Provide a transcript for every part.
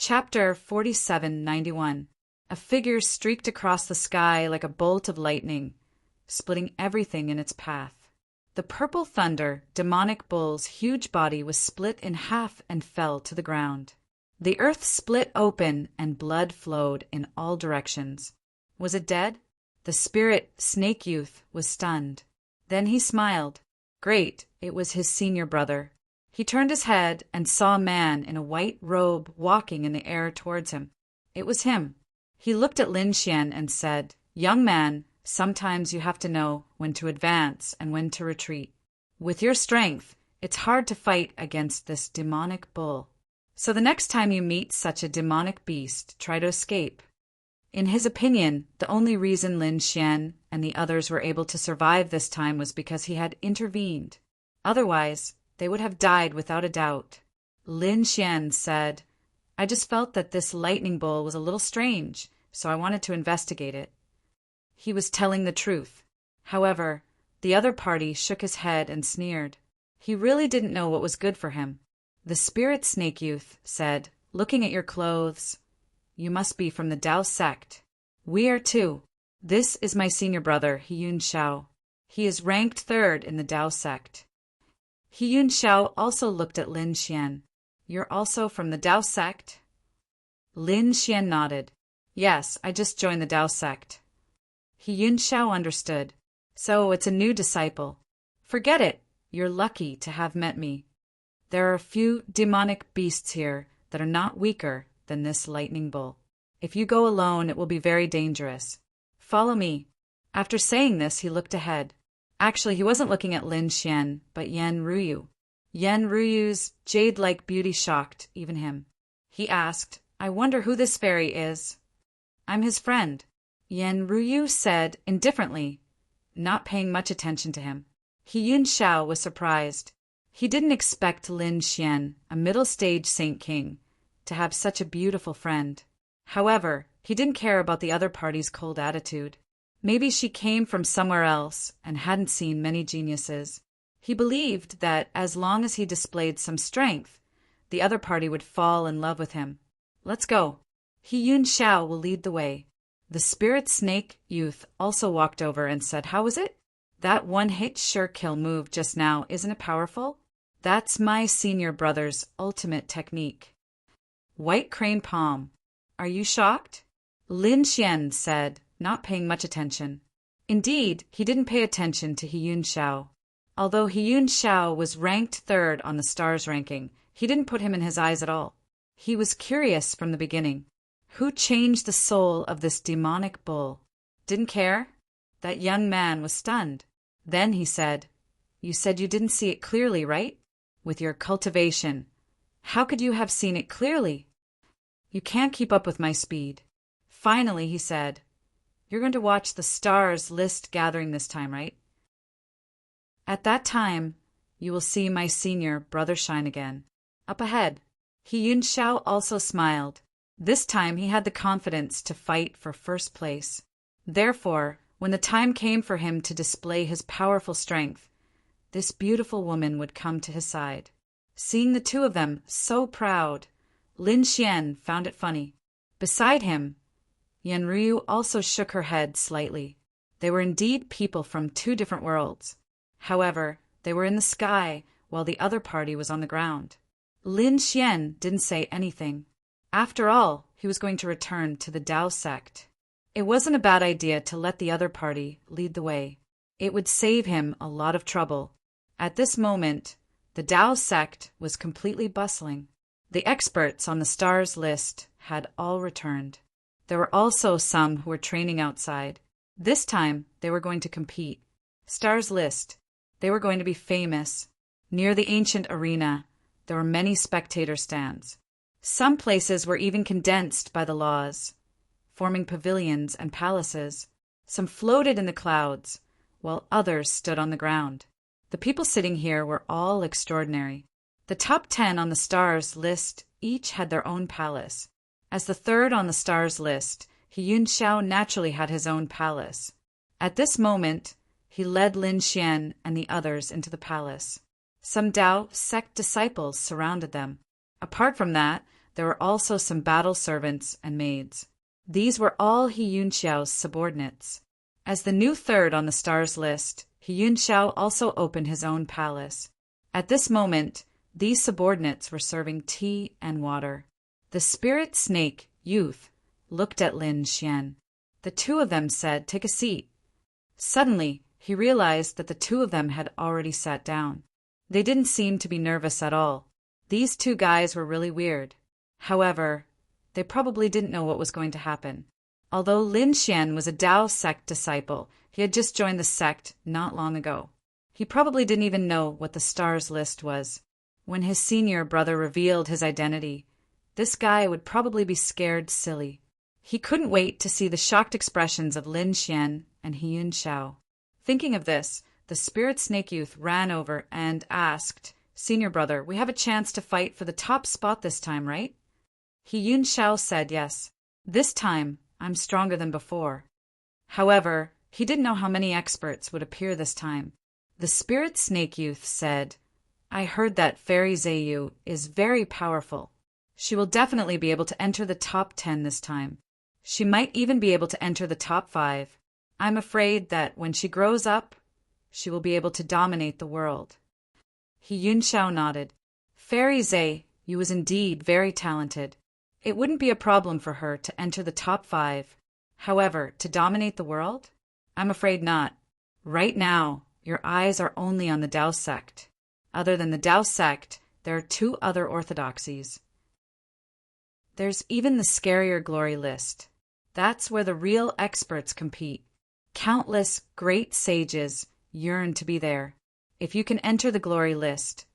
Chapter 4791. A figure streaked across the sky like a bolt of lightning, splitting everything in its path. The purple thunder, demonic bull's huge body was split in half and fell to the ground. The earth split open and blood flowed in all directions. Was it dead? The spirit, Snake Youth, was stunned. Then he smiled. Great, it was his senior brother. He turned his head and saw a man in a white robe walking in the air towards him. It was him. He looked at Lin Xian and said, "Young man, sometimes you have to know when to advance and when to retreat. With your strength, it's hard to fight against this demonic bull. So the next time you meet such a demonic beast, try to escape." In his opinion, the only reason Lin Xian and the others were able to survive this time was because he had intervened. Otherwise, they would have died without a doubt. Lin Xian said, "I just felt that this lightning bull was a little strange, so I wanted to investigate it." He was telling the truth. However, the other party shook his head and sneered. He really didn't know what was good for him. The spirit Snake Youth said, "Looking at your clothes, you must be from the Dao sect. We are too. This is my senior brother, Hiyun Shao. He is ranked third in the Dao sect." Hiyun Shao also looked at Lin Xian. "You're also from the Dao sect?" Lin Xian nodded. "Yes, I just joined the Dao sect." Hiyun Shao understood. "So it's a new disciple. Forget it. You're lucky to have met me. There are a few demonic beasts here that are not weaker than this lightning bull. If you go alone, it will be very dangerous. Follow me." After saying this, he looked ahead. Actually, he wasn't looking at Lin Xian, but Yan Ruyu. Yan Ruyu's jade-like beauty shocked even him. He asked, "I wonder who this fairy is." "I'm his friend," Yan Ruyu said indifferently, not paying much attention to him. Hiyun Shao was surprised. He didn't expect Lin Xian, a middle-stage Saint King, to have such a beautiful friend. However, he didn't care about the other party's cold attitude. Maybe she came from somewhere else and hadn't seen many geniuses. He believed that as long as he displayed some strength, the other party would fall in love with him. "Let's go. Hiyun Shao will lead the way." The spirit Snake Youth also walked over and said, "How was it? That one-hit sure kill move just now, isn't it powerful? That's my senior brother's ultimate technique." White Crane Palm. "Are you shocked?" Lin Xian said, not paying much attention. Indeed, he didn't pay attention to Hiyun Shao. Although Hiyun Shao was ranked third on the stars ranking, he didn't put him in his eyes at all. He was curious from the beginning. Who changed the soul of this demonic bull? Didn't care? That young man was stunned. Then he said, "You said you didn't see it clearly, right? With your cultivation. How could you have seen it clearly? You can't keep up with my speed." Finally, he said, "You're going to watch the stars list gathering this time, right? At that time, you will see my senior brother shine again. Up ahead." Hiyun Shao also smiled. This time he had the confidence to fight for first place. Therefore, when the time came for him to display his powerful strength, this beautiful woman would come to his side. Seeing the two of them so proud, Lin Xian found it funny. Beside him, Yan Ryu also shook her head slightly. They were indeed people from two different worlds. However, they were in the sky while the other party was on the ground. Lin Xian didn't say anything. After all, he was going to return to the Dao sect. It wasn't a bad idea to let the other party lead the way. It would save him a lot of trouble. At this moment, the Dao sect was completely bustling. The experts on the stars list had all returned. There were also some who were training outside. This time, they were going to compete. Stars list. They were going to be famous. Near the ancient arena, there were many spectator stands. Some places were even condensed by the laws, forming pavilions and palaces. Some floated in the clouds, while others stood on the ground. The people sitting here were all extraordinary. The top 10 on the stars list each had their own palace. As the third on the stars list, Hiyun Shao naturally had his own palace. At this moment, he led Lin Xian and the others into the palace. Some Dao sect disciples surrounded them. Apart from that, there were also some battle servants and maids. These were all He Yunxiao's subordinates. As the new third on the stars list, He Yunxiao also opened his own palace. At this moment, these subordinates were serving tea and water. The spirit snake, youth, looked at Lin Xian. The two of them said, "Take a seat." Suddenly, he realized that the two of them had already sat down. They didn't seem to be nervous at all. These two guys were really weird. However, they probably didn't know what was going to happen. Although Lin Xian was a Tao sect disciple, he had just joined the sect not long ago. He probably didn't even know what the stars list was. When his senior brother revealed his identity, this guy would probably be scared silly. He couldn't wait to see the shocked expressions of Lin Xian and He Yunxiao. Thinking of this, the spirit snake youth ran over and asked, "Senior brother, we have a chance to fight for the top spot this time, right?" He Yunxiao said yes. "This time, I'm stronger than before." However, he didn't know how many experts would appear this time. The spirit snake youth said, "I heard that Fairy Zayu is very powerful. She will definitely be able to enter the top 10 this time. She might even be able to enter the top 5. I'm afraid that when she grows up, she will be able to dominate the world." He Yunxiao nodded. Fairy Zayu was indeed very talented. It wouldn't be a problem for her to enter the top 5. However, to dominate the world? I'm afraid not. Right now, your eyes are only on the Tao sect. Other than the Tao sect, there are 2 other orthodoxies. There's even the scarier glory list. That's where the real experts compete. Countless great sages yearn to be there. If you can enter the glory list,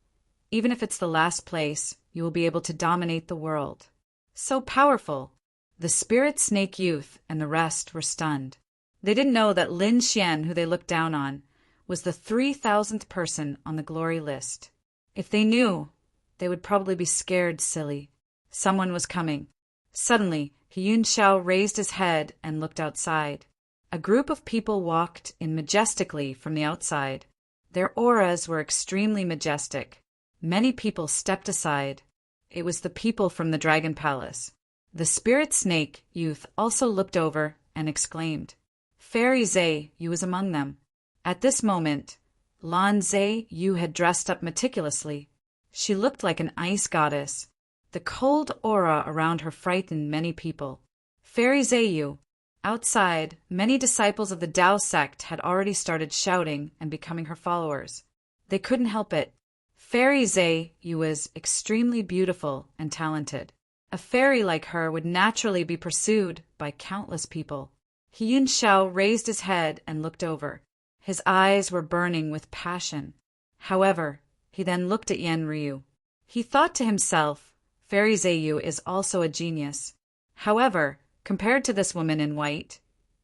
even if it's the last place, you will be able to dominate the world. So powerful. The spirit snake youth and the rest were stunned. They didn't know that Lin Xian, who they looked down on, was the 3,000th person on the glory list. If they knew, they would probably be scared silly. Someone was coming. Suddenly, He Yunxiao raised his head and looked outside. A group of people walked in majestically from the outside. Their auras were extremely majestic. Many people stepped aside. It was the people from the Dragon Palace. The spirit snake youth also looked over and exclaimed, "Fairy Zayu was among them." At this moment, Lan Zayu had dressed up meticulously. She looked like an ice goddess. The cold aura around her frightened many people. Fairy Zayu. Outside, many disciples of the Tao sect had already started shouting and becoming her followers. They couldn't help it. Fairy Zayu was extremely beautiful and talented. A fairy like her would naturally be pursued by countless people. He Yunxiao raised his head and looked over. His eyes were burning with passion. However, he then looked at Yan Ryu. He thought to himself, Fairy Zayu is also a genius. However, compared to this woman in white,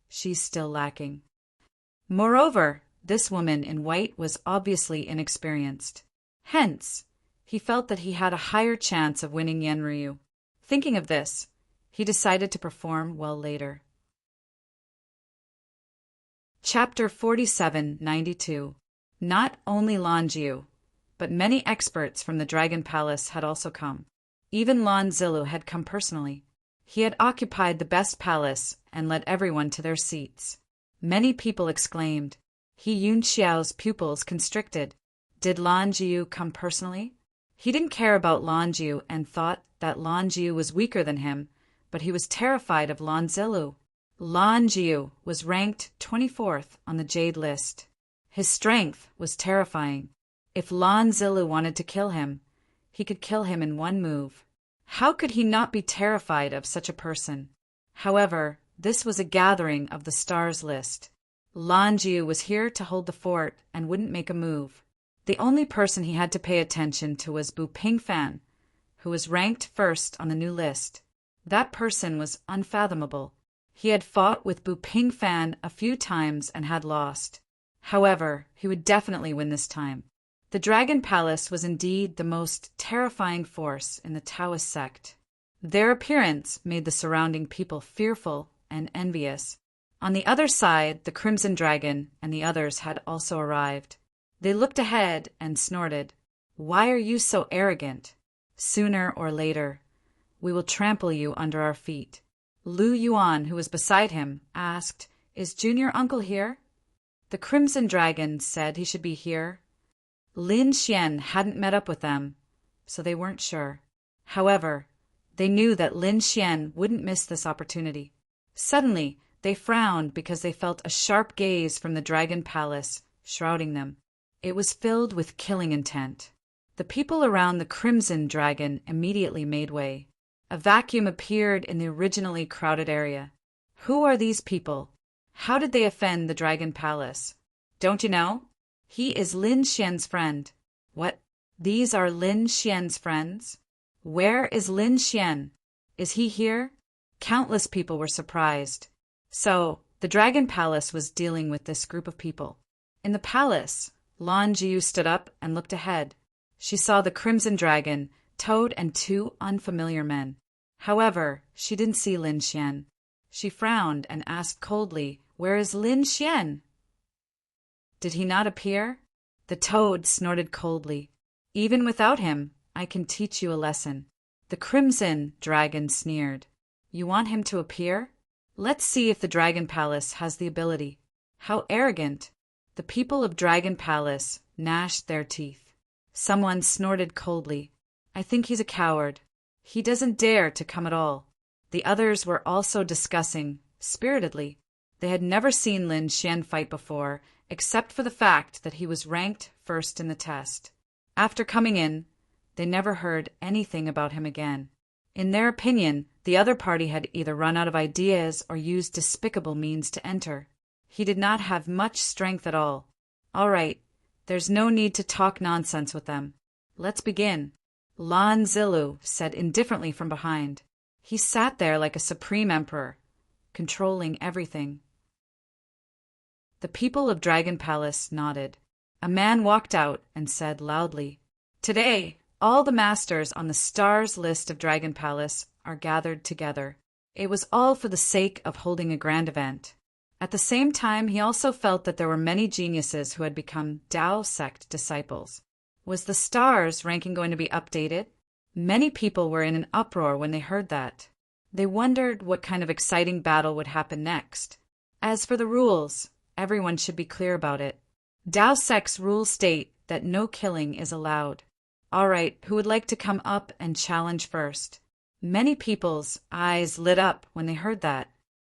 she's still lacking. Moreover, this woman in white was obviously inexperienced. Hence, he felt that he had a higher chance of winning Yan Ryu. Thinking of this, he decided to perform well later. Chapter 4792. Not only Lan Jiu, but many experts from the Dragon Palace had also come. Even Lan Zilu had come personally. He had occupied the best palace and led everyone to their seats. Many people exclaimed. He Yunxiao's pupils constricted. Did Lan Jiu come personally? He didn't care about Lan Jiu and thought that Lan Jiu was weaker than him, but he was terrified of Lan Zilu. Lan Jiu was ranked 24th on the Jade list. His strength was terrifying. If Lan Zilu wanted to kill him, he could kill him in one move. How could he not be terrified of such a person? However, this was a gathering of the stars list. Lan Jiu was here to hold the fort and wouldn't make a move. The only person he had to pay attention to was Bu Pingfan, who was ranked first on the new list. That person was unfathomable. He had fought with Bu Pingfan a few times and had lost. However, he would definitely win this time. The Dragon Palace was indeed the most terrifying force in the Taoist sect. Their appearance made the surrounding people fearful and envious. On the other side, the Crimson Dragon and the others had also arrived. They looked ahead and snorted. Why are you so arrogant? Sooner or later, We will trample you under our feet. Lu Yuan, who was beside him, asked, "Is Junior Uncle here?" The Crimson Dragon said he should be here. Lin Xian hadn't met up with them, so they weren't sure. However, they knew that Lin Xian wouldn't miss this opportunity. Suddenly, they frowned because they felt a sharp gaze from the Dragon Palace, shrouding them. It was filled with killing intent. The people around the Crimson Dragon immediately made way. A vacuum appeared in the originally crowded area. Who are these people? How did they offend the Dragon Palace? Don't you know? He is Lin Xian's friend. What? These are Lin Xian's friends? Where is Lin Xian? Is he here? Countless people were surprised. So, the Dragon Palace was dealing with this group of people. In the palace, Lan Jiu stood up and looked ahead. She saw the Crimson Dragon, Toad, and two unfamiliar men. However, she didn't see Lin Xian. She frowned and asked coldly, "Where is Lin Xian?" Did he not appear? The Toad snorted coldly. "Even without him, I can teach you a lesson." The Crimson Dragon sneered. "You want him to appear? Let's see if the Dragon Palace has the ability." How arrogant! The people of Dragon Palace gnashed their teeth. Someone snorted coldly. "I think he's a coward. He doesn't dare to come at all." The others were also discussing, spiritedly. They had never seen Lin Xian fight before, except for the fact that he was ranked first in the test. After coming in, they never heard anything about him again. In their opinion, the other party had either run out of ideas or used despicable means to enter. He did not have much strength at all. All right, there's no need to talk nonsense with them. Let's begin. Lan Zilu said indifferently from behind. He sat there like a supreme emperor, controlling everything. The people of Dragon Palace nodded. A man walked out and said loudly, "Today, all the masters on the stars list of Dragon Palace are gathered together." It was all for the sake of holding a grand event. At the same time, he also felt that there were many geniuses who had become Dao sect disciples. Was the stars ranking going to be updated? Many people were in an uproar when they heard that. They wondered what kind of exciting battle would happen next. As for the rules, everyone should be clear about it. Dao sect's rules state that no killing is allowed. All right, who would like to come up and challenge first? Many people's eyes lit up when they heard that.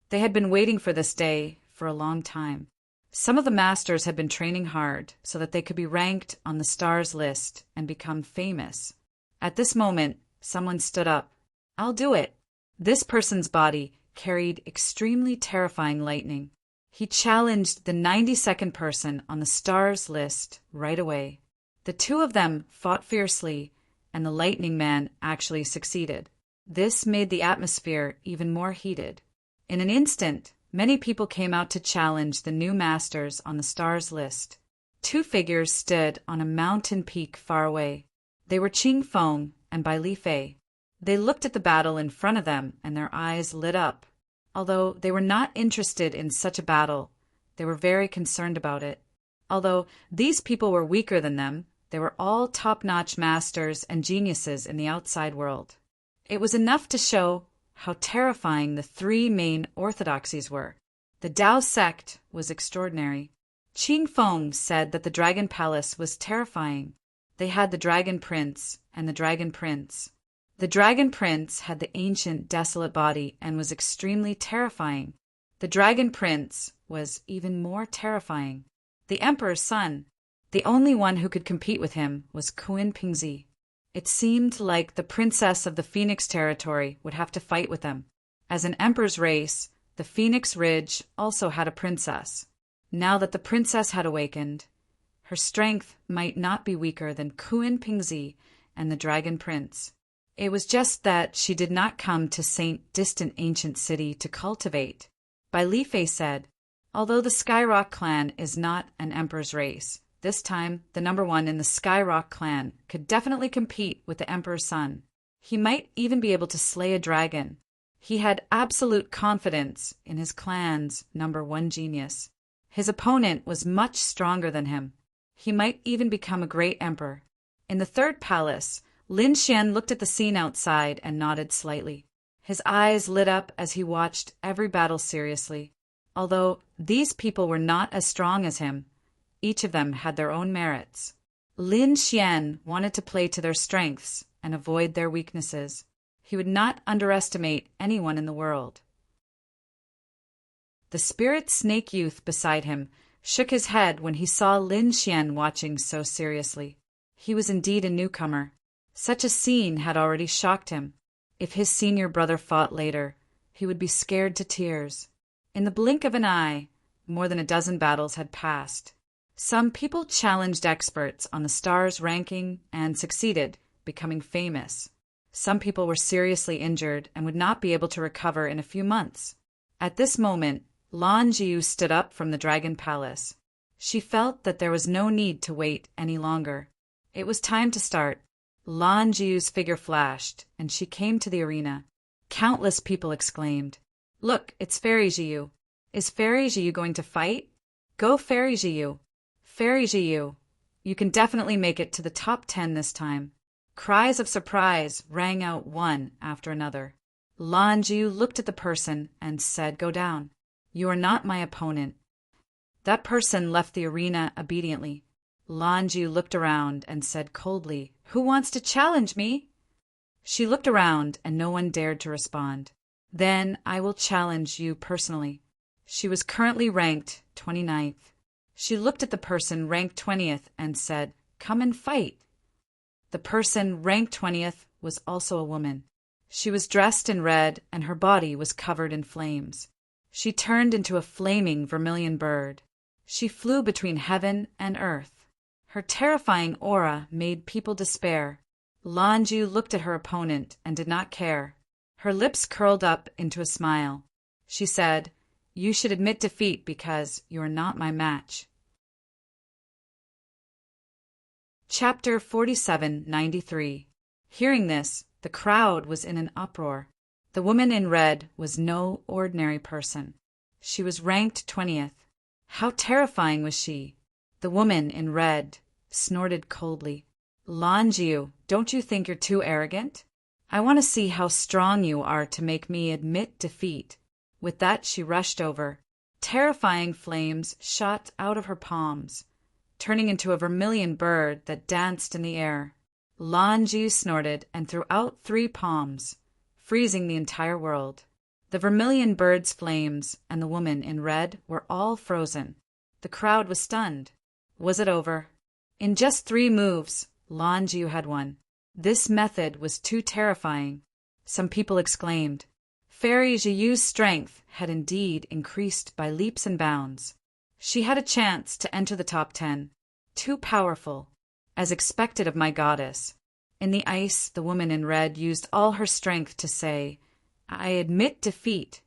They had been waiting for this day for a long time. Some of the masters had been training hard so that they could be ranked on the stars list and become famous. At this moment, someone stood up. "I'll do it." This person's body carried extremely terrifying lightning. He challenged the 92nd person on the stars list right away. The two of them fought fiercely, and the lightning man actually succeeded. This made the atmosphere even more heated. In an instant, many people came out to challenge the new masters on the stars list. Two figures stood on a mountain peak far away. They were Qing Feng and Bai Li Fei. They looked at the battle in front of them, and their eyes lit up. Although they were not interested in such a battle, they were very concerned about it. Although these people were weaker than them, they were all top-notch masters and geniuses in the outside world. It was enough to show how terrifying the three main orthodoxies were. The Dao sect was extraordinary. Qing Feng said that the Dragon Palace was terrifying. They had the Dragon Prince and the Dragon Prince. The Dragon Prince had the ancient, desolate body and was extremely terrifying. The Dragon Prince was even more terrifying. The Emperor's son, the only one who could compete with him, was Kun Pingzi. It seemed like the princess of the Phoenix territory would have to fight with them. As an emperor's race, the Phoenix Ridge also had a princess. Now that the princess had awakened, her strength might not be weaker than Kun Pingzi and the Dragon Prince. It was just that she did not come to Saint distant ancient city to cultivate. Bai Li Fei said, "Although the Skyrock clan is not an emperor's race, this time the number one in the Skyrock clan could definitely compete with the emperor's son. He might even be able to slay a dragon." He had absolute confidence in his clan's number one genius. His opponent was much stronger than him. He might even become a great emperor. In the third palace, Lin Xian looked at the scene outside and nodded slightly. His eyes lit up as he watched every battle seriously. Although these people were not as strong as him, each of them had their own merits. Lin Xian wanted to play to their strengths and avoid their weaknesses. He would not underestimate anyone in the world. The spirit snake youth beside him shook his head when he saw Lin Xian watching so seriously. He was indeed a newcomer. Such a scene had already shocked him. If his senior brother fought later, he would be scared to tears. In the blink of an eye, more than a dozen battles had passed. Some people challenged experts on the stars' ranking and succeeded, becoming famous. Some people were seriously injured and would not be able to recover in a few months. At this moment, Lan Jiu stood up from the Dragon Palace. She felt that there was no need to wait any longer. It was time to start. Lan Jiu's figure flashed, and she came to the arena. Countless people exclaimed, "Look, it's Fairy Jiu. Is Fairy Jiu going to fight? Go Fairy Jiu! Fairy Jiu! You can definitely make it to the top 10 this time." Cries of surprise rang out one after another. Lan Jiu looked at the person and said, "Go down. You are not my opponent." That person left the arena obediently. Lan Jiu looked around and said coldly, "Who wants to challenge me?" She looked around and no one dared to respond. "Then I will challenge you personally." She was currently ranked 29th. She looked at the person ranked 20th and said, "Come and fight." The person ranked 20th was also a woman. She was dressed in red and her body was covered in flames. She turned into a flaming vermilion bird. She flew between heaven and earth. Her terrifying aura made people despair. Lan Jiu looked at her opponent and did not care. Her lips curled up into a smile. She said, "You should admit defeat because you are not my match." Chapter 4793. Hearing this, the crowd was in an uproar. The woman in red was no ordinary person. She was ranked 20th. How terrifying was she? The woman in red snorted coldly. "Lan Jiu, don't you think you're too arrogant? I want to see how strong you are to make me admit defeat." With that, she rushed over. Terrifying flames shot out of her palms, turning into a vermilion bird that danced in the air. Lan Jiu snorted and threw out 3 palms, freezing the entire world. The vermilion bird's flames and the woman in red were all frozen. The crowd was stunned. Was it over? In just 3 moves, Lan Jiu had won. This method was too terrifying. Some people exclaimed. Fairy Jiu's strength had indeed increased by leaps and bounds. She had a chance to enter the top 10. Too powerful, as expected of my goddess. In the ice, the woman in red used all her strength to say, "I admit defeat."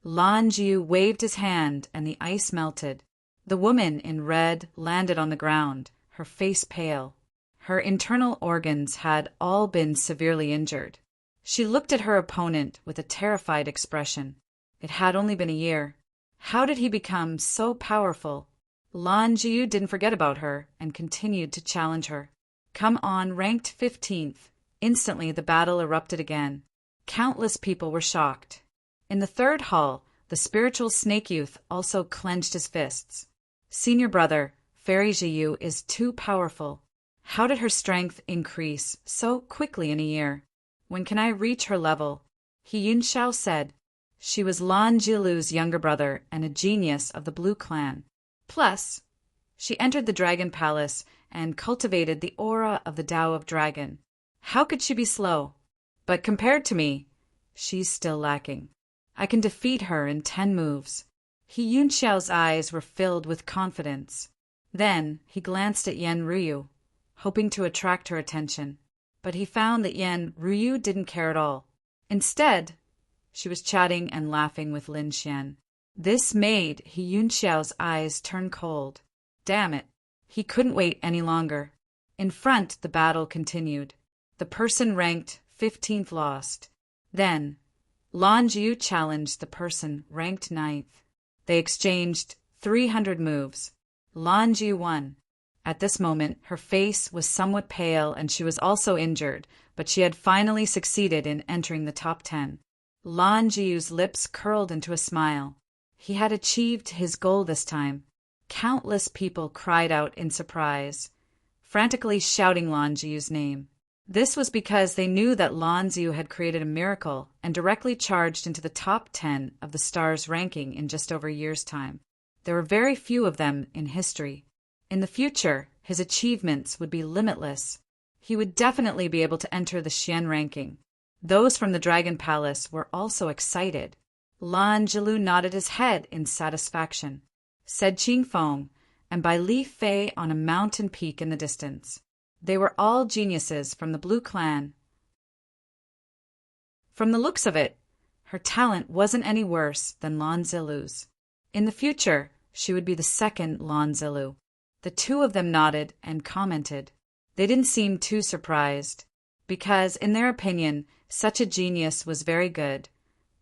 Lan Jiu waved his hand and the ice melted. The woman in red landed on the ground, her face pale. Her internal organs had all been severely injured. She looked at her opponent with a terrified expression. It had only been a year. How did he become so powerful? Lan Jiu didn't forget about her and continued to challenge her. Come on, ranked 15th. Instantly the battle erupted again. Countless people were shocked. In the third hall, the spiritual snake youth also clenched his fists. Senior brother, Fairy Jiu is too powerful. How did her strength increase so quickly in a year? When can I reach her level? He Yunxiao said. She was Lan Jilu's younger brother and a genius of the Blue Clan. Plus, she entered the Dragon Palace and cultivated the aura of the Tao of Dragon. How could she be slow? But compared to me, she's still lacking. I can defeat her in 10 moves. He Yunxiao's eyes were filled with confidence. Then he glanced at Yan Ruyu, hoping to attract her attention. But he found that Yan Ruyu didn't care at all. Instead, she was chatting and laughing with Lin Xian. This made He Yunxiao's eyes turn cold. Damn it, he couldn't wait any longer. In front, the battle continued. The person ranked 15th lost. Then, Lan Jiu challenged the person ranked 9th. They exchanged 300 moves. Lan Jiu won. At this moment, her face was somewhat pale and she was also injured, but she had finally succeeded in entering the top 10. Lan Jiu's lips curled into a smile. He had achieved his goal this time. Countless people cried out in surprise, frantically shouting Lan Jiu's name. This was because they knew that Lan Ziu had created a miracle and directly charged into the top 10 of the star's ranking in just over a year's time. There were very few of them in history. In the future, his achievements would be limitless. He would definitely be able to enter the Xian ranking. Those from the Dragon Palace were also excited. Lan Jilu nodded his head in satisfaction. Said Qing Feng, and by Li Fei on a mountain peak in the distance. They were all geniuses from the Blue Clan. From the looks of it, her talent wasn't any worse than Lan Zilu's. In the future, she would be the second Lan Zilu. The two of them nodded and commented. They didn't seem too surprised, because, in their opinion, such a genius was very good,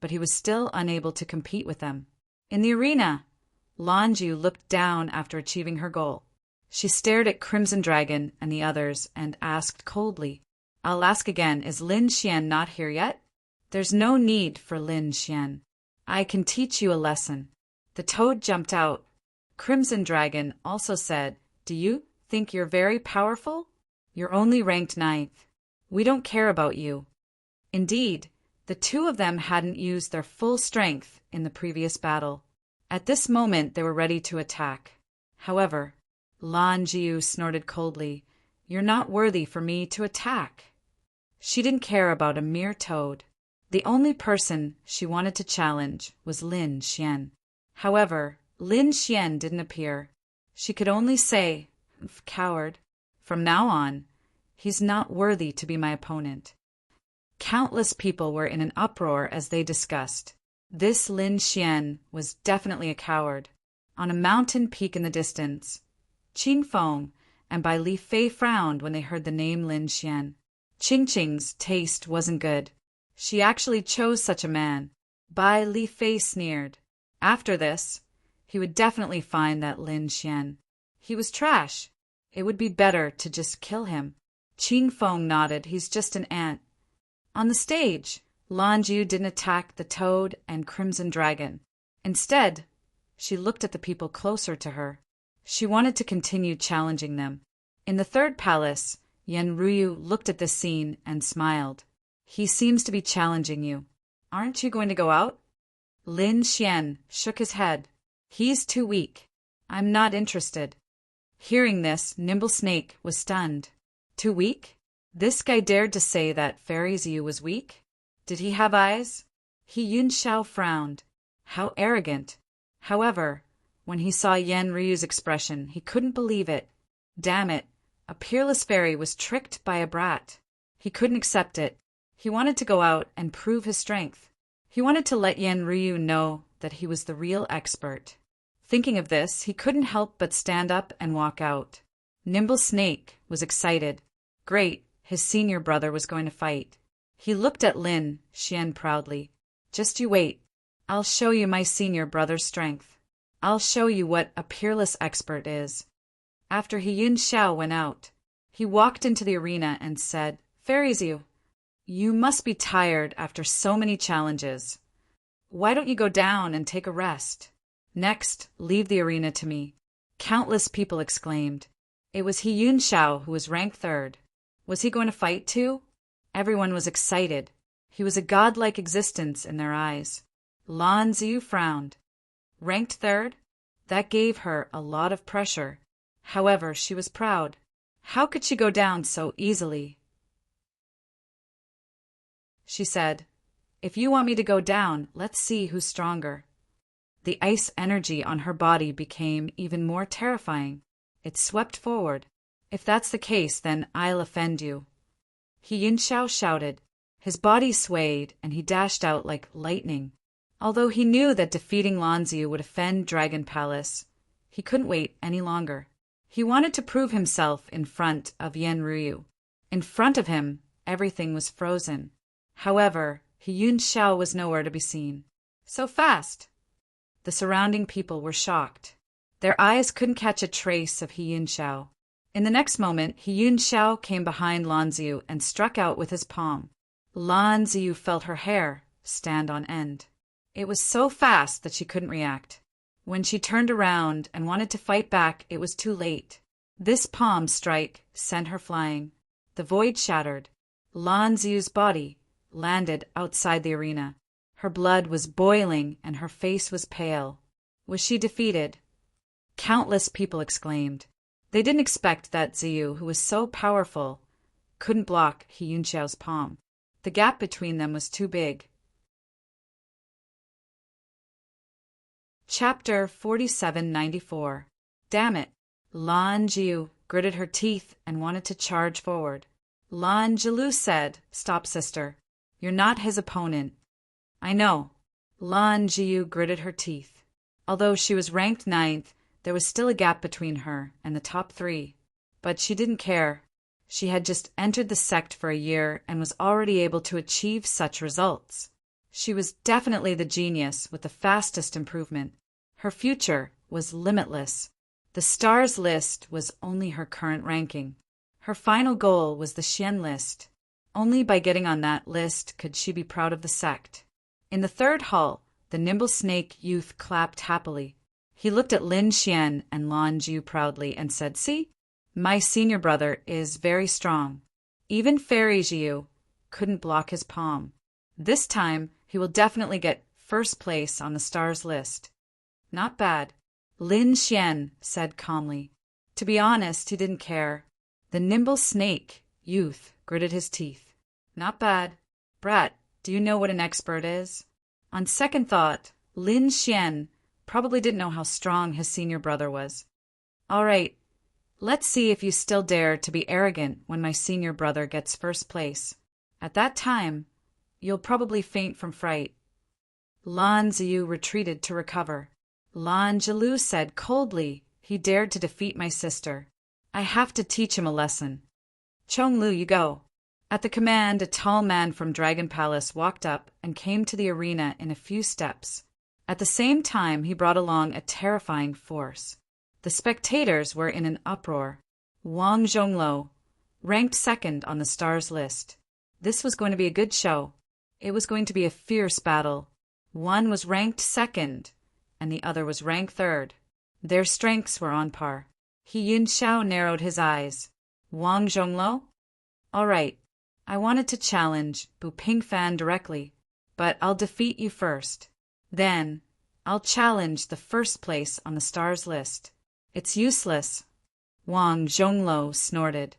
but he was still unable to compete with them. In the arena, Lan Jiu looked down after achieving her goal. She stared at Crimson Dragon and the others and asked coldly, "I'll ask again, is Lin Xian not here yet?" "There's no need for Lin Xian. I can teach you a lesson." The toad jumped out. Crimson Dragon also said, "Do you think you're very powerful? You're only ranked 9th. We don't care about you." Indeed, the two of them hadn't used their full strength in the previous battle. At this moment they were ready to attack. However, Lan Jiu snorted coldly, "You're not worthy for me to attack." She didn't care about a mere toad. The only person she wanted to challenge was Lin Xian. However, Lin Xian didn't appear. She could only say, "Coward. From now on, he's not worthy to be my opponent." Countless people were in an uproar as they discussed. This Lin Xian was definitely a coward. On a mountain peak in the distance, Qing Feng and Bai Li Fei frowned when they heard the name Lin Xian. Qing Qing's taste wasn't good. She actually chose such a man. Bai Li Fei sneered. After this, he would definitely find that Lin Xian. He was trash. It would be better to just kill him. Qing Feng nodded. He's just an ant. On the stage, Lan Jiu didn't attack the toad and Crimson Dragon. Instead, she looked at the people closer to her. She wanted to continue challenging them. In the third palace, Yan Ruyu looked at this scene and smiled. "He seems to be challenging you. Aren't you going to go out?" Lin Xian shook his head. "He's too weak. I'm not interested." Hearing this, Nimble Snake was stunned. Too weak? This guy dared to say that Fairy Ziyu was weak? Did he have eyes? He Yun Shao frowned. How arrogant. However, when he saw Yan Ryu's expression, he couldn't believe it. Damn it, a peerless fairy was tricked by a brat. He couldn't accept it. He wanted to go out and prove his strength. He wanted to let Yan Ryu know that he was the real expert. Thinking of this, he couldn't help but stand up and walk out. Nimble Snake was excited. Great, his senior brother was going to fight. He looked at Lin Xian proudly. "Just you wait. I'll show you my senior brother's strength. I'll show you what a peerless expert is." After He Yun Xiao went out, he walked into the arena and said, "Fairy Ziyu, you must be tired after so many challenges. Why don't you go down and take a rest? Next, leave the arena to me." Countless people exclaimed. It was He Yun Xiao who was ranked 3rd. Was he going to fight too? Everyone was excited. He was a godlike existence in their eyes. Lan Ziyu frowned. Ranked 3rd? That gave her a lot of pressure. However, she was proud. How could she go down so easily? She said, "If you want me to go down, let's see who's stronger." The ice energy on her body became even more terrifying. It swept forward. "If that's the case, then I'll offend you." He Yun Xiao shouted. His body swayed, and he dashed out like lightning. Although he knew that defeating Lan Ziyu would offend Dragon Palace, he couldn't wait any longer. He wanted to prove himself in front of Yan Ryu. In front of him, everything was frozen. However, He Yun Xiao was nowhere to be seen. So fast! The surrounding people were shocked. Their eyes couldn't catch a trace of He Yun Xiao. In the next moment, He Yunxiao came behind Lan Ziyu and struck out with his palm. Lan Ziyu felt her hair stand on end. It was so fast that she couldn't react. When she turned around and wanted to fight back, it was too late. This palm strike sent her flying. The void shattered. Lan Ziyu's body landed outside the arena. Her blood was boiling and her face was pale. Was she defeated? Countless people exclaimed. They didn't expect that Ziyu, who was so powerful, couldn't block He Yunxiao's palm. The gap between them was too big. Chapter 4794. Damn it! Lan Ziyu gritted her teeth and wanted to charge forward. Lan Ziyu said, "Stop, sister. You're not his opponent." "I know." Lan Ziyu gritted her teeth. Although she was ranked 9th, there was still a gap between her and the top 3. But she didn't care. She had just entered the sect for a year and was already able to achieve such results. She was definitely the genius with the fastest improvement. Her future was limitless. The stars list was only her current ranking. Her final goal was the Xian list. Only by getting on that list could she be proud of the sect. In the 3rd hall, the nimble snake youth clapped happily. He looked at Lin Xian and Lan Ziyu proudly and said, "See, my senior brother is very strong. Even Fairy Ziyu couldn't block his palm. This time, he will definitely get 1st place on the stars list." "Not bad," Lin Xian said calmly. To be honest, he didn't care. The nimble snake youth gritted his teeth. "Not bad. Brat, do you know what an expert is?" On second thought, Lin Xian probably didn't know how strong his senior brother was. "All right, let's see if you still dare to be arrogant when my senior brother gets 1st place. At that time, you'll probably faint from fright." Lan Ziyu retreated to recover. Lan Ziyu said coldly, "He dared to defeat my sister. I have to teach him a lesson. Chonglu, you go." At the command, a tall man from Dragon Palace walked up and came to the arena in a few steps. At the same time, he brought along a terrifying force. The spectators were in an uproar. Wang Zhongluo ranked 2nd on the stars list. This was going to be a good show. It was going to be a fierce battle. One was ranked 2nd, and the other was ranked 3rd. Their strengths were on par. He Yunxiao narrowed his eyes. "Wang Zhongluo? All right, I wanted to challenge Bu Pingfan directly, but I'll defeat you first. Then, I'll challenge the 1st place on the stars list." "It's useless," Wang Zhongluo snorted.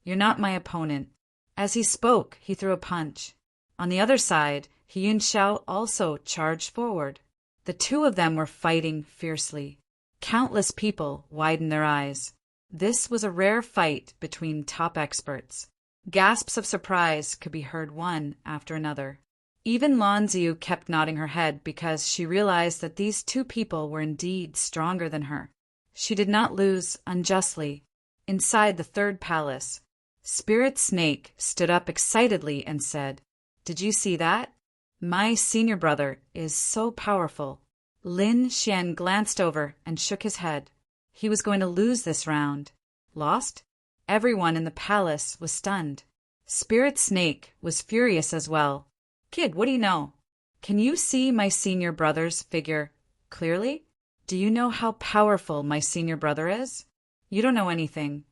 "You're not my opponent." As he spoke, he threw a punch. On the other side, He Yunxiao also charged forward. The two of them were fighting fiercely. Countless people widened their eyes. This was a rare fight between top experts. Gasps of surprise could be heard one after another. Even Lan Ziyu kept nodding her head because she realized that these two people were indeed stronger than her. She did not lose unjustly. Inside the 3rd palace, Spirit Snake stood up excitedly and said, "Did you see that? My senior brother is so powerful." Lin Xian glanced over and shook his head. He was going to lose this round. Lost? Everyone in the palace was stunned. Spirit Snake was furious as well. "Kid, what do you know? Can you see my senior brother's figure clearly? Do you know how powerful my senior brother is? You don't know anything.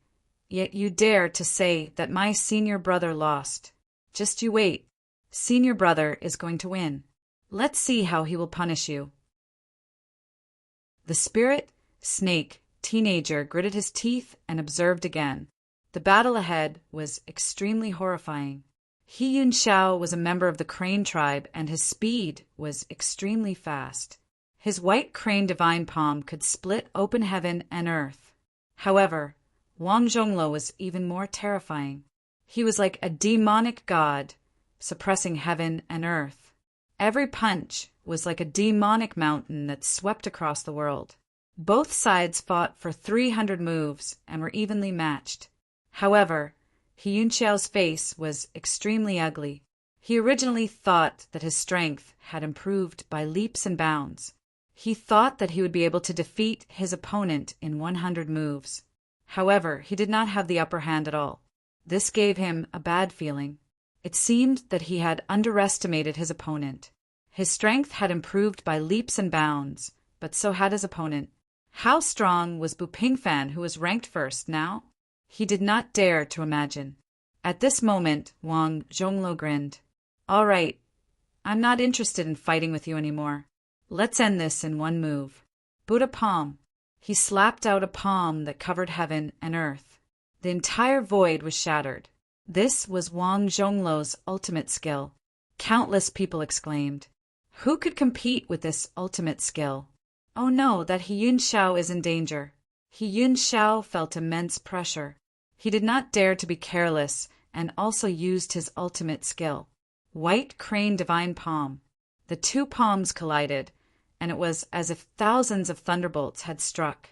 Yet you dare to say that my senior brother lost. Just you wait. Senior brother is going to win. Let's see how he will punish you." The Spirit Snake teenager gritted his teeth and observed again. The battle ahead was extremely horrifying. He Yunxiao was a member of the Crane tribe, and his speed was extremely fast. His white crane divine palm could split open heaven and earth. However, Wang Zhongluo was even more terrifying. He was like a demonic god, suppressing heaven and earth. Every punch was like a demonic mountain that swept across the world. Both sides fought for 300 moves and were evenly matched. However, He Yunxiao's face was extremely ugly. He originally thought that his strength had improved by leaps and bounds. He thought that he would be able to defeat his opponent in 100 moves. However, he did not have the upper hand at all. This gave him a bad feeling. It seemed that he had underestimated his opponent. His strength had improved by leaps and bounds, but so had his opponent. How strong was Bu Pingfan, who was ranked first, now? He did not dare to imagine. At this moment, Wang Zhonglo grinned. "All right, I'm not interested in fighting with you anymore. Let's end this in one move. Buddha palm." He slapped out a palm that covered heaven and earth. The entire void was shattered. This was Wang Zhonglo's ultimate skill. Countless people exclaimed. Who could compete with this ultimate skill? Oh no, that Hiyun Xiao is in danger. Hiyun Xiao felt immense pressure. He did not dare to be careless and also used his ultimate skill. White Crane Divine Palm. The two palms collided, and it was as if thousands of thunderbolts had struck.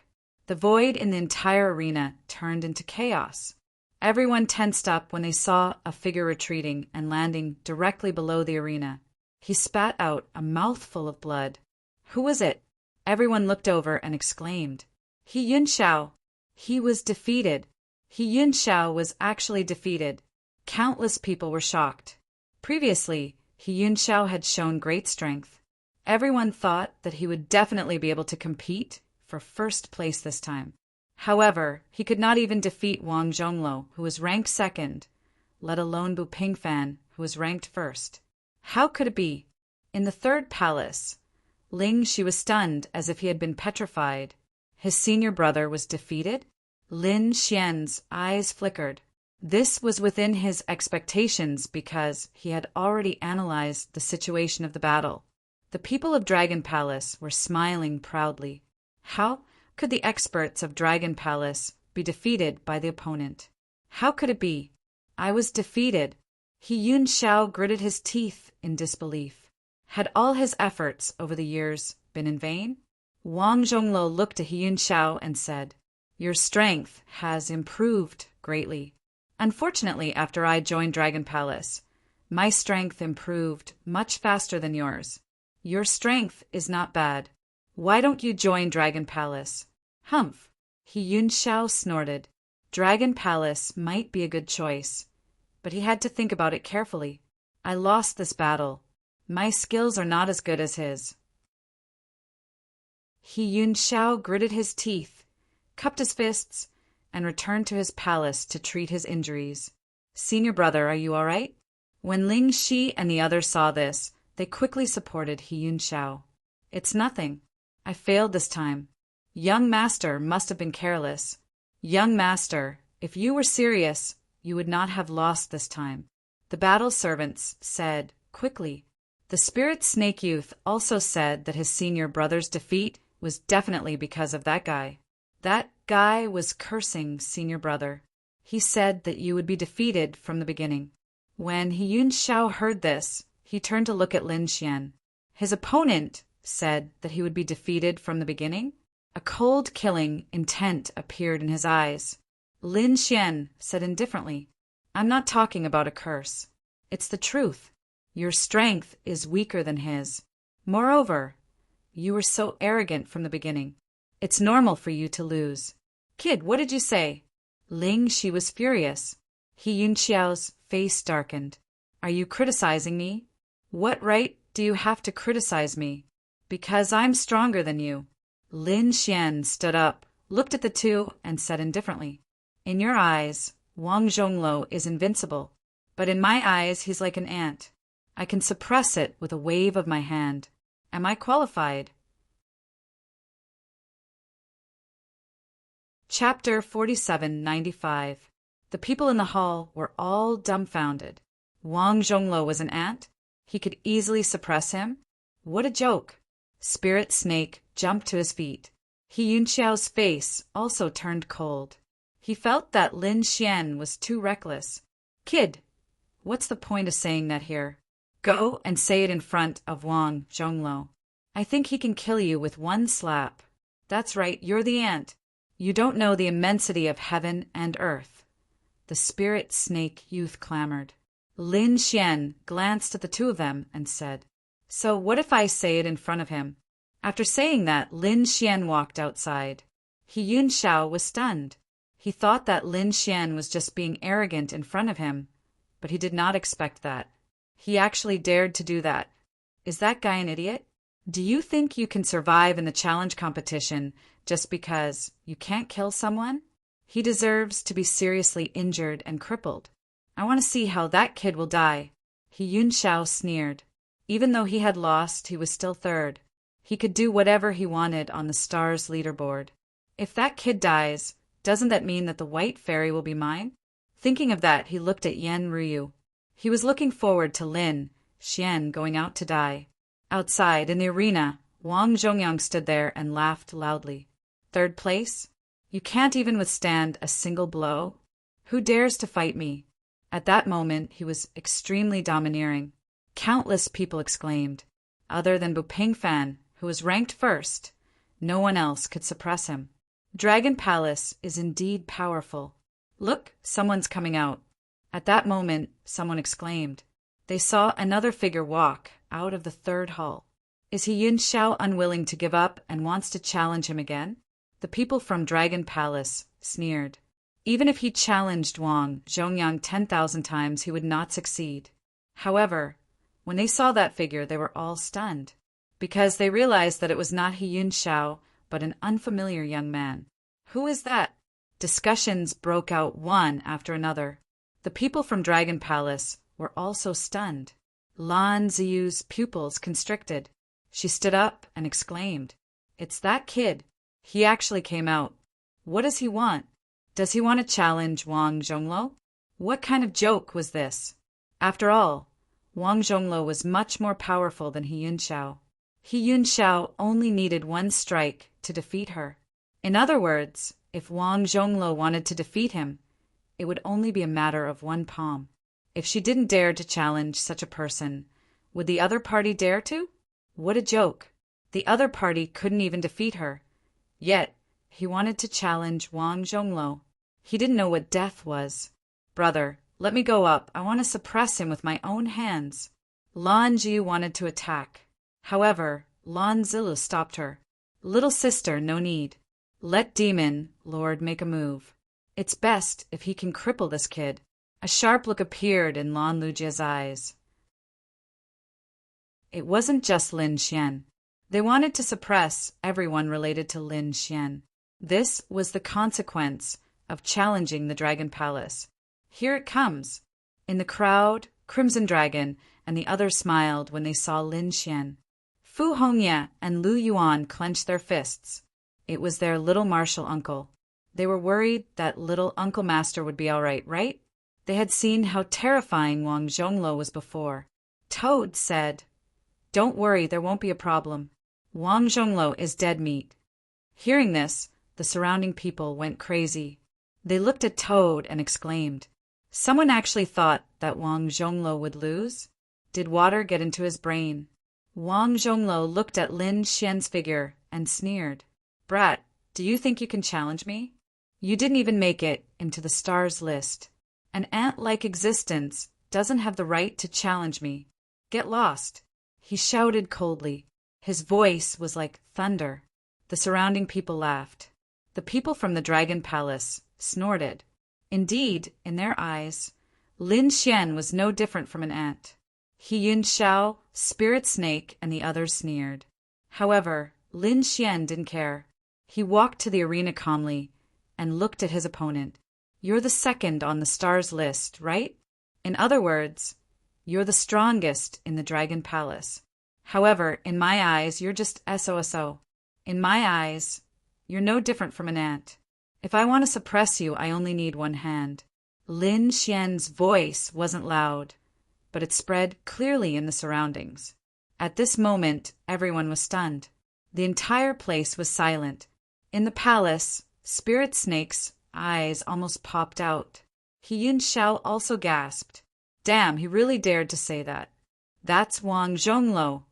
The void in the entire arena turned into chaos. Everyone tensed up when they saw a figure retreating and landing directly below the arena. He spat out a mouthful of blood. Who was it? Everyone looked over and exclaimed. Hiyun Xiao. He was defeated. Hiyun Xiao was actually defeated. Countless people were shocked. Previously, Hiyun Xiao had shown great strength. Everyone thought that he would definitely be able to compete for first place this time. However, he could not even defeat Wang Zhonglo, who was ranked second, let alone Bu Pingfan, who was ranked first. How could it be? In the third palace, Ling Shi was stunned as if he had been petrified. His senior brother was defeated? Lin Xian's eyes flickered. This was within his expectations because he had already analyzed the situation of the battle. The people of Dragon Palace were smiling proudly. How could the experts of Dragon Palace be defeated by the opponent? How could it be? I was defeated. Hiyun Xiao gritted his teeth in disbelief. Had all his efforts over the years been in vain? Wang Zhonglo looked at Hiyun Xiao and said, Your strength has improved greatly. Unfortunately, after I joined Dragon Palace, my strength improved much faster than yours. Your strength is not bad. Why don't you join Dragon Palace? Humph! Hiyun Xiao snorted. Dragon Palace might be a good choice, but he had to think about it carefully. I lost this battle. My skills are not as good as his. Hiyun Xiao gritted his teeth, cupped his fists, and returned to his palace to treat his injuries. Senior brother, are you all right? When Ling Shi and the others saw this, they quickly supported Hiyun Xiao. It's nothing. I failed this time. Young master must have been careless. Young master, if you were serious, you would not have lost this time. The battle servants said quickly. The spirit snake youth also said that his senior brother's defeat was definitely because of that guy. That guy was cursing senior brother. He said that you would be defeated from the beginning. When Hiyun Xiao heard this, he turned to look at Lin Xian. His opponent said that he would be defeated from the beginning. A cold killing intent appeared in his eyes. Lin Xian said indifferently, I'm not talking about a curse. It's the truth. Your strength is weaker than his. Moreover, you were so arrogant from the beginning. It's normal for you to lose. Kid, what did you say? Ling Shi was furious. Hiyun Xiao's face darkened. Are you criticizing me? What right do you have to criticize me? Because I'm stronger than you. Lin Xian stood up, looked at the two, and said indifferently, In your eyes, Wang Zhonglo is invincible, but in my eyes he's like an ant. I can suppress it with a wave of my hand. Am I qualified? Chapter 4795. The people in the hall were all dumbfounded. Wang Zhonglo was an ant? He could easily suppress him? What a joke! Spirit Snake jumped to his feet. Hiyun Xiao's face also turned cold. He felt that Lin Xian was too reckless. Kid, what's the point of saying that here? Go and say it in front of Wang Zhonglo. I think he can kill you with one slap. That's right, you're the ant. You don't know the immensity of heaven and earth. The Spirit Snake youth clamored. Lin Xian glanced at the two of them and said, So what if I say it in front of him? After saying that, Lin Xian walked outside. Hiyun Xiao was stunned. He thought that Lin Xian was just being arrogant in front of him, but he did not expect that. He actually dared to do that. Is that guy an idiot? Do you think you can survive in the challenge competition just because you can't kill someone? He deserves to be seriously injured and crippled. I want to see how that kid will die. He Yunxiao sneered. Even though he had lost, he was still third. He could do whatever he wanted on the stars leaderboard. If that kid dies, doesn't that mean that the white fairy will be mine? Thinking of that, he looked at Yan Ryu. He was looking forward to Lin Xian going out to die. Outside, in the arena, Wang Zhongyang stood there and laughed loudly. Third place? You can't even withstand a single blow? Who dares to fight me? At that moment, he was extremely domineering. Countless people exclaimed. Other than Bu Pingfan, who was ranked first, no one else could suppress him. Dragon Palace is indeed powerful. Look, someone's coming out. At that moment, someone exclaimed. They saw another figure walk out of the third hall. Is he Yin Xiao unwilling to give up and wants to challenge him again? The people from Dragon Palace sneered. Even if he challenged Wang Zhongyang 10,000 times, he would not succeed. However, when they saw that figure, they were all stunned, because they realized that it was not He Yun Xiao, but an unfamiliar young man. Who is that? Discussions broke out one after another. The people from Dragon Palace were also stunned. Lan Ziyu's pupils constricted. She stood up and exclaimed, "It's that kid. He actually came out. What does he want? Does he want to challenge Wang Zhonglo? What kind of joke was this?" After all, Wang Zhonglo was much more powerful than He Yunxiao. He Yunxiao only needed one strike to defeat her. In other words, if Wang Zhonglo wanted to defeat him, it would only be a matter of one palm. If she didn't dare to challenge such a person, would the other party dare to? What a joke. The other party couldn't even defeat her. Yet, he wanted to challenge Wang Zhonglo. He didn't know what death was. "Brother, let me go up. I want to suppress him with my own hands." Lan Ji wanted to attack. However, Lan Zilu stopped her. "Little sister, no need. Let Demon Lord make a move. It's best if he can cripple this kid." A sharp look appeared in Lan Lujia's eyes. It wasn't just Lin Xian. They wanted to suppress everyone related to Lin Xian. This was the consequence of challenging the Dragon Palace. Here it comes. In the crowd, Crimson Dragon and the others smiled when they saw Lin Xian. Fu Hongye and Lu Yuan clenched their fists. It was their little martial uncle. They were worried that little Uncle Master would be all right, right? They had seen how terrifying Wang Zhonglo was before. Toad said, "Don't worry, there won't be a problem. Wang Zhonglo is dead meat." Hearing this, the surrounding people went crazy. They looked at Toad and exclaimed, "Someone actually thought that Wang Zhonglo would lose? Did water get into his brain?" Wang Zhonglo looked at Lin Xian's figure and sneered. "Brat, do you think you can challenge me? You didn't even make it into the stars list. An ant-like existence doesn't have the right to challenge me. Get lost." He shouted coldly. His voice was like thunder. The surrounding people laughed. The people from the Dragon Palace snorted. Indeed, in their eyes, Lin Xian was no different from an ant. He Yun Xiao, Spirit Snake, and the others sneered. However, Lin Xian didn't care. He walked to the arena calmly and looked at his opponent. "You're the second on the stars list, right? In other words, you're the strongest in the Dragon Palace. However, in my eyes, you're just SOSO. In my eyes, you're no different from an ant. If I want to suppress you, I only need one hand." Lin Xian's voice wasn't loud, but it spread clearly in the surroundings. At this moment, everyone was stunned. The entire place was silent. In the palace, Spirit Snake's eyes almost popped out. He Yun Xiao also gasped. Damn, he really dared to say that. That's Wang Zhonglo,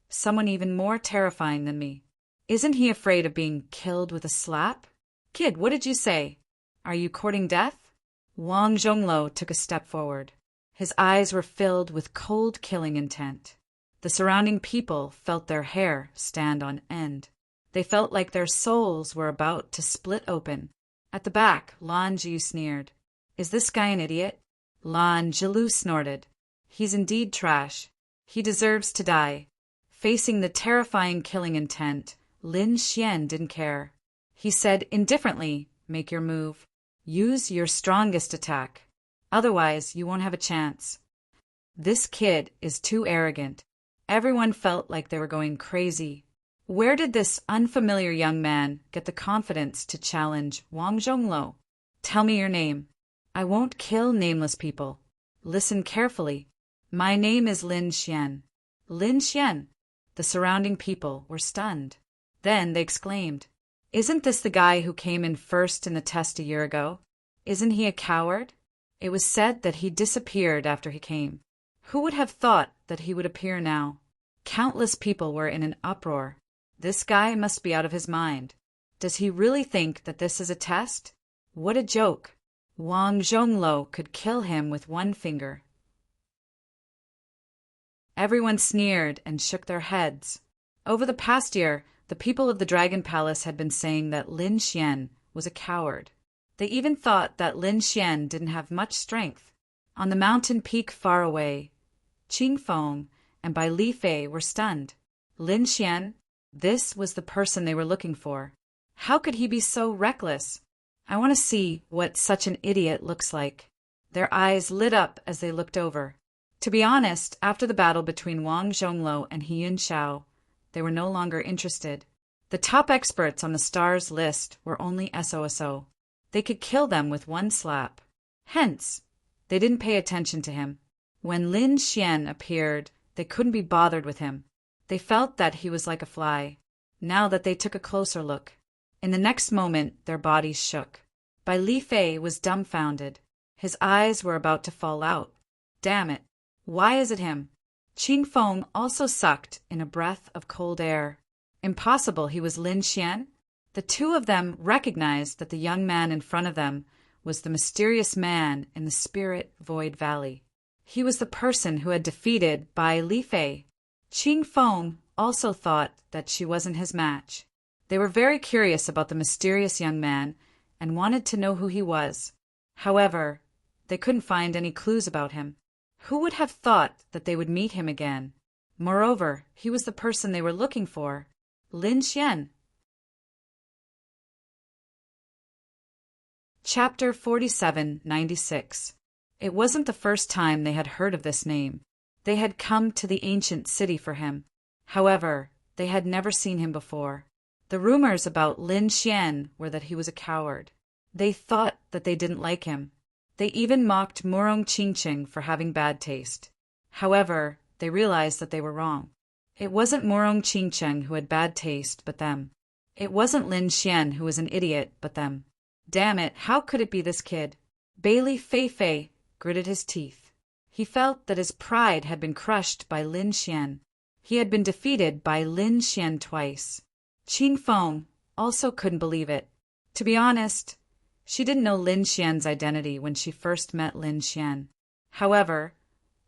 someone even more terrifying than me. Isn't he afraid of being killed with a slap? Kid, what did you say? Are you courting death? Wang Zhonglo took a step forward. His eyes were filled with cold killing intent. The surrounding people felt their hair stand on end. They felt like their souls were about to split open. At the back, Lan Ji sneered. Is this guy an idiot? Lan Jilu snorted. He's indeed trash. He deserves to die. Facing the terrifying killing intent, Lin Xian didn't care. He said indifferently, make your move. Use your strongest attack. Otherwise, you won't have a chance. This kid is too arrogant. Everyone felt like they were going crazy. Where did this unfamiliar young man get the confidence to challenge Wang Zhonglo? Tell me your name. I won't kill nameless people. Listen carefully. My name is Lin Xian. Lin Xian. The surrounding people were stunned. Then they exclaimed, Isn't this the guy who came in first in the test a year ago? Isn't he a coward? It was said that he disappeared after he came. Who would have thought that he would appear now? Countless people were in an uproar. This guy must be out of his mind. Does he really think that this is a test? What a joke. Wang Zhonglo could kill him with one finger. Everyone sneered and shook their heads. Over the past year, the people of the Dragon Palace had been saying that Lin Xian was a coward. They even thought that Lin Xian didn't have much strength. On the mountain peak far away, Qing Feng and Bai Li Fei were stunned. Lin Xian? This was the person they were looking for. How could he be so reckless? I want to see what such an idiot looks like. Their eyes lit up as they looked over. To be honest, after the battle between Wang Zhonglo and He Yunxiao, they were no longer interested. The top experts on the stars list were only SOSO. They could kill them with one slap. Hence, they didn't pay attention to him. When Lin Xian appeared, they couldn't be bothered with him. They felt that he was like a fly. Now that they took a closer look, in the next moment their bodies shook. Bai Li Fei was dumbfounded. His eyes were about to fall out. Damn it! Why is it him? Qing Feng also sucked in a breath of cold air. Impossible he was Lin Xian? The two of them recognized that the young man in front of them was the mysterious man in the Spirit Void Valley. He was the person who had defeated Bai Li Fei. Qing Feng also thought that she wasn't his match. They were very curious about the mysterious young man and wanted to know who he was. However, they couldn't find any clues about him. Who would have thought that they would meet him again? Moreover, he was the person they were looking for, Lin Xian. Chapter 4796. It wasn't the first time they had heard of this name. They had come to the ancient city for him. However, they had never seen him before. The rumors about Lin Xian were that he was a coward. They thought that they didn't like him. They even mocked Murong Qingqing for having bad taste. However, they realized that they were wrong. It wasn't Murong Qingqing who had bad taste, but them. It wasn't Lin Xian who was an idiot, but them. Damn it, how could it be this kid? Bai Li Fei gritted his teeth. He felt that his pride had been crushed by Lin Xian. He had been defeated by Lin Xian twice. Qing Feng also couldn't believe it. To be honest, she didn't know Lin Xian's identity when she first met Lin Xian. However,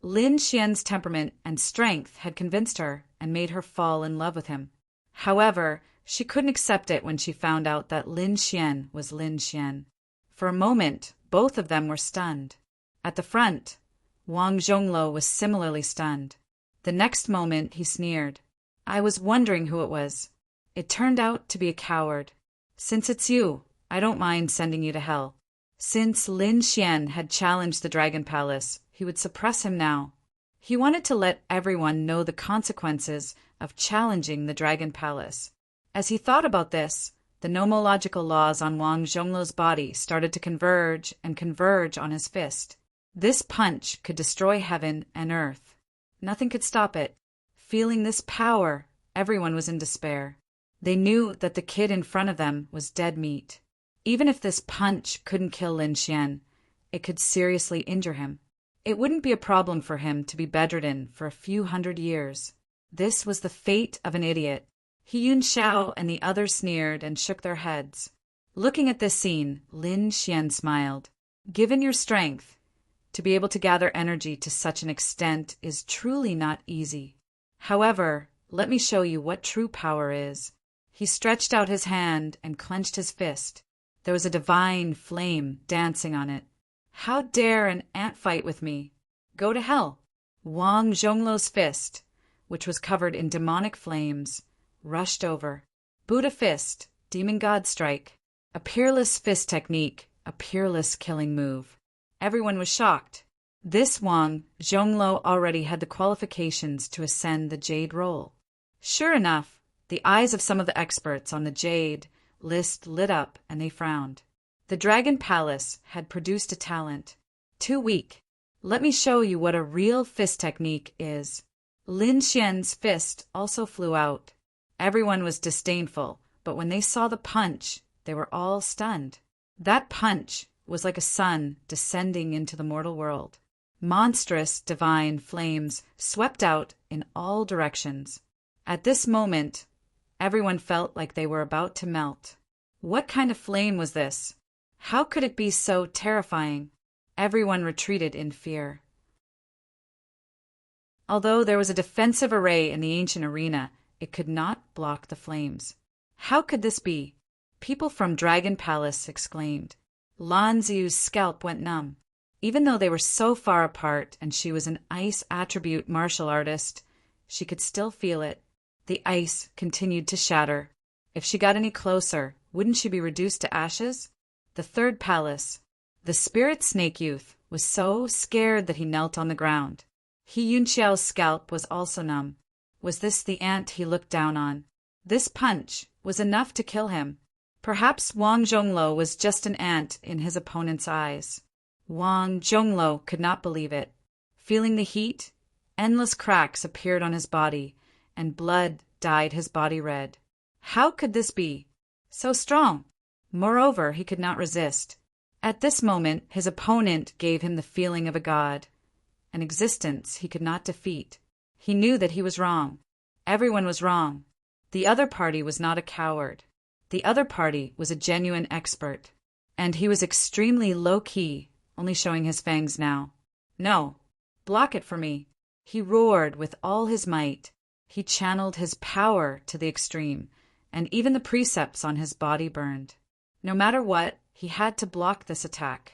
Lin Xian's temperament and strength had convinced her and made her fall in love with him. However, she couldn't accept it when she found out that Lin Xian was Lin Xian. For a moment, both of them were stunned. At the front, Wang Zhonglo was similarly stunned. The next moment, he sneered. I was wondering who it was. It turned out to be a coward. Since it's you, I don't mind sending you to hell. Since Lin Xian had challenged the Dragon Palace, he would suppress him now. He wanted to let everyone know the consequences of challenging the Dragon Palace. As he thought about this, the nomological laws on Wang Zhonglo's body started to converge on his fist. This punch could destroy heaven and earth. Nothing could stop it. Feeling this power, everyone was in despair. They knew that the kid in front of them was dead meat. Even if this punch couldn't kill Lin Xian, it could seriously injure him. It wouldn't be a problem for him to be bedridden for a few hundred years. This was the fate of an idiot. He Yunxiao and the others sneered and shook their heads. Looking at this scene, Lin Xian smiled. Given your strength, to be able to gather energy to such an extent is truly not easy. However, let me show you what true power is. He stretched out his hand and clenched his fist. There was a divine flame dancing on it. How dare an ant fight with me? Go to hell. Wang Zhongluo's fist, which was covered in demonic flames, rushed over. Buddha fist, demon god strike. A peerless fist technique, a peerless killing move. Everyone was shocked. This Wang Zhongluo already had the qualifications to ascend the Jade role. Sure enough, the eyes of some of the experts on the Jade list lit up and they frowned. The Dragon Palace had produced a talent. Too weak. Let me show you what a real fist technique is. Lin Xian's fist also flew out. Everyone was disdainful, but when they saw the punch, they were all stunned. That punch was like a sun descending into the mortal world. Monstrous divine flames swept out in all directions. At this moment, everyone felt like they were about to melt. What kind of flame was this? How could it be so terrifying? Everyone retreated in fear. Although there was a defensive array in the ancient arena, it could not block the flames. How could this be? People from Dragon Palace exclaimed. Lan Ziu's scalp went numb. Even though they were so far apart and she was an ice attribute martial artist, she could still feel it. The ice continued to shatter. If she got any closer, wouldn't she be reduced to ashes? The third palace. The spirit snake youth was so scared that he knelt on the ground. He Yunqiao's scalp was also numb. Was this the ant he looked down on? This punch was enough to kill him. Perhaps Wang Zhongluo was just an ant in his opponent's eyes. Wang Zhongluo could not believe it. Feeling the heat, endless cracks appeared on his body, and blood dyed his body red. How could this be? So strong. Moreover, he could not resist. At this moment, his opponent gave him the feeling of a god, an existence he could not defeat. He knew that he was wrong. Everyone was wrong. The other party was not a coward. The other party was a genuine expert. And he was extremely low-key, only showing his fangs now. No, block it for me. He roared with all his might. He channeled his power to the extreme, and even the precepts on his body burned. No matter what, he had to block this attack.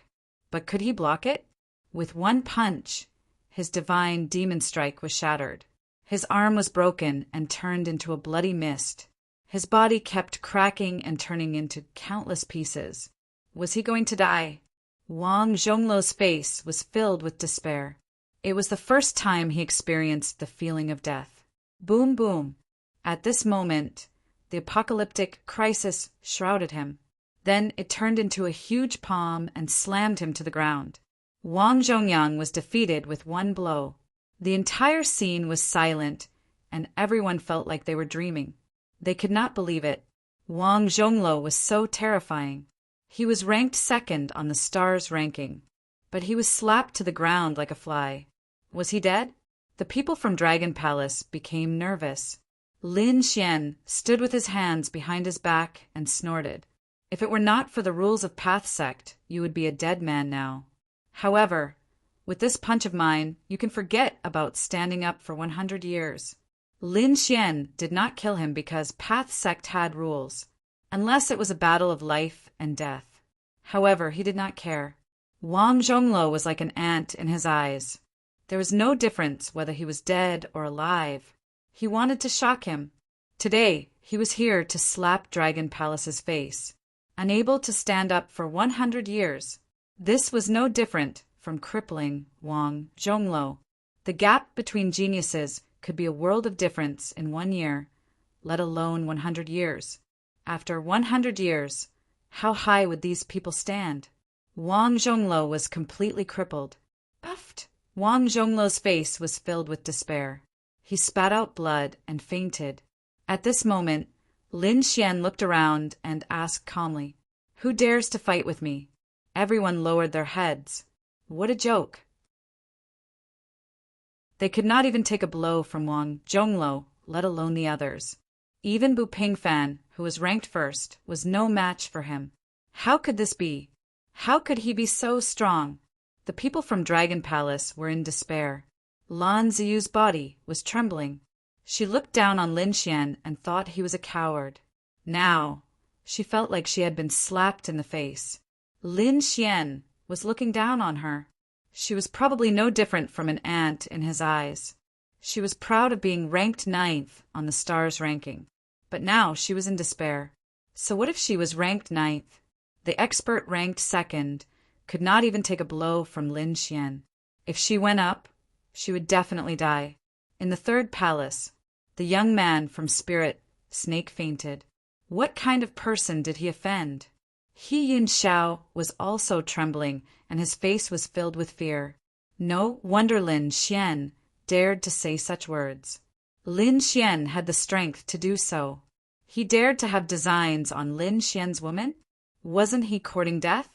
But could he block it? With one punch, his divine demon strike was shattered. His arm was broken and turned into a bloody mist. His body kept cracking and turning into countless pieces. Was he going to die? Wang Zhongluo's face was filled with despair. It was the first time he experienced the feeling of death. Boom, boom. At this moment, the apocalyptic crisis shrouded him. Then it turned into a huge palm and slammed him to the ground. Wang Zhongyang was defeated with one blow. The entire scene was silent, and everyone felt like they were dreaming. They could not believe it. Wang Zhongluo was so terrifying. He was ranked second on the stars ranking, but he was slapped to the ground like a fly. Was he dead? The people from Dragon Palace became nervous. Lin Xian stood with his hands behind his back and snorted. If it were not for the rules of Path Sect, you would be a dead man now. However, with this punch of mine, you can forget about standing up for 100 years. Lin Xian did not kill him because Path Sect had rules, unless it was a battle of life and death. However, he did not care. Wang Zhongluo was like an ant in his eyes. There was no difference whether he was dead or alive. He wanted to shock him. Today, he was here to slap Dragon Palace's face. Unable to stand up for 100 years. This was no different from crippling Wang Zhongluo. The gap between geniuses could be a world of difference in 1 year, let alone 100 years. After 100 years, how high would these people stand? Wang Zhongluo was completely crippled. Puffed. Wang Zhongluo's face was filled with despair. He spat out blood and fainted. At this moment, Lin Xian looked around and asked calmly, "Who dares to fight with me?" Everyone lowered their heads. What a joke. They could not even take a blow from Wang Zhongluo, let alone the others. Even Bu Pingfan, who was ranked first, was no match for him. How could this be? How could he be so strong? The people from Dragon Palace were in despair. Lan Ziu's body was trembling. She looked down on Lin Xian and thought he was a coward. Now, She felt like she had been slapped in the face. Lin Xian was looking down on her. She was probably no different from an ant in his eyes. She was proud of being ranked 9th on the stars ranking. But now she was in despair. So what if she was ranked 9th? The expert ranked 2nd could not even take a blow from Lin Xian. If she went up, she would definitely die. In the 3rd palace, the young man from Spirit Snake fainted. What kind of person did he offend? He Yun Xiao was also trembling, and his face was filled with fear. No wonder Lin Xian dared to say such words. Lin Xian had the strength to do so. He dared to have designs on Lin Xian's woman? Wasn't he courting death?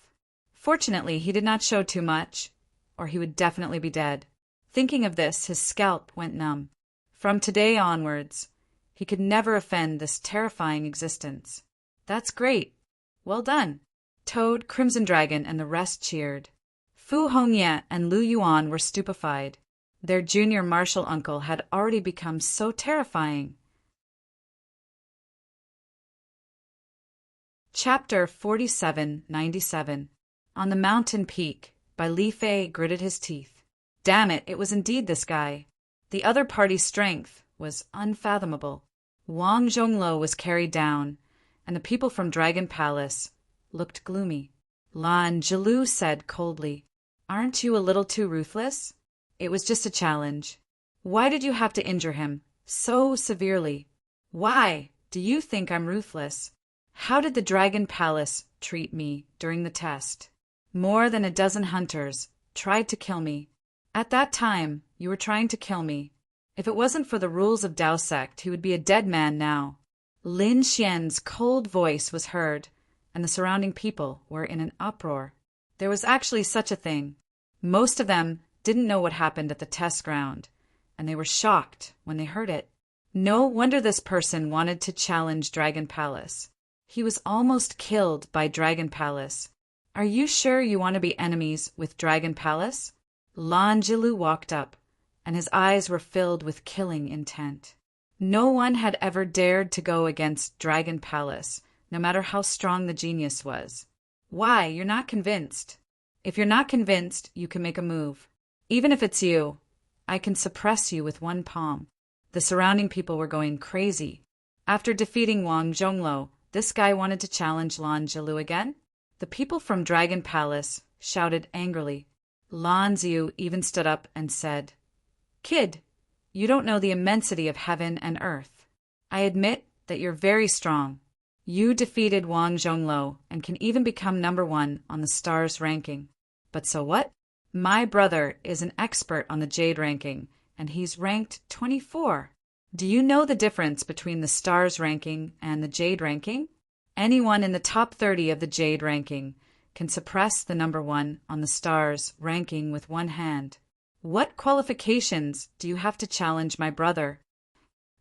Fortunately, he did not show too much, or he would definitely be dead. Thinking of this, his scalp went numb. From today onwards, he could never offend this terrifying existence. That's great. Well done. Toad, Crimson Dragon, and the rest cheered. Fu Hongye and Lu Yuan were stupefied. Their junior martial uncle had already become so terrifying. Chapter 4797. On the Mountain Peak, by Li Fei gritted his teeth. Damn it, it was indeed this guy. The other party's strength was unfathomable. Wang Zhongluo was carried down, and the people from Dragon Palace looked gloomy. Lan Zhilu said coldly, "Aren't you a little too ruthless? It was just a challenge. Why did you have to injure him so severely? Why do you think I'm ruthless? How did the Dragon Palace treat me during the test? More than a dozen hunters tried to kill me. At that time, you were trying to kill me. If it wasn't for the rules of Dao Sect, he would be a dead man now." Lin Xian's cold voice was heard, and the surrounding people were in an uproar. There was actually such a thing. Most of them didn't know what happened at the test ground, and they were shocked when they heard it. No wonder this person wanted to challenge Dragon Palace. He was almost killed by Dragon Palace. Are you sure you want to be enemies with Dragon Palace? Lan Zhilu walked up, and his eyes were filled with killing intent. No one had ever dared to go against Dragon Palace, no matter how strong the genius was. Why, you're not convinced. If you're not convinced, you can make a move. Even if it's you, I can suppress you with one palm. The surrounding people were going crazy. After defeating Wang Zhongluo, this guy wanted to challenge Lan Zhilu again? The people from Dragon Palace shouted angrily. Lan Ziyu even stood up and said, "Kid, you don't know the immensity of heaven and earth. I admit that you're very strong. You defeated Wang Zhongluo and can even become number 1 on the stars ranking. But so what? My brother is an expert on the Jade ranking, and he's ranked 24. Do you know the difference between the stars ranking and the Jade ranking? Anyone in the top 30 of the Jade ranking can suppress the number 1 on the stars ranking with one hand. What qualifications do you have to challenge my brother?"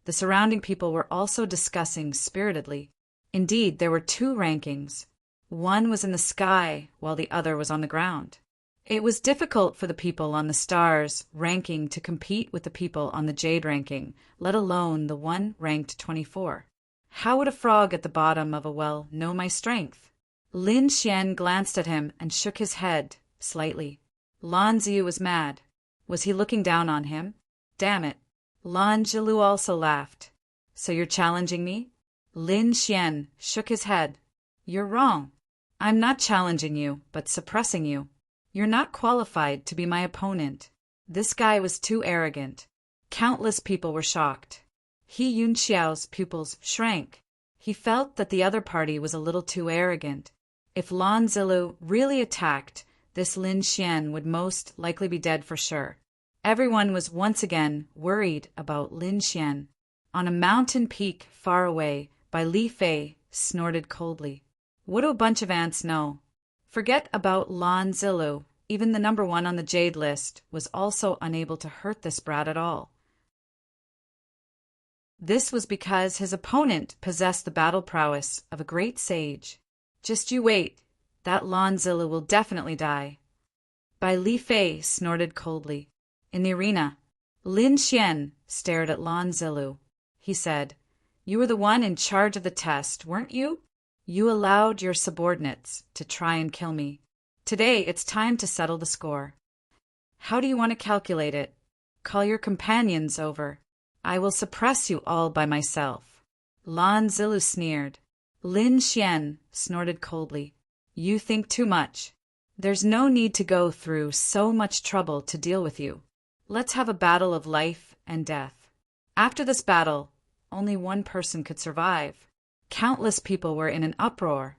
The surrounding people were also discussing spiritedly. Indeed, there were 2 rankings. One was in the sky, while the other was on the ground. It was difficult for the people on the stars ranking to compete with the people on the Jade ranking, let alone the one ranked 24. How would a frog at the bottom of a well know my strength? Lin Xian glanced at him and shook his head slightly. Lan Ziyu was mad. Was he looking down on him? Damn it. Lan Zhilu also laughed. "So you're challenging me?" Lin Xian shook his head. "You're wrong. I'm not challenging you, but suppressing you. You're not qualified to be my opponent." This guy was too arrogant. Countless people were shocked. He Yun Xiao's pupils shrank. He felt that the other party was a little too arrogant. If Lan Zilu really attacked, this Lin Xian would most likely be dead for sure. Everyone was once again worried about Lin Xian. On a mountain peak far away, by Li Fei snorted coldly. What do a bunch of ants know? Forget about Lan Zilu. Even the number 1 on the Jade list was also unable to hurt this brat at all. This was because his opponent possessed the battle prowess of a great sage. Just you wait. That Lan Zilu will definitely die. By Li Fei snorted coldly. In the arena, Lin Xian stared at Lan Zilu. He said, "You were the one in charge of the test, weren't you? You allowed your subordinates to try and kill me. Today it's time to settle the score. How do you want to calculate it? Call your companions over. I will suppress you all by myself. Lan Zilu sneered. Lin Xian snorted coldly. You think too much. There's no need to go through so much trouble to deal with you. Let's have a battle of life and death. After this battle, only one person could survive. Countless people were in an uproar,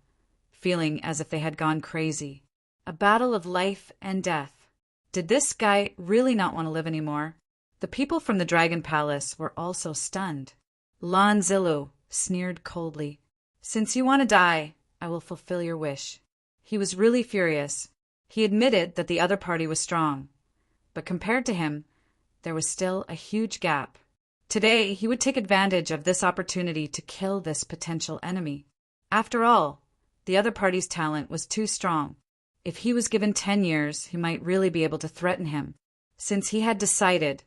feeling as if they had gone crazy. A battle of life and death. Did this guy really not want to live anymore? The people from the Dragon Palace were also stunned. Lan Zilu sneered coldly. Since you want to die, I will fulfill your wish. He was really furious. He admitted that the other party was strong, but compared to him, there was still a huge gap. Today, he would take advantage of this opportunity to kill this potential enemy. After all, the other party's talent was too strong. If he was given 10 years, he might really be able to threaten him. Since he had decided,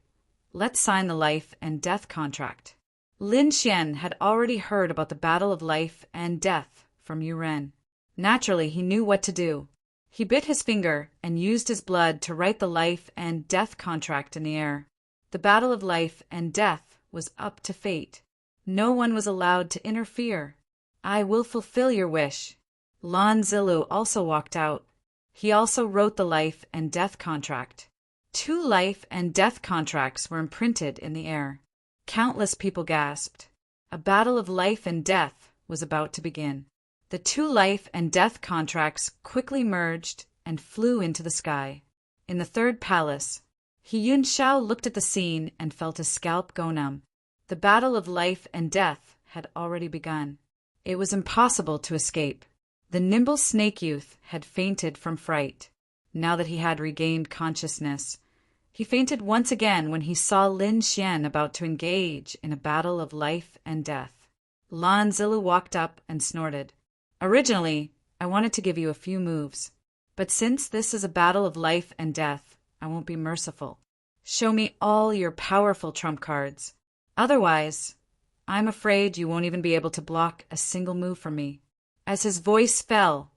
let's sign the life and death contract. Lin Xian had already heard about the battle of life and death from Yu Ren. Naturally, he knew what to do. He bit his finger and used his blood to write the life and death contract in the air. The battle of life and death was up to fate. No one was allowed to interfere. I will fulfill your wish. Lan Zilu also walked out. He also wrote the life and death contract. 2 life and death contracts were imprinted in the air. Countless people gasped. A battle of life and death was about to begin. The 2 life and death contracts quickly merged and flew into the sky. In the 3rd palace, He Yun Shao looked at the scene and felt his scalp go numb. The battle of life and death had already begun. It was impossible to escape. The nimble snake youth had fainted from fright. Now that he had regained consciousness, he fainted once again when he saw Lin Xian about to engage in a battle of life and death. Lan Zilu walked up and snorted. Originally, I wanted to give you a few moves, but since this is a battle of life and death, I won't be merciful. Show me all your powerful trump cards. Otherwise, I'm afraid you won't even be able to block a single move from me. As his voice fell,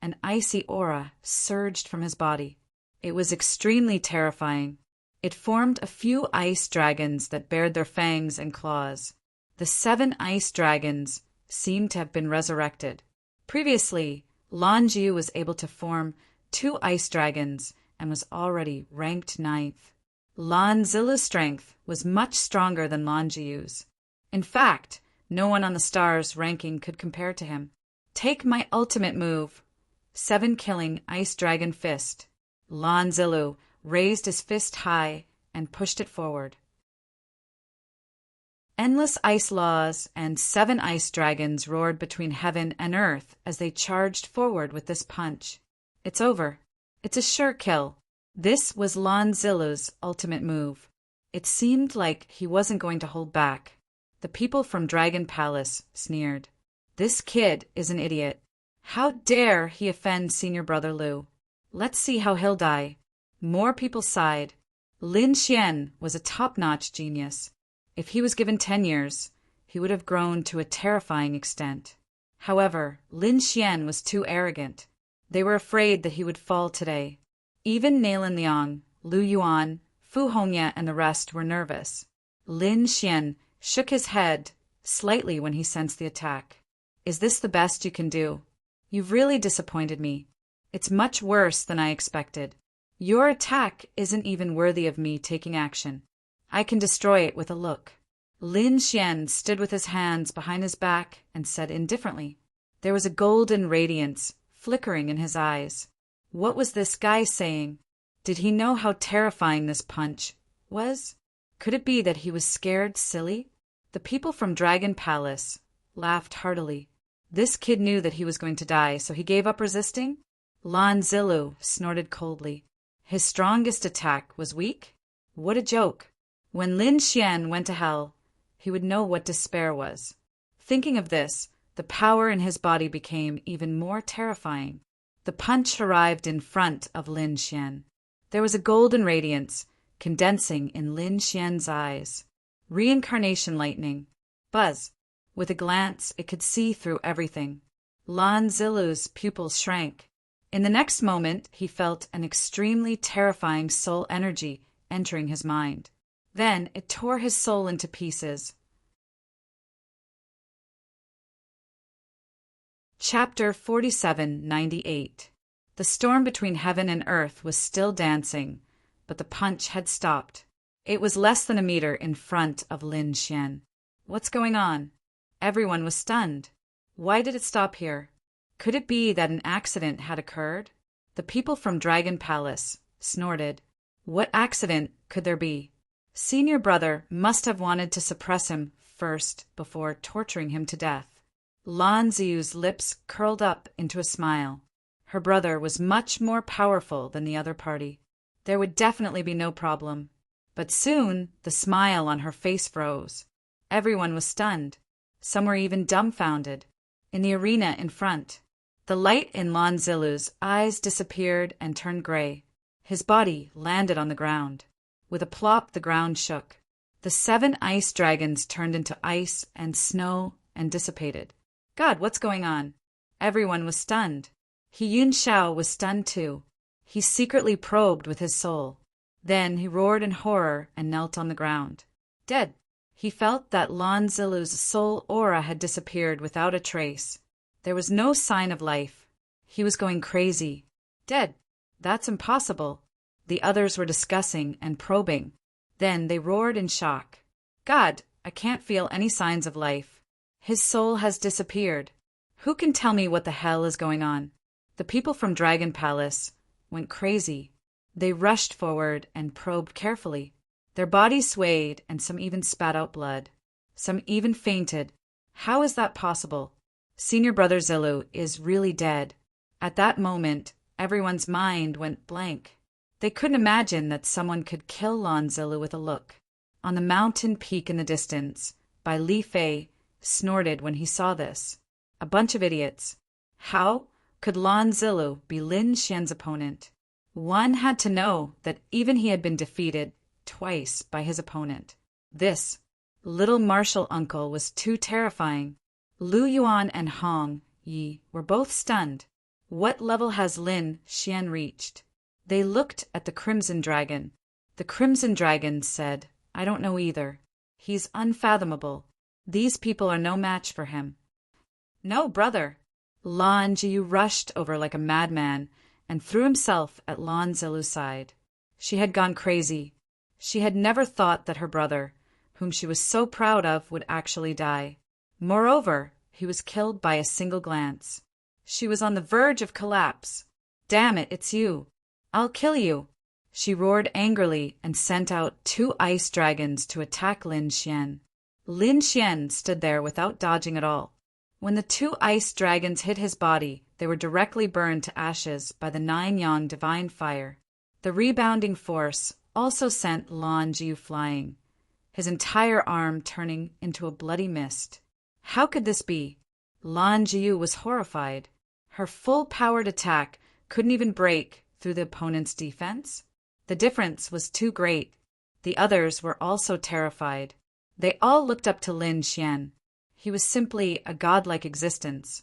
an icy aura surged from his body. It was extremely terrifying. It formed a few ice dragons that bared their fangs and claws. The 7 ice dragons seemed to have been resurrected. Previously, Lan Jiu was able to form 2 ice dragons and was already ranked 9th. Lan Zilu's strength was much stronger than Lan Jiu's. In fact, no one on the stars ranking could compare to him. Take my ultimate move. 7 killing ice dragon fist. Lan Zilu raised his fist high and pushed it forward. Endless ice laws and 7 ice dragons roared between heaven and earth as they charged forward with this punch. It's over. It's a sure kill. This was Lan Zilu's ultimate move. It seemed like he wasn't going to hold back. The people from Dragon Palace sneered. This kid is an idiot. How dare he offend Senior Brother Liu? Let's see how he'll die. More people sighed. Lin Xian was a top-notch genius. If he was given 10 years, he would have grown to a terrifying extent. However, Lin Xian was too arrogant. They were afraid that he would fall today. Even Nalin Liang, Lu Yuan, Fu Hongya, and the rest were nervous. Lin Xian shook his head slightly when he sensed the attack. Is this the best you can do? You've really disappointed me. It's much worse than I expected. Your attack isn't even worthy of me taking action. I can destroy it with a look. Lin Xian stood with his hands behind his back and said indifferently. There was a golden radiance flickering in his eyes. What was this guy saying? Did he know how terrifying this punch was? Could it be that he was scared silly? The people from Dragon Palace laughed heartily. This kid knew that he was going to die, so he gave up resisting? Lan Zilu snorted coldly. His strongest attack was weak? What a joke. When Lin Xian went to hell, he would know what despair was. Thinking of this, the power in his body became even more terrifying. The punch arrived in front of Lin Xian. There was a golden radiance condensing in Lin Xian's eyes. Reincarnation lightning. Buzz. With a glance, it could see through everything. Lon Zilu's pupils shrank. In the next moment, he felt an extremely terrifying soul energy entering his mind. Then it tore his soul into pieces. Chapter 4798. The storm between heaven and earth was still dancing, but the punch had stopped. It was less than a meter in front of Lin Xian. What's going on? Everyone was stunned. Why did it stop here? Could it be that an accident had occurred? The people from Dragon Palace snorted. What accident could there be? Senior brother must have wanted to suppress him first before torturing him to death. Lan Ziu's lips curled up into a smile. Her brother was much more powerful than the other party. There would definitely be no problem. But soon the smile on her face froze. Everyone was stunned. Some were even dumbfounded. In the arena in front, the light in Lan Zilu's eyes disappeared and turned gray. His body landed on the ground. With a plop, the ground shook. The 7 ice dragons turned into ice and snow and dissipated. God, what's going on? Everyone was stunned. He Yun Xiao was stunned too. He secretly probed with his soul. Then he roared in horror and knelt on the ground. Dead. He felt that Lan Zilu's soul aura had disappeared without a trace. There was no sign of life. He was going crazy. Dead. That's impossible. The others were discussing and probing. Then they roared in shock. God, I can't feel any signs of life. His soul has disappeared. Who can tell me what the hell is going on? The people from Dragon Palace went crazy. They rushed forward and probed carefully. Their bodies swayed and some even spat out blood. Some even fainted. How is that possible? Senior brother Zilu is really dead. At that moment, everyone's mind went blank. They couldn't imagine that someone could kill Lan Zilu with a look. On the mountain peak in the distance, Bai Li Fei snorted when he saw this. A bunch of idiots. How could Lan Zilu be Lin Xian's opponent? One had to know that even he had been defeated twice by his opponent. This little martial uncle was too terrifying. Lu Yuan and Hong Yi were both stunned. What level has Lin Xian reached? They looked at the Crimson Dragon. The Crimson Dragon said, I don't know either. He's unfathomable. These people are no match for him. No, brother. Lan Jiyu rushed over like a madman and threw himself at Lan Zilu's side. She had gone crazy. She had never thought that her brother, whom she was so proud of, would actually die. Moreover, he was killed by a single glance. She was on the verge of collapse. Damn it, it's you. I'll kill you. She roared angrily and sent out 2 ice dragons to attack Lin Xian. Lin Xian stood there without dodging at all. When the 2 ice dragons hit his body, they were directly burned to ashes by the 9-yang divine fire. The rebounding force also sent Lan Jiu flying, his entire arm turning into a bloody mist. How could this be? Lan Jiu was horrified. Her full-powered attack couldn't even break through the opponent's defense. The difference was too great. The others were also terrified. They all looked up to Lin Xian. He was simply a godlike existence.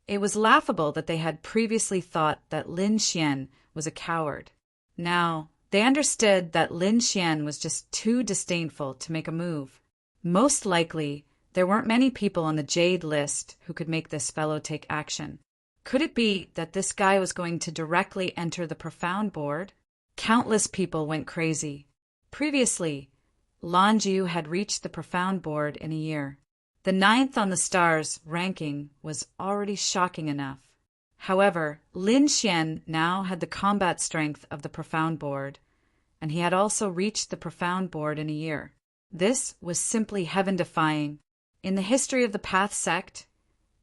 It was laughable that they had previously thought that Lin Xian was a coward. Now, they understood that Lin Xian was just too disdainful to make a move. Most likely, there weren't many people on the Jade list who could make this fellow take action. Could it be that this guy was going to directly enter the Profound Board? Countless people went crazy. Previously, Lan Jiu had reached the Profound Board in a year. The 9th on the stars ranking was already shocking enough. However, Lin Xian now had the combat strength of the Profound Board, and he had also reached the Profound Board in a year. This was simply heaven-defying. In the history of the Path sect,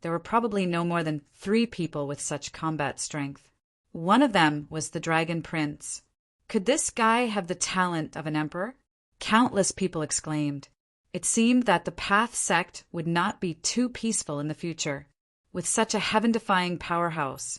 there were probably no more than 3 people with such combat strength. One of them was the Dragon Prince. Could this guy have the talent of an emperor? Countless people exclaimed. It seemed that the Path sect would not be too peaceful in the future. With such a heaven-defying powerhouse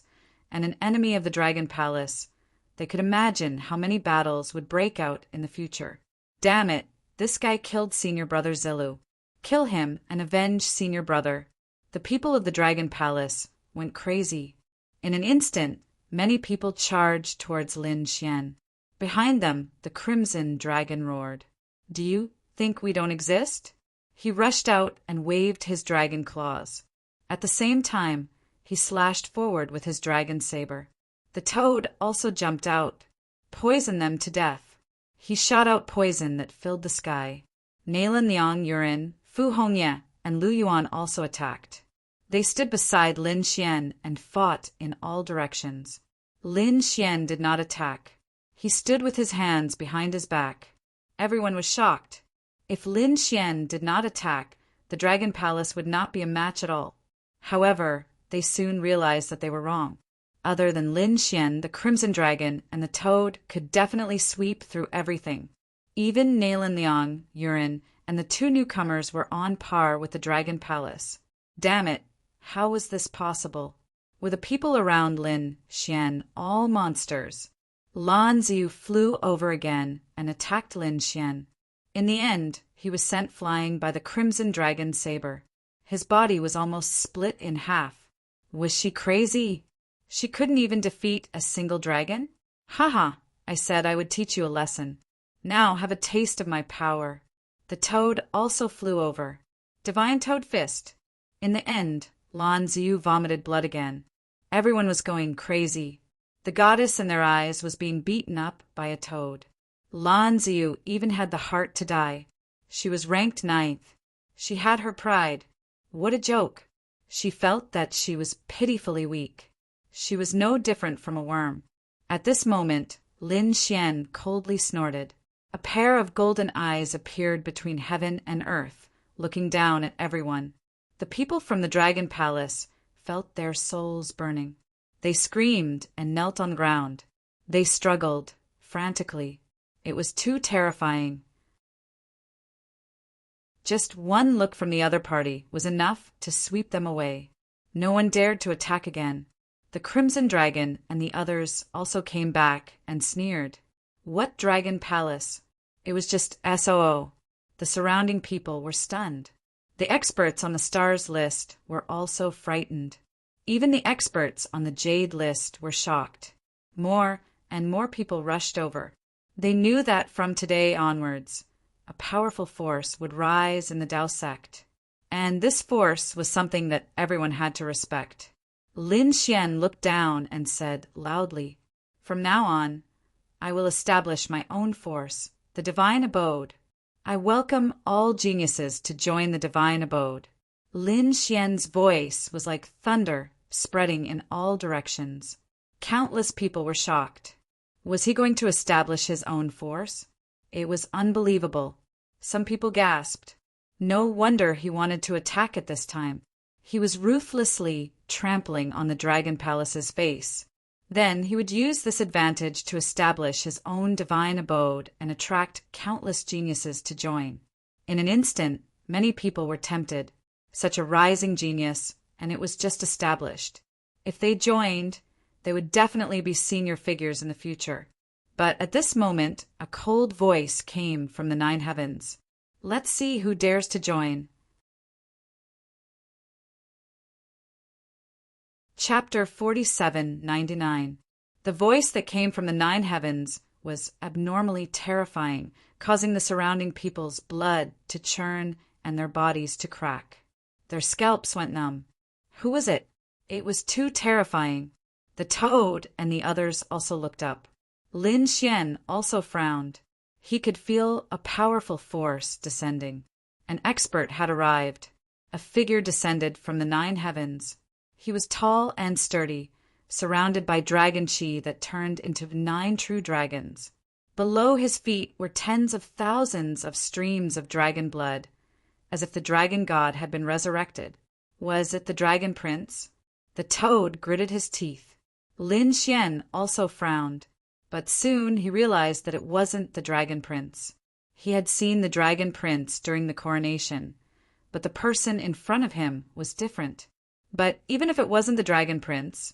and an enemy of the Dragon Palace, they could imagine how many battles would break out in the future. Damn it, this guy killed Senior Brother Zilu. Kill him and avenge Senior Brother. The people of the Dragon Palace went crazy. In an instant, many people charged towards Lin Xian. Behind them, the Crimson Dragon roared. "Do you think we don't exist?" He rushed out and waved his dragon claws. At the same time, he slashed forward with his dragon saber. The toad also jumped out. "Poison them to death." He shot out poison that filled the sky. Nalan Liang Yurin, Fu Hongye, and Lu Yuan also attacked. They stood beside Lin Xian and fought in all directions. Lin Xian did not attack. He stood with his hands behind his back. Everyone was shocked. If Lin Xian did not attack, the Dragon Palace would not be a match at all. However, they soon realized that they were wrong. Other than Lin Xian, the Crimson Dragon, and the Toad could definitely sweep through everything. Even Nalan Liang, Yurin, and the two newcomers were on par with the Dragon Palace. Damn it, how was this possible? Were the people around Lin Xian all monsters? Lan Ziyu flew over again and attacked Lin Xian. In the end, he was sent flying by the Crimson Dragon's saber. His body was almost split in half. Was she crazy? She couldn't even defeat a single dragon? Haha, I said I would teach you a lesson. Now have a taste of my power. The toad also flew over. Divine Toad Fist. In the end, Lan Ziyu vomited blood again. Everyone was going crazy. The goddess in their eyes was being beaten up by a toad. Lan Ziyu even had the heart to die. She was ranked 9th. She had her pride. What a joke. She felt that she was pitifully weak. She was no different from a worm. At this moment, Lin Xian coldly snorted. A pair of golden eyes appeared between heaven and earth, looking down at everyone. The people from the Dragon Palace felt their souls burning. They screamed and knelt on the ground. They struggled, frantically. It was too terrifying. Just one look from the other party was enough to sweep them away. No one dared to attack again. The Crimson Dragon and the others also came back and sneered. What Dragon Palace? It was just SOO. The surrounding people were stunned. The experts on the stars list were also frightened. Even the experts on the Jade list were shocked. More and more people rushed over. They knew that from today onwards, a powerful force would rise in the Dao sect. And this force was something that everyone had to respect. Lin Xian looked down and said loudly, "From now on, I will establish my own force, the Divine Abode. I welcome all geniuses to join the Divine Abode." Lin Xian's voice was like thunder, spreading in all directions. Countless people were shocked. Was he going to establish his own force? It was unbelievable. Some people gasped. No wonder he wanted to attack at this time. He was ruthlessly trampling on the Dragon Palace's face. Then he would use this advantage to establish his own divine abode and attract countless geniuses to join. In an instant, many people were tempted. Such a rising genius, and it was just established. If they joined, they would definitely be senior figures in the future. But at this moment, a cold voice came from the 9 heavens. Let's see who dares to join. Chapter 4799. The voice that came from the 9 heavens was abnormally terrifying, causing the surrounding people's blood to churn and their bodies to crack. Their scalps went numb. Who was it? It was too terrifying. The toad and the others also looked up. Lin Xian also frowned. He could feel a powerful force descending. An expert had arrived. A figure descended from the 9 heavens. He was tall and sturdy, surrounded by dragon chi that turned into 9 true dragons. Below his feet were tens of thousands of streams of dragon blood, as if the dragon god had been resurrected. Was it the dragon prince? The toad gritted his teeth. Lin Xian also frowned, but soon he realized that it wasn't the dragon prince. He had seen the dragon prince during the coronation, but the person in front of him was different. But even if it wasn't the dragon prince,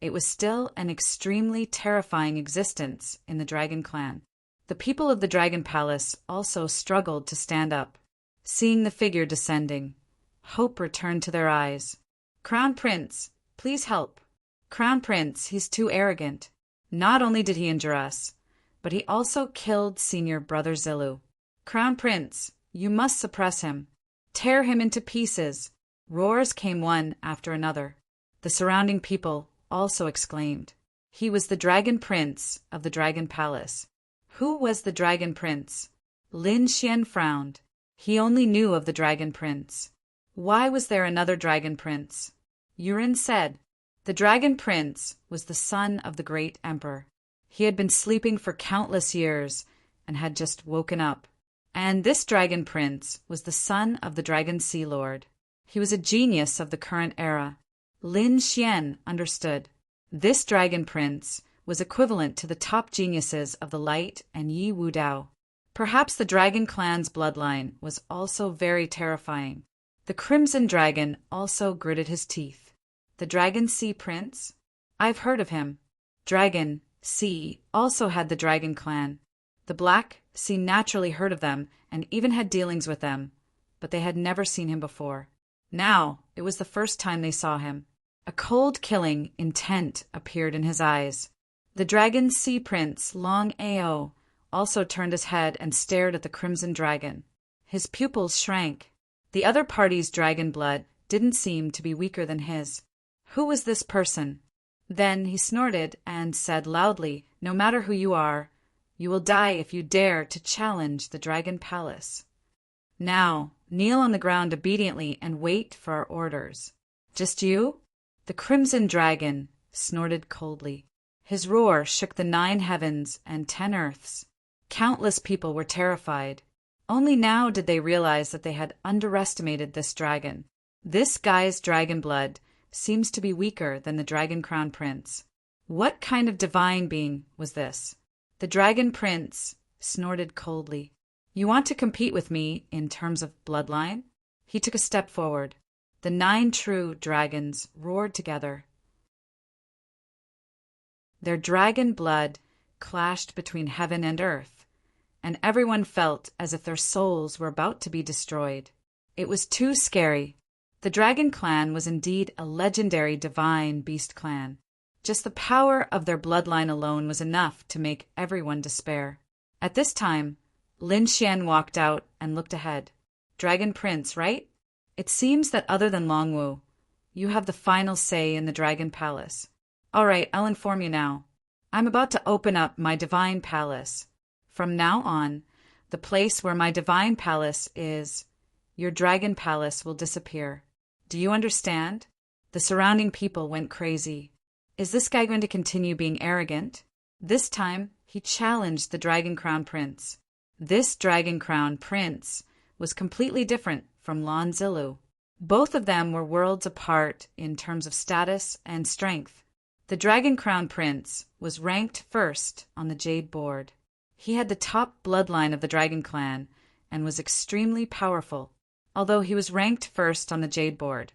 it was still an extremely terrifying existence in the dragon clan. The people of the Dragon Palace also struggled to stand up. Seeing the figure descending, hope returned to their eyes. Crown Prince, please help. Crown Prince, he's too arrogant. Not only did he injure us, but he also killed Senior Brother Zilu. Crown Prince, you must suppress him. Tear him into pieces. Roars came one after another. The surrounding people also exclaimed. He was the Dragon Prince of the Dragon Palace. Who was the Dragon Prince? Lin Xian frowned. He only knew of the Dragon Prince. Why was there another Dragon Prince? Yurin said. The Dragon Prince was the son of the great emperor. He had been sleeping for countless years and had just woken up. And this Dragon Prince was the son of the Dragon Sea Lord. He was a genius of the current era. Lin Xian understood. This Dragon Prince was equivalent to the top geniuses of the Light and Yi Wudao. Perhaps the Dragon Clan's bloodline was also very terrifying. The Crimson Dragon also gritted his teeth. The Dragon Sea Prince? I've heard of him. Dragon Sea also had the Dragon Clan. The Black Sea naturally heard of them and even had dealings with them, but they had never seen him before. Now it was the first time they saw him. A cold killing intent appeared in his eyes. The Dragon Sea Prince, Long Ao, also turned his head and stared at the Crimson Dragon. His pupils shrank. The other party's dragon blood didn't seem to be weaker than his. Who was this person? Then he snorted and said loudly, No matter who you are, you will die if you dare to challenge the Dragon Palace. Now, kneel on the ground obediently and wait for our orders. Just you? The Crimson Dragon snorted coldly. His roar shook the 9 heavens and 10 earths. Countless people were terrified. Only now did they realize that they had underestimated this dragon. This guy's dragon blood seems to be weaker than the Dragon Crown Prince. What kind of divine being was this? The Dragon Prince snorted coldly. You want to compete with me in terms of bloodline? He took a step forward. The 9 true dragons roared together. Their dragon blood clashed between heaven and earth, and everyone felt as if their souls were about to be destroyed. It was too scary. The Dragon Clan was indeed a legendary divine beast clan. Just the power of their bloodline alone was enough to make everyone despair. At this time, Lin Xian walked out and looked ahead. Dragon Prince, right? It seems that other than Longwu, you have the final say in the Dragon Palace. All right, I'll inform you now. I'm about to open up my divine palace. From now on, the place where my divine palace is, your dragon palace will disappear. Do you understand? The surrounding people went crazy. Is this guy going to continue being arrogant? This time, he challenged the Dragon Crown Prince. This Dragon Crown Prince was completely different from Lon Zilu. Both of them were worlds apart in terms of status and strength. The Dragon Crown Prince was ranked first on the Jade board. He had the top bloodline of the Dragon Clan and was extremely powerful. Although he was ranked first on the Jade board,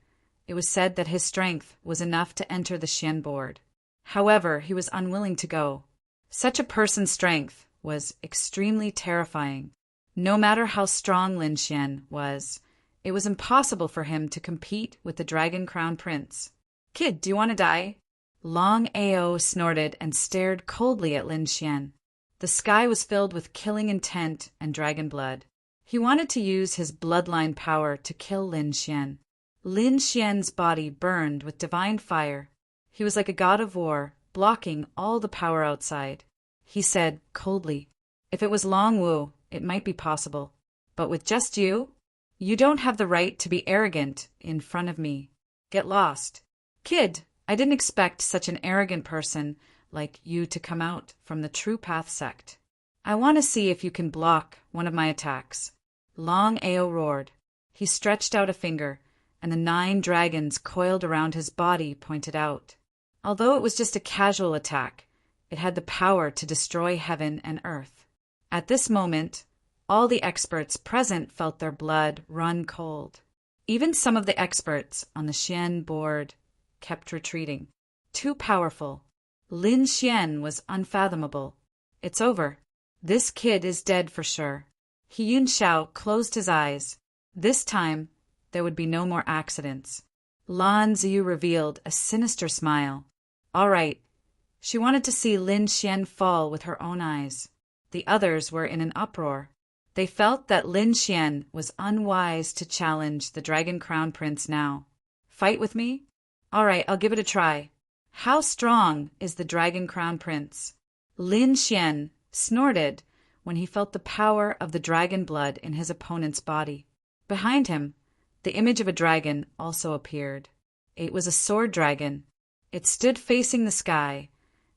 it was said that his strength was enough to enter the Xian board. However, he was unwilling to go. Such a person's strength was extremely terrifying. No matter how strong Lin Xian was, it was impossible for him to compete with the Dragon Crown Prince. Kid, do you want to die? Long Ao snorted and stared coldly at Lin Xian. The sky was filled with killing intent and dragon blood. He wanted to use his bloodline power to kill Lin Xian. Lin Xian's body burned with divine fire. He was like a god of war, blocking all the power outside. He said coldly, If it was Long Wu, it might be possible. But with just you, you don't have the right to be arrogant in front of me. Get lost. Kid, I didn't expect such an arrogant person like you to come out from the True Path sect. I want to see if you can block one of my attacks. Long Ao roared. He stretched out a finger, and the 9 dragons coiled around his body pointed out. Although it was just a casual attack, it had the power to destroy heaven and earth. At this moment, all the experts present felt their blood run cold. Even some of the experts on the Xian board kept retreating. Too powerful. Lin Xian was unfathomable. It's over. This kid is dead for sure. He Yunxiao closed his eyes. This time, there would be no more accidents. Lan Ziyu revealed a sinister smile. All right. She wanted to see Lin Xian fall with her own eyes. The others were in an uproar. They felt that Lin Xian was unwise to challenge the Dragon Crown Prince now. Fight with me? All right, I'll give it a try. How strong is the Dragon Crown Prince? Lin Xian snorted when he felt the power of the dragon blood in his opponent's body. Behind him, the image of a dragon also appeared. It was a sword dragon. It stood facing the sky,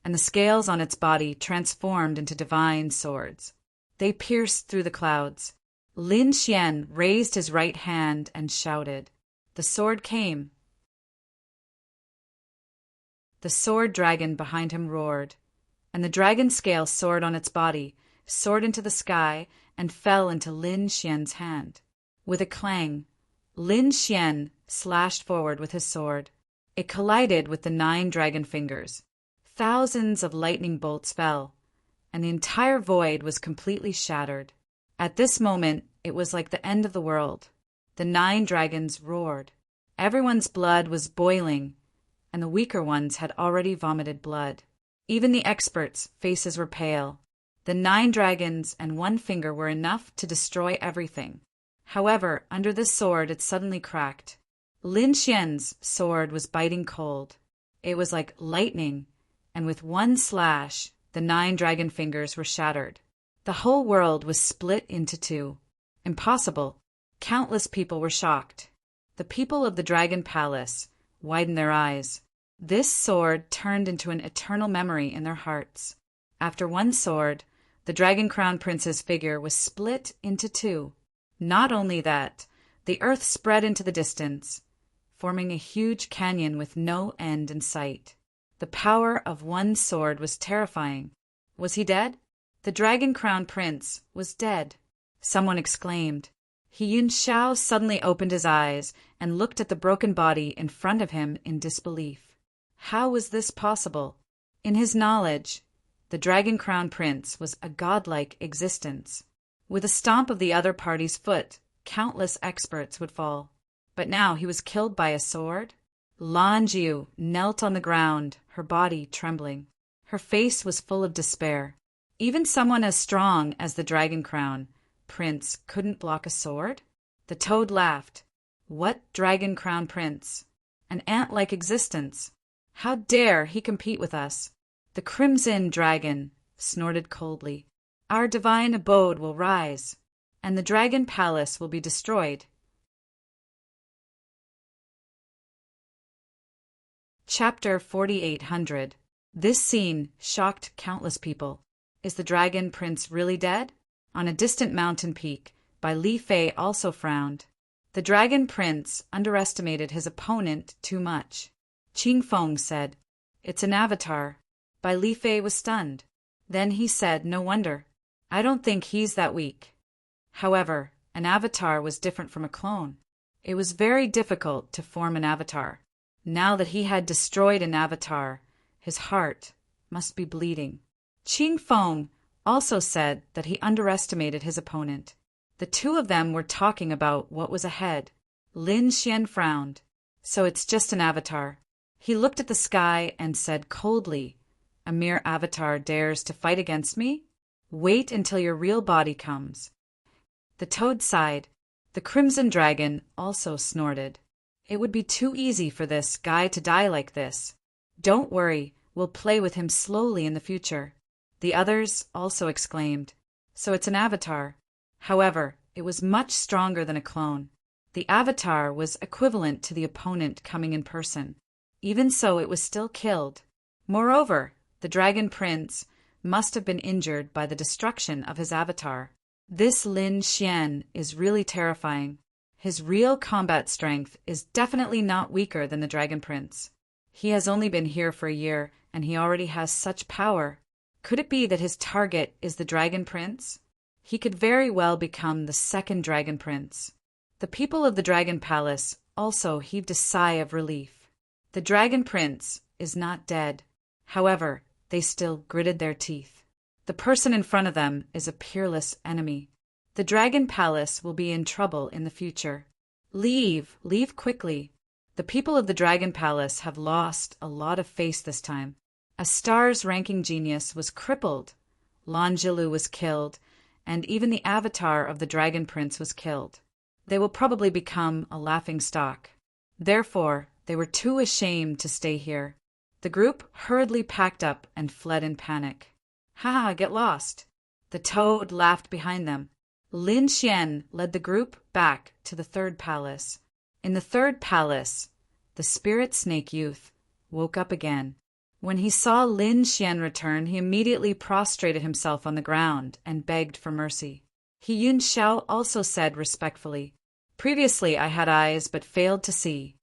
and the scales on its body transformed into divine swords. They pierced through the clouds. Lin Xian raised his right hand and shouted. The sword came. The sword dragon behind him roared, and the dragon scale soared on its body, soared into the sky, and fell into Lin Xian's hand. With a clang, Lin Xian slashed forward with his sword. It collided with the 9 dragon fingers. Thousands of lightning bolts fell, and the entire void was completely shattered. At this moment, it was like the end of the world. The 9 dragons roared. Everyone's blood was boiling, and the weaker ones had already vomited blood. Even the experts' faces were pale. The 9 dragons and 1 finger were enough to destroy everything. However, under this sword it suddenly cracked. Lin Xian's sword was biting cold. It was like lightning, and with one slash, the 9 dragon fingers were shattered. The whole world was split into 2. Impossible. Countless people were shocked. The people of the Dragon Palace widened their eyes. This sword turned into an eternal memory in their hearts. After one sword, the Dragon Crown Prince's figure was split into 2. Not only that, the earth spread into the distance, forming a huge canyon with no end in sight. The power of one sword was terrifying. Was he dead? The Dragon Crown Prince was dead. Someone exclaimed. He Yun Shao suddenly opened his eyes and looked at the broken body in front of him in disbelief. How was this possible? In his knowledge, the Dragon Crown Prince was a godlike existence. With a stomp of the other party's foot, countless experts would fall. But now he was killed by a sword? Lan Jiu knelt on the ground, her body trembling. Her face was full of despair. Even someone as strong as the Dragon Crown Prince couldn't block a sword? The toad laughed. What Dragon Crown Prince? An ant-like existence. How dare he compete with us? The Crimson Dragon snorted coldly. Our divine abode will rise, and the Dragon Palace will be destroyed. Chapter 4800. This scene shocked countless people. Is the Dragon Prince really dead? On a distant mountain peak, Bai Li Fei also frowned. The Dragon Prince underestimated his opponent too much. Qing Feng said, It's an avatar. Bai Li Fei was stunned. Then he said, No wonder. I don't think he's that weak. However, an avatar was different from a clone. It was very difficult to form an avatar. Now that he had destroyed an avatar, his heart must be bleeding. Qing Feng also said that he underestimated his opponent. The 2 of them were talking about what was ahead. Lin Xian frowned. So it's just an avatar. He looked at the sky and said coldly, A mere avatar dares to fight against me? Wait until your real body comes. The toad sighed. The Crimson Dragon also snorted. It would be too easy for this guy to die like this. Don't worry, we'll play with him slowly in the future. The others also exclaimed, So it's an avatar. However, it was much stronger than a clone. The avatar was equivalent to the opponent coming in person. Even so, it was still killed. Moreover, the Dragon Prince must have been injured by the destruction of his avatar. This Lin Xian is really terrifying. His real combat strength is definitely not weaker than the Dragon Prince. He has only been here for a year, and he already has such power. Could it be that his target is the Dragon Prince? He could very well become the second Dragon Prince. The people of the Dragon Palace also heaved a sigh of relief. The Dragon Prince is not dead. However, they still gritted their teeth. The person in front of them is a peerless enemy. The Dragon Palace will be in trouble in the future. Leave quickly. The people of the Dragon Palace have lost a lot of face this time. A star's ranking genius was crippled, Lan Jilu was killed, and even the avatar of the Dragon Prince was killed. They will probably become a laughing stock. Therefore, they were too ashamed to stay here. The group hurriedly packed up and fled in panic. "Ha, get lost!" The toad laughed behind them. Lin Xian led the group back to the third palace. In the third palace, the spirit snake youth woke up again. When he saw Lin Xian return, he immediately prostrated himself on the ground and begged for mercy. He Yun Xiao also said respectfully, "Previously I had eyes but failed to see.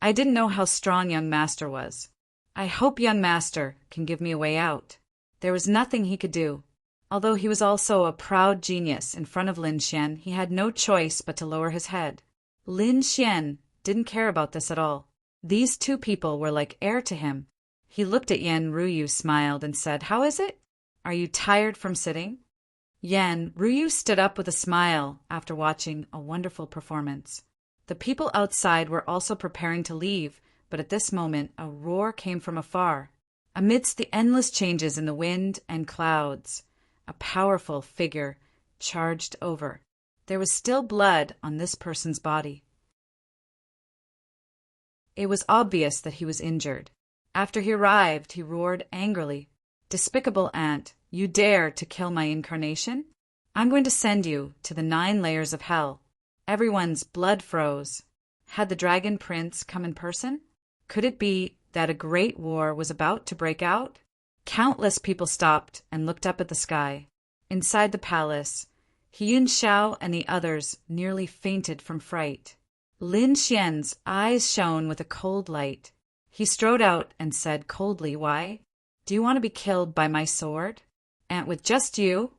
I didn't know how strong young master was. I hope young master can give me a way out." There was nothing he could do. Although he was also a proud genius in front of Lin Xian, he had no choice but to lower his head. Lin Xian didn't care about this at all. These two people were like air to him. He looked at Yan Ruyu, smiled, and said, "How is it? Are you tired from sitting?" Yan Ruyu stood up with a smile after watching a wonderful performance. The people outside were also preparing to leave, but at this moment a roar came from afar. Amidst the endless changes in the wind and clouds, a powerful figure charged over. There was still blood on this person's body. It was obvious that he was injured. After he arrived, he roared angrily, "Despicable ant, you dare to kill my incarnation? I'm going to send you to the 9 layers of hell." Everyone's blood froze. Had the Dragon Prince come in person? Could it be that a great war was about to break out? Countless people stopped and looked up at the sky. Inside the palace, Yun Xiao and the others nearly fainted from fright. Lin Xian's eyes shone with a cold light. He strode out and said coldly, "Why? Do you want to be killed by my sword? And with just you?"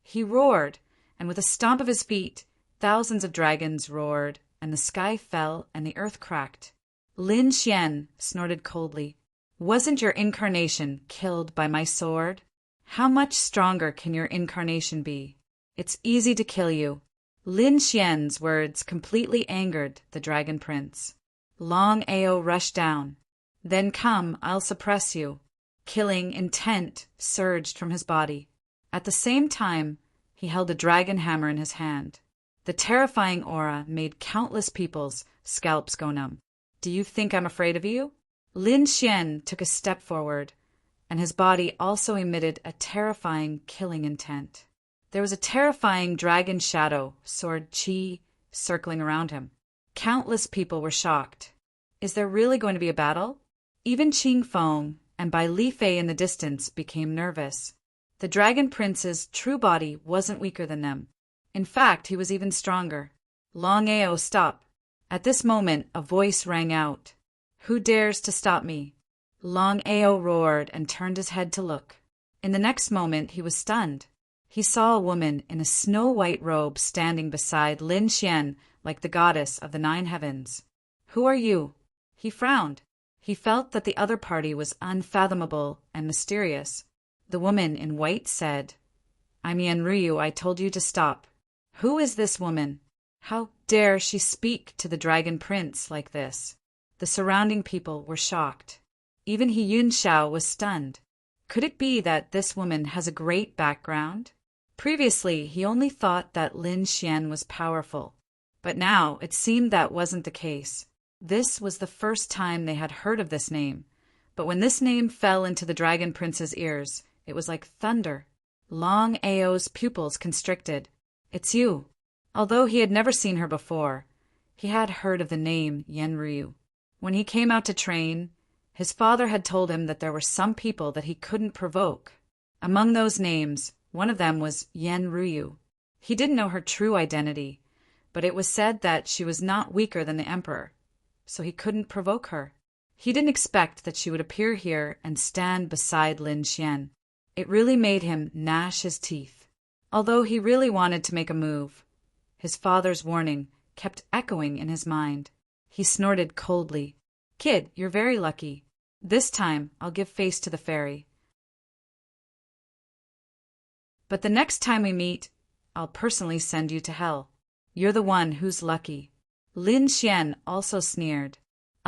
He roared, and with a stomp of his feet, thousands of dragons roared, and the sky fell and the earth cracked. Lin Xian snorted coldly, "Wasn't your incarnation killed by my sword? How much stronger can your incarnation be? It's easy to kill you." Lin Xian's words completely angered the Dragon Prince. Long Ao rushed down. "Then come, I'll suppress you." Killing intent surged from his body. At the same time, he held a dragon hammer in his hand. The terrifying aura made countless people's scalps go numb. "Do you think I'm afraid of you?" Lin Xian took a step forward, and his body also emitted a terrifying killing intent. There was a terrifying dragon shadow, sword Qi, circling around him. Countless people were shocked. Is there really going to be a battle? Even Qing Feng and Bai Li Fei in the distance became nervous. The Dragon Prince's true body wasn't weaker than them. In fact, he was even stronger. Long Ao, stop. At this moment, a voice rang out. "Who dares to stop me?" Long Ao roared and turned his head to look. In the next moment, he was stunned. He saw a woman in a snow-white robe standing beside Lin Xian like the goddess of the 9 heavens. "Who are you?" He frowned. He felt that the other party was unfathomable and mysterious. The woman in white said, "I'm Yan Ruyu. I told you to stop." Who is this woman? How dare she speak to the Dragon Prince like this? The surrounding people were shocked. Even Yun Xiao was stunned. Could it be that this woman has a great background? Previously, he only thought that Lin Xian was powerful, but now it seemed that wasn't the case. This was the first time they had heard of this name, but when this name fell into the Dragon Prince's ears, it was like thunder. Long Ao's pupils constricted. "It's you." Although he had never seen her before, he had heard of the name Yan Ryu. When he came out to train, his father had told him that there were some people that he couldn't provoke. Among those names, one of them was Yan Ryu. He didn't know her true identity, but it was said that she was not weaker than the emperor, so he couldn't provoke her. He didn't expect that she would appear here and stand beside Lin Xian. It really made him gnash his teeth. Although he really wanted to make a move, his father's warning kept echoing in his mind. He snorted coldly. "Kid, you're very lucky. This time I'll give face to the fairy. But the next time we meet, I'll personally send you to hell. You're the one who's lucky." Lin Xian also sneered.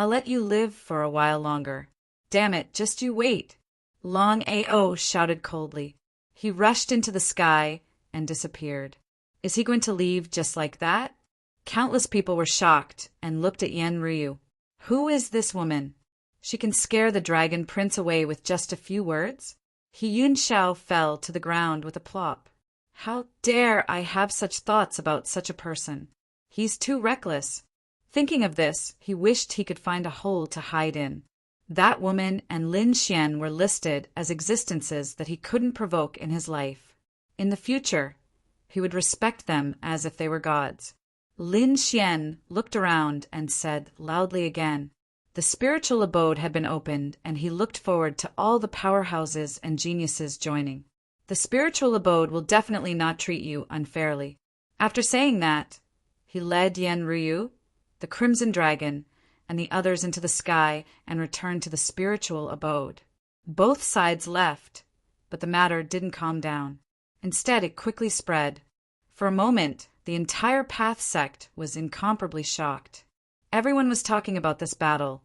I'll let you live for a while longer. Damn it, just you wait. Long A.O. shouted coldly. He rushed into the sky and disappeared. Is he going to leave just like that? Countless people were shocked and looked at Yen Ryu. Who is this woman? She can scare the dragon prince away with just a few words? Yun Xiao fell to the ground with a plop. How dare I have such thoughts about such a person? He's too reckless. Thinking of this, he wished he could find a hole to hide in. That woman and Lin Xian were listed as existences that he couldn't provoke in his life. In the future, he would respect them as if they were gods. Lin Xian looked around and said loudly again. The spiritual abode had been opened, and he looked forward to all the powerhouses and geniuses joining. The spiritual abode will definitely not treat you unfairly. After saying that, he led Yen Ryu, the Crimson Dragon, and the others into the sky and returned to the spiritual abode. Both sides left, but the matter didn't calm down. Instead, it quickly spread. For a moment, the entire Path sect was incomparably shocked. Everyone was talking about this battle,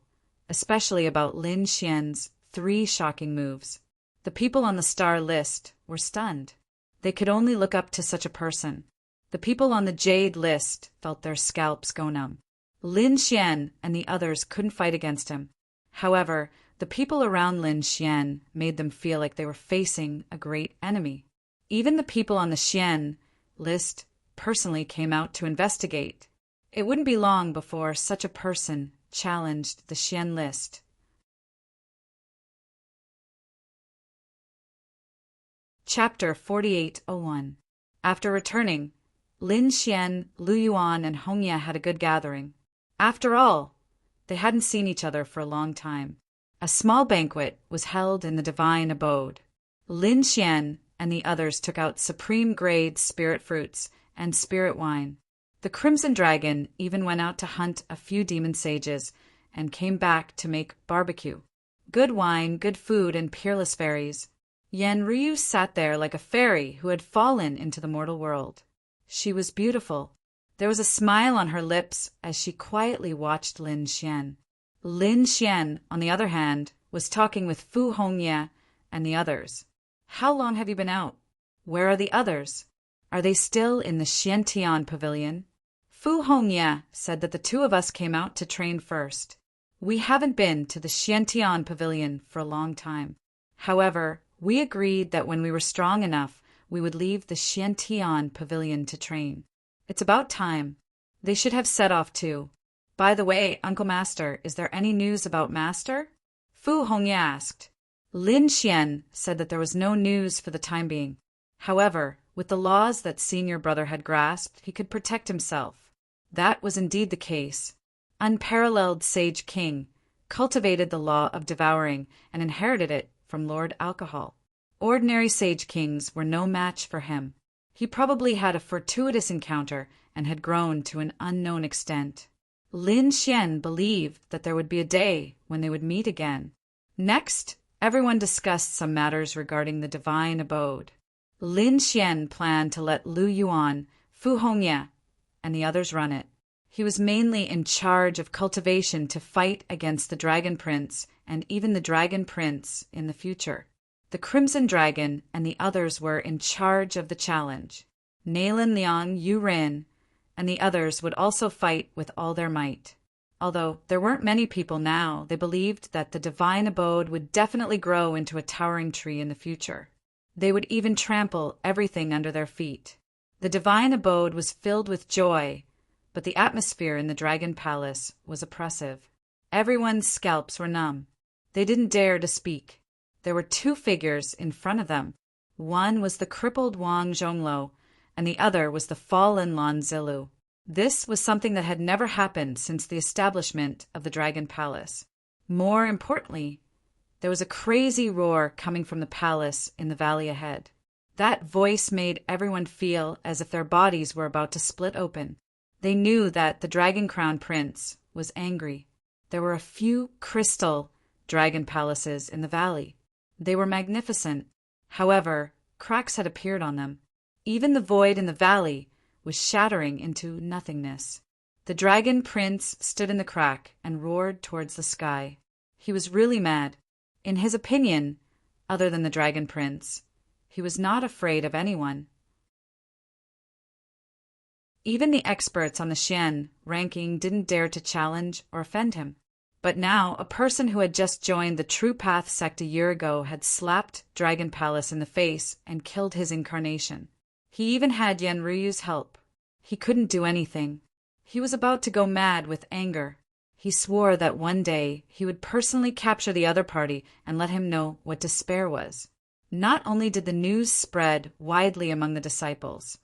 especially about Lin Xian's 3 shocking moves. The people on the star list were stunned. They could only look up to such a person. The people on the Jade list felt their scalps go numb. Lin Xian and the others couldn't fight against him. However, the people around Lin Xian made them feel like they were facing a great enemy. Even the people on the Xian list personally came out to investigate. It wouldn't be long before such a person challenged the Xian list. Chapter 4801. After returning, Lin Xian, Lu Yuan, and Hongya had a good gathering. After all, they hadn't seen each other for a long time. A small banquet was held in the divine abode. Lin Xian and the others took out supreme-grade spirit fruits and spirit wine. The Crimson Dragon even went out to hunt a few demon sages and came back to make barbecue. Good wine, good food, and peerless fairies. Yen Ryu sat there like a fairy who had fallen into the mortal world. She was beautiful. There was a smile on her lips as she quietly watched Lin Xian. Lin Xian, on the other hand, was talking with Fu Hongye and the others. How long have you been out? Where are the others? Are they still in the Xiantian pavilion? Fu Hongye said that the 2 of us came out to train first. We haven't been to the Xiantian pavilion for a long time. However, we agreed that when we were strong enough, we would leave the Xiantian pavilion to train. It's about time. They should have set off too. By the way, Uncle Master, is there any news about Master? Fu Hongye asked. Lin Xian said that there was no news for the time being. However, with the laws that senior brother had grasped, he could protect himself. That was indeed the case. Unparalleled Sage King cultivated the law of devouring and inherited it from Lord Alcohol. Ordinary Sage Kings were no match for him. He probably had a fortuitous encounter and had grown to an unknown extent. Lin Xian believed that there would be a day when they would meet again. Next, everyone discussed some matters regarding the divine abode. Lin Xian planned to let Lu Yuan, Fu Hongye, and the others run it. He was mainly in charge of cultivation to fight against the Dragon Prince and even the Dragon Prince in the future. The Crimson Dragon and the others were in charge of the challenge. Nalin Liang, Yu Rin, and the others would also fight with all their might. Although there weren't many people now, they believed that the divine abode would definitely grow into a towering tree in the future. They would even trample everything under their feet. The divine abode was filled with joy, but the atmosphere in the Dragon Palace was oppressive. Everyone's scalps were numb. They didn't dare to speak. There were 2 figures in front of them. One was the crippled Wang Zhonglo, and the other was the fallen Lan Zilu. This was something that had never happened since the establishment of the Dragon Palace. More importantly, there was a crazy roar coming from the palace in the valley ahead. That voice made everyone feel as if their bodies were about to split open. They knew that the Dragon Crown Prince was angry. There were a few crystal dragon palaces in the valley. They were magnificent. However, cracks had appeared on them. Even the void in the valley was shattering into nothingness. The dragon prince stood in the crack and roared towards the sky. He was really mad. In his opinion, other than the dragon prince, he was not afraid of anyone. Even the experts on the Xian ranking didn't dare to challenge or offend him. But now, a person who had just joined the True Path sect a year ago had slapped Dragon Palace in the face and killed his incarnation. He even had Yan Ruyu's help. He couldn't do anything. He was about to go mad with anger. He swore that one day he would personally capture the other party and let him know what despair was. Not only did the news spread widely among the disciples,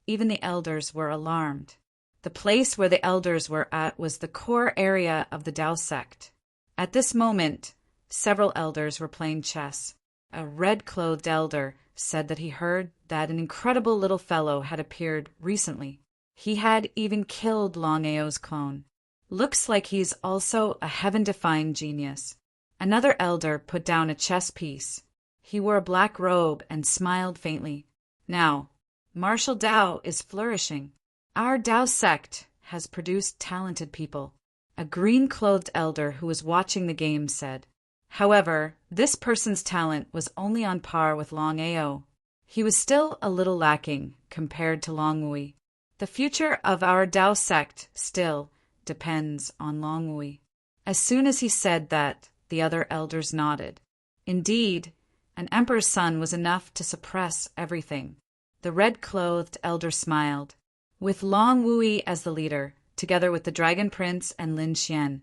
even the elders were alarmed. The place where the elders were at was the core area of the Tao sect. At this moment, several elders were playing chess. A red-clothed elder said that he heard that an incredible little fellow had appeared recently. He had even killed Long Ao's clone. Looks like he's also a heaven-defying genius. Another elder put down a chess piece. He wore a black robe and smiled faintly. Now, martial Tao is flourishing. Our Tao sect has produced talented people, a green-clothed elder who was watching the game said. However, this person's talent was only on par with Long Ao. He was still a little lacking compared to Long Wui. The future of our Tao sect still depends on Long Wui. As soon as he said that, the other elders nodded. Indeed, an emperor's son was enough to suppress everything. The red-clothed elder smiled. With Long Wui as the leader, together with the Dragon Prince and Lin Xian,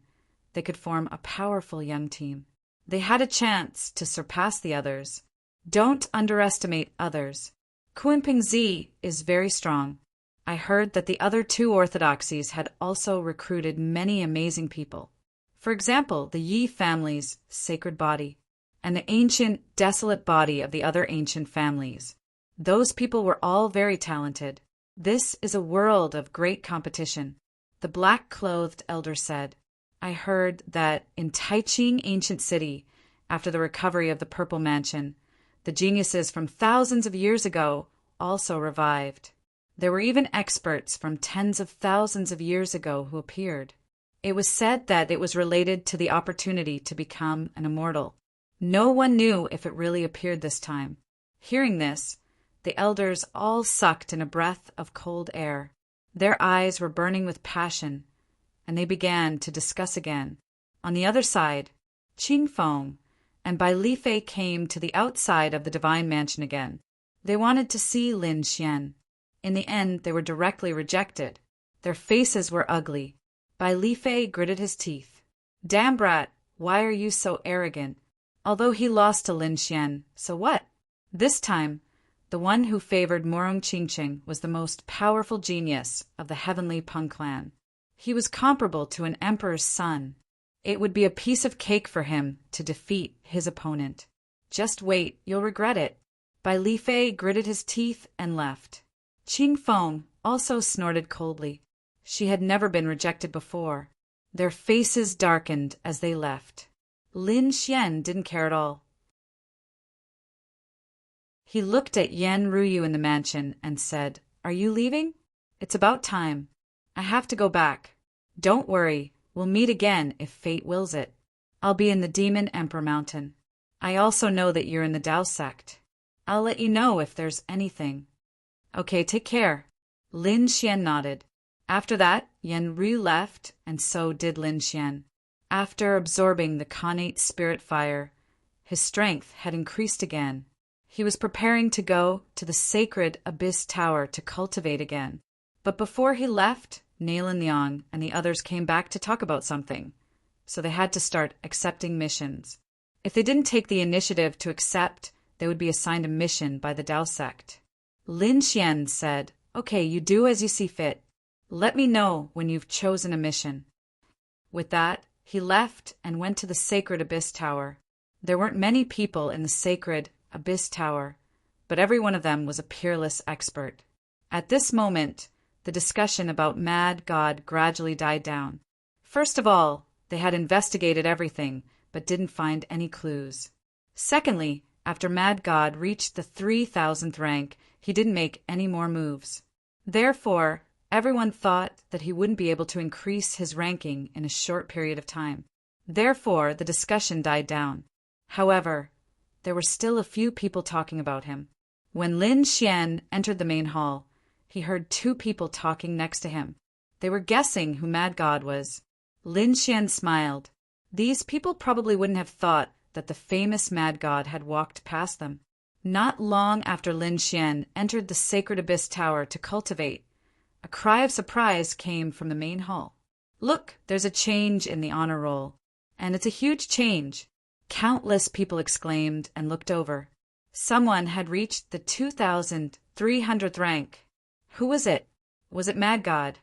they could form a powerful young team. They had a chance to surpass the others. Don't underestimate others. Kunping is very strong. I heard that the other two orthodoxies had also recruited many amazing people. For example, the Yi family's sacred body, and the ancient, desolate body of the other ancient families. Those people were all very talented. This is a world of great competition. The black-clothed elder said, I heard that in Taiching Ancient City, after the recovery of the Purple Mansion, the geniuses from thousands of years ago also revived. There were even experts from tens of thousands of years ago who appeared. It was said that it was related to the opportunity to become an immortal. No one knew if it really appeared this time. Hearing this, the elders all sucked in a breath of cold air. Their eyes were burning with passion, and they began to discuss again. On the other side, Qing Feng and Bai Lifei came to the outside of the divine mansion again. They wanted to see Lin Xian. In the end, they were directly rejected. Their faces were ugly. Bai Lifei gritted his teeth. Damn brat, why are you so arrogant? Although he lost to Lin Xian, so what? This time, the one who favored Morong Qingqing was the most powerful genius of the heavenly Peng clan. He was comparable to an emperor's son. It would be a piece of cake for him to defeat his opponent. Just wait, you'll regret it. Bai Lifei gritted his teeth and left. Qing Feng also snorted coldly. She had never been rejected before. Their faces darkened as they left. Lin Xian didn't care at all. He looked at Yan Ruyu in the mansion and said, Are you leaving? It's about time. I have to go back. Don't worry, we'll meet again if fate wills it. I'll be in the Demon Emperor Mountain. I also know that you're in the Tao sect. I'll let you know if there's anything. Okay, take care. Lin Xian nodded. After that, Yan Ryu left, and so did Lin Xian. After absorbing the Khanate spirit fire, his strength had increased again. He was preparing to go to the sacred Abyss Tower to cultivate again. But before he left, Nalan Liang and the others came back to talk about something, so they had to start accepting missions. If they didn't take the initiative to accept, they would be assigned a mission by the Tao sect. Lin Xian said, Okay, you do as you see fit. Let me know when you've chosen a mission. With that, he left and went to the sacred Abyss Tower. There weren't many people in the sacred Abyss Tower, but every one of them was a peerless expert. At this moment, the discussion about Mad God gradually died down. First of all, they had investigated everything, but didn't find any clues. Secondly, after Mad God reached the 3,000th rank, he didn't make any more moves. Therefore, Everyone thought that he wouldn't be able to increase his ranking in a short period of time. Therefore, the discussion died down. However, there were still a few people talking about him. When Lin Xian entered the main hall, he heard two people talking next to him. They were guessing who Mad God was. Lin Xian smiled. These people probably wouldn't have thought that the famous Mad God had walked past them. Not long after Lin Xian entered the Sacred Abyss Tower to cultivate, a cry of surprise came from the main hall. Look, there's a change in the honor roll. And it's a huge change. Countless people exclaimed and looked over. Someone had reached the 2,300th rank. Who was it? Was it Mad God?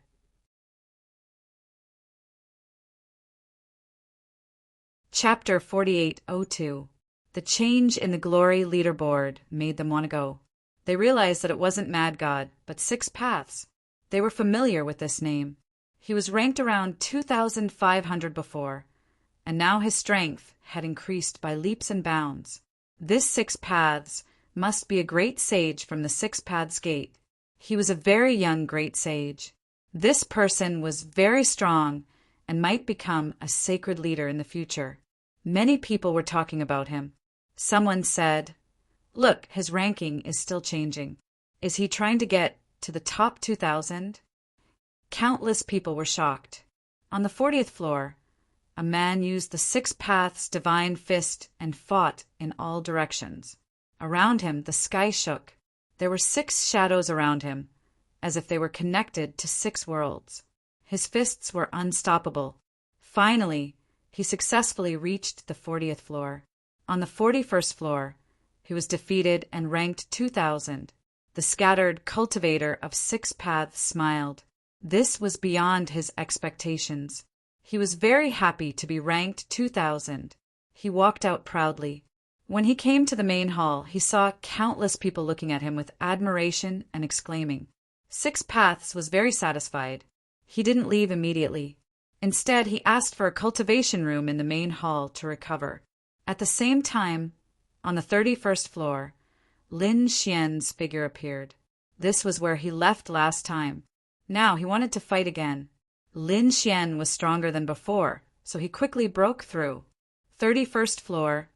Chapter 4802. The change in the glory leaderboard made them want to go. They realized that it wasn't Mad God, but Six Paths. They were familiar with this name. He was ranked around 2,500 before, and now his strength had increased by leaps and bounds. This Six Paths must be a great sage from the Six Paths Gate. He was a very young great sage. This person was very strong and might become a sacred leader in the future. Many people were talking about him. Someone said, "Look, his ranking is still changing. Is he trying to get to the top 2,000? Countless people were shocked. On the 40th floor, a man used the Six Paths divine fist and fought in all directions. Around him, the sky shook. There were 6 shadows around him, as if they were connected to 6 worlds. His fists were unstoppable. Finally, he successfully reached the 40th floor. On the 41st floor, he was defeated and ranked 2,000. The scattered cultivator of Six Paths smiled. This was beyond his expectations. He was very happy to be ranked 2,000. He walked out proudly. When he came to the main hall, he saw countless people looking at him with admiration and exclaiming. Six Paths was very satisfied. He didn't leave immediately. Instead, he asked for a cultivation room in the main hall to recover. At the same time, on the 31st floor, Lin Xian's figure appeared. This was where he left last time. Now he wanted to fight again. Lin Xian was stronger than before, so he quickly broke through. 31st floor,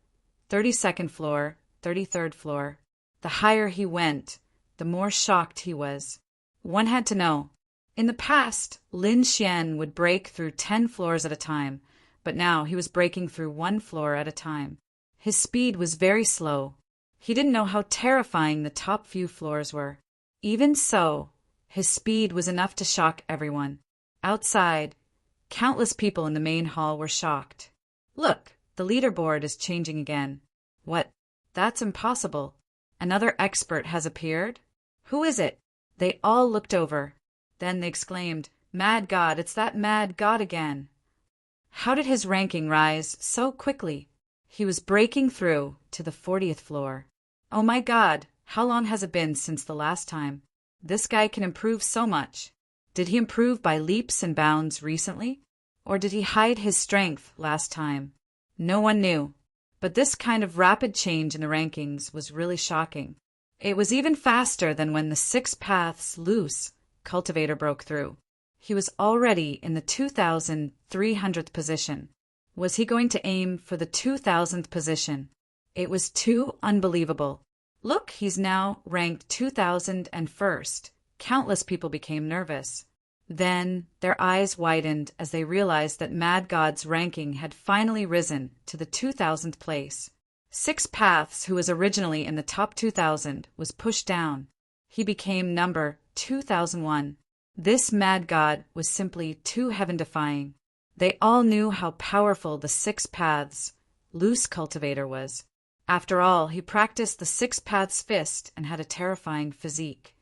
32nd floor, 33rd floor. The higher he went, the more shocked he was. One had to know. In the past, Lin Xian would break through 10 floors at a time, but now he was breaking through 1 floor at a time. His speed was very slow. He didn't know how terrifying the top few floors were. Even so, his speed was enough to shock everyone. Outside, countless people in the main hall were shocked. Look, the leaderboard is changing again. What? That's impossible. Another expert has appeared? Who is it? They all looked over. Then they exclaimed, Mad God, it's that Mad God again. How did his ranking rise so quickly? He was breaking through to the 40th floor. Oh my God, how long has it been since the last time? This guy can improve so much. Did he improve by leaps and bounds recently? Or did he hide his strength last time? No one knew. But this kind of rapid change in the rankings was really shocking. It was even faster than when the Six Paths loose cultivator broke through. He was already in the 2,300th position. Was he going to aim for the 2,000th position? It was too unbelievable. Look, he's now ranked 2,001st. Countless people became nervous. Then their eyes widened as they realized that Mad God's ranking had finally risen to the 2,000th place. Six Paths, who was originally in the top 2,000, was pushed down. He became number 2001. This Mad God was simply too heaven-defying. They all knew how powerful the Six Paths loose cultivator was. After all, he practiced the Six Paths fist and had a terrifying physique.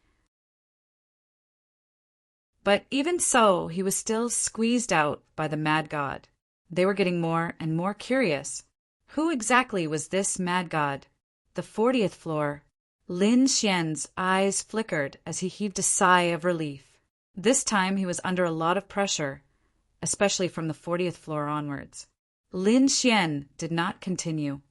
But even so, he was still squeezed out by the Mad God. They were getting more and more curious. Who exactly was this Mad God? The 40th floor. Lin Xian's eyes flickered as he heaved a sigh of relief. This time he was under a lot of pressure, especially from the 40th floor onwards. Lin Xian did not continue.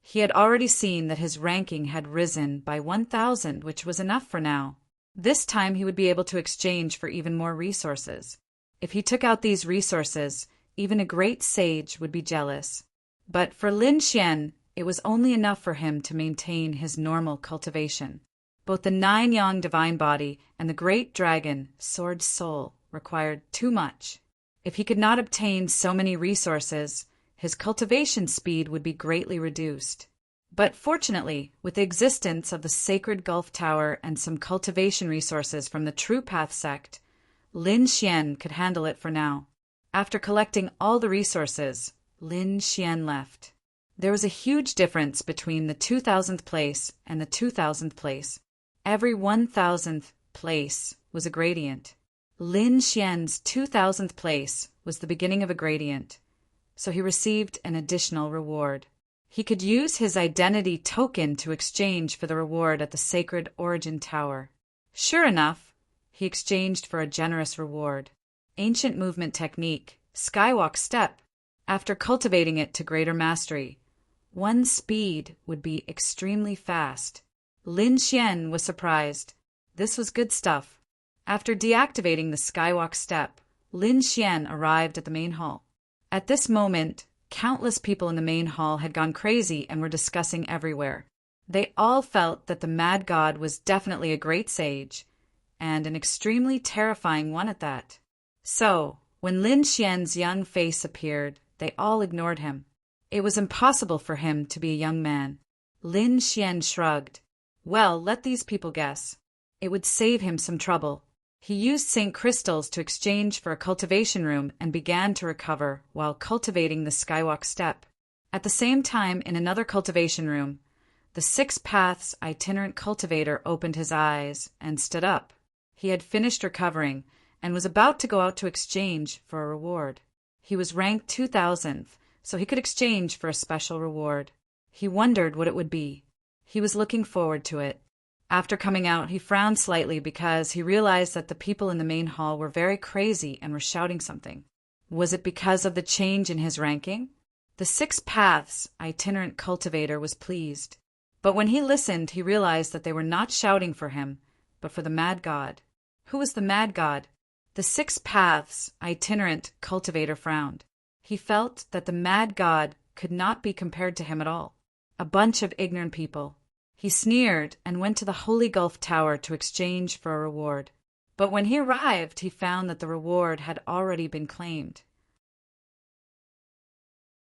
He had already seen that his ranking had risen by 1,000, which was enough for now. This time he would be able to exchange for even more resources. If he took out these resources, even a great sage would be jealous. But for Lin Xian, it was only enough for him to maintain his normal cultivation. Both the 9-yang divine body and the great dragon, sword soul, required too much. If he could not obtain so many resources, his cultivation speed would be greatly reduced. But fortunately, with the existence of the sacred Gulf Tower and some cultivation resources from the True Path sect, Lin Xian could handle it for now. After collecting all the resources, Lin Xian left. There was a huge difference between the 2000th place and the 2000th place. Every 1000th place was a gradient. Lin Xian's 2000th place was the beginning of a gradient, so he received an additional reward. He could use his identity token to exchange for the reward at the Sacred Origin Tower. Sure enough, he exchanged for a generous reward. Ancient movement technique, Skywalk Step. After cultivating it to greater mastery, one's speed would be extremely fast. Lin Xian was surprised. This was good stuff. After deactivating the Skywalk Step, Lin Xian arrived at the main hall. At this moment, countless people in the main hall had gone crazy and were discussing everywhere. They all felt that the Mad God was definitely a great sage, and an extremely terrifying one at that. So, when Lin Xian's young face appeared, they all ignored him. It was impossible for him to be a young man. Lin Xian shrugged. Well, let these people guess. It would save him some trouble. He used St. Crystals to exchange for a cultivation room and began to recover while cultivating the Skywalk Step. At the same time, in another cultivation room, the 6 Paths itinerant cultivator opened his eyes and stood up. He had finished recovering and was about to go out to exchange for a reward. He was ranked 2000th, so he could exchange for a special reward. He wondered what it would be. He was looking forward to it. After coming out, he frowned slightly because he realized that the people in the main hall were very crazy and were shouting something. Was it because of the change in his ranking? The 6 Paths itinerant cultivator was pleased. But when he listened, he realized that they were not shouting for him, but for the Mad God. Who was the Mad God? The 6 Paths itinerant cultivator frowned. He felt that the Mad God could not be compared to him at all. A bunch of ignorant people. He sneered and went to the Holy Gulf Tower to exchange for a reward. But when he arrived, he found that the reward had already been claimed.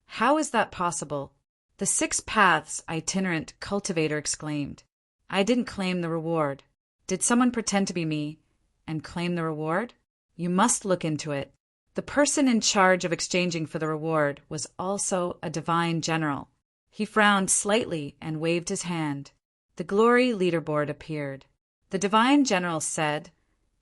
How is that possible? The 6 Paths itinerant cultivator exclaimed. I didn't claim the reward. Did someone pretend to be me and claim the reward? You must look into it. The person in charge of exchanging for the reward was also a divine general. He frowned slightly and waved his hand. The glory leaderboard appeared. The divine general said,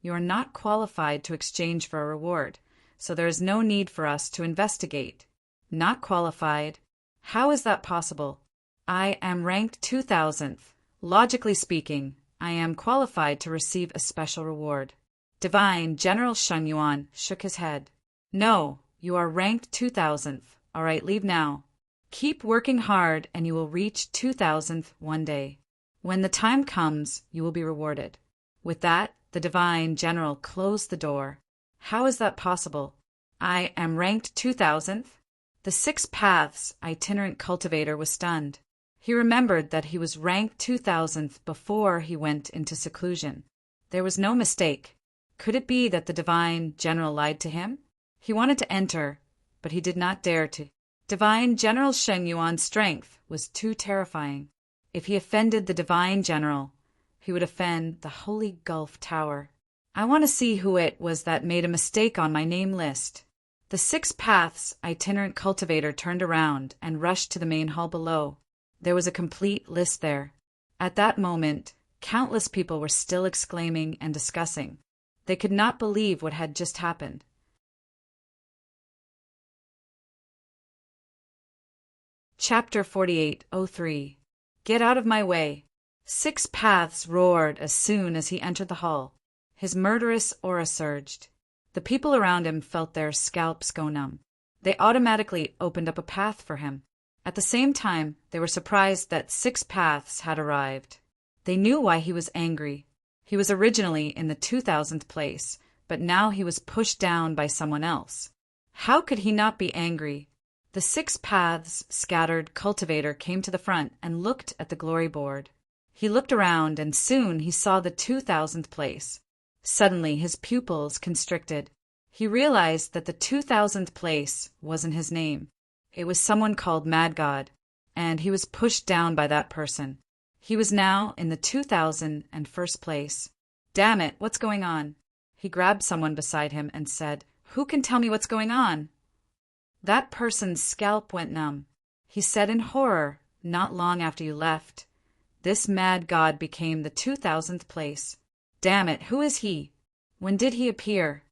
You are not qualified to exchange for a reward, so there is no need for us to investigate. Not qualified? How is that possible? I am ranked 2000th. Logically speaking, I am qualified to receive a special reward. Divine General Sheng Yuan shook his head. No, you are ranked 2000th. All right, leave now. Keep working hard and you will reach 2000th one day. When the time comes, you will be rewarded. With that, the divine general closed the door. How is that possible? I am ranked 2000th? The 6 Paths itinerant cultivator was stunned. He remembered that he was ranked 2000th before he went into seclusion. There was no mistake. Could it be that the divine general lied to him? He wanted to enter, but he did not dare to. Divine General Sheng Yuan's strength was too terrifying. If he offended the divine general, he would offend the Holy Gulf Tower. I want to see who it was that made a mistake on my name list. The 6 Paths itinerant cultivator turned around and rushed to the main hall below. There was a complete list there. At that moment, countless people were still exclaiming and discussing. They could not believe what had just happened. Chapter 48:03. Get out of my way. 6 Paths roared as soon as he entered the hall. His murderous aura surged. The people around him felt their scalps go numb. They automatically opened up a path for him. At the same time, they were surprised that 6 Paths had arrived. They knew why he was angry. He was originally in the 2000th place, but now he was pushed down by someone else. How could he not be angry? The 6 paths scattered cultivator came to the front and looked at the glory board. He looked around, and soon he saw the 2000th place. Suddenly his pupils constricted. He realized that the 2000th place wasn't his name. It was someone called Mad God, and he was pushed down by that person. He was now in the 2001st place. Damn it, what's going on? He grabbed someone beside him and said, "Who can tell me what's going on?" That person's scalp went numb. He said in horror, "Not long after you left, this Mad God became the 2000th place. Damn it, who is he? When did he appear?"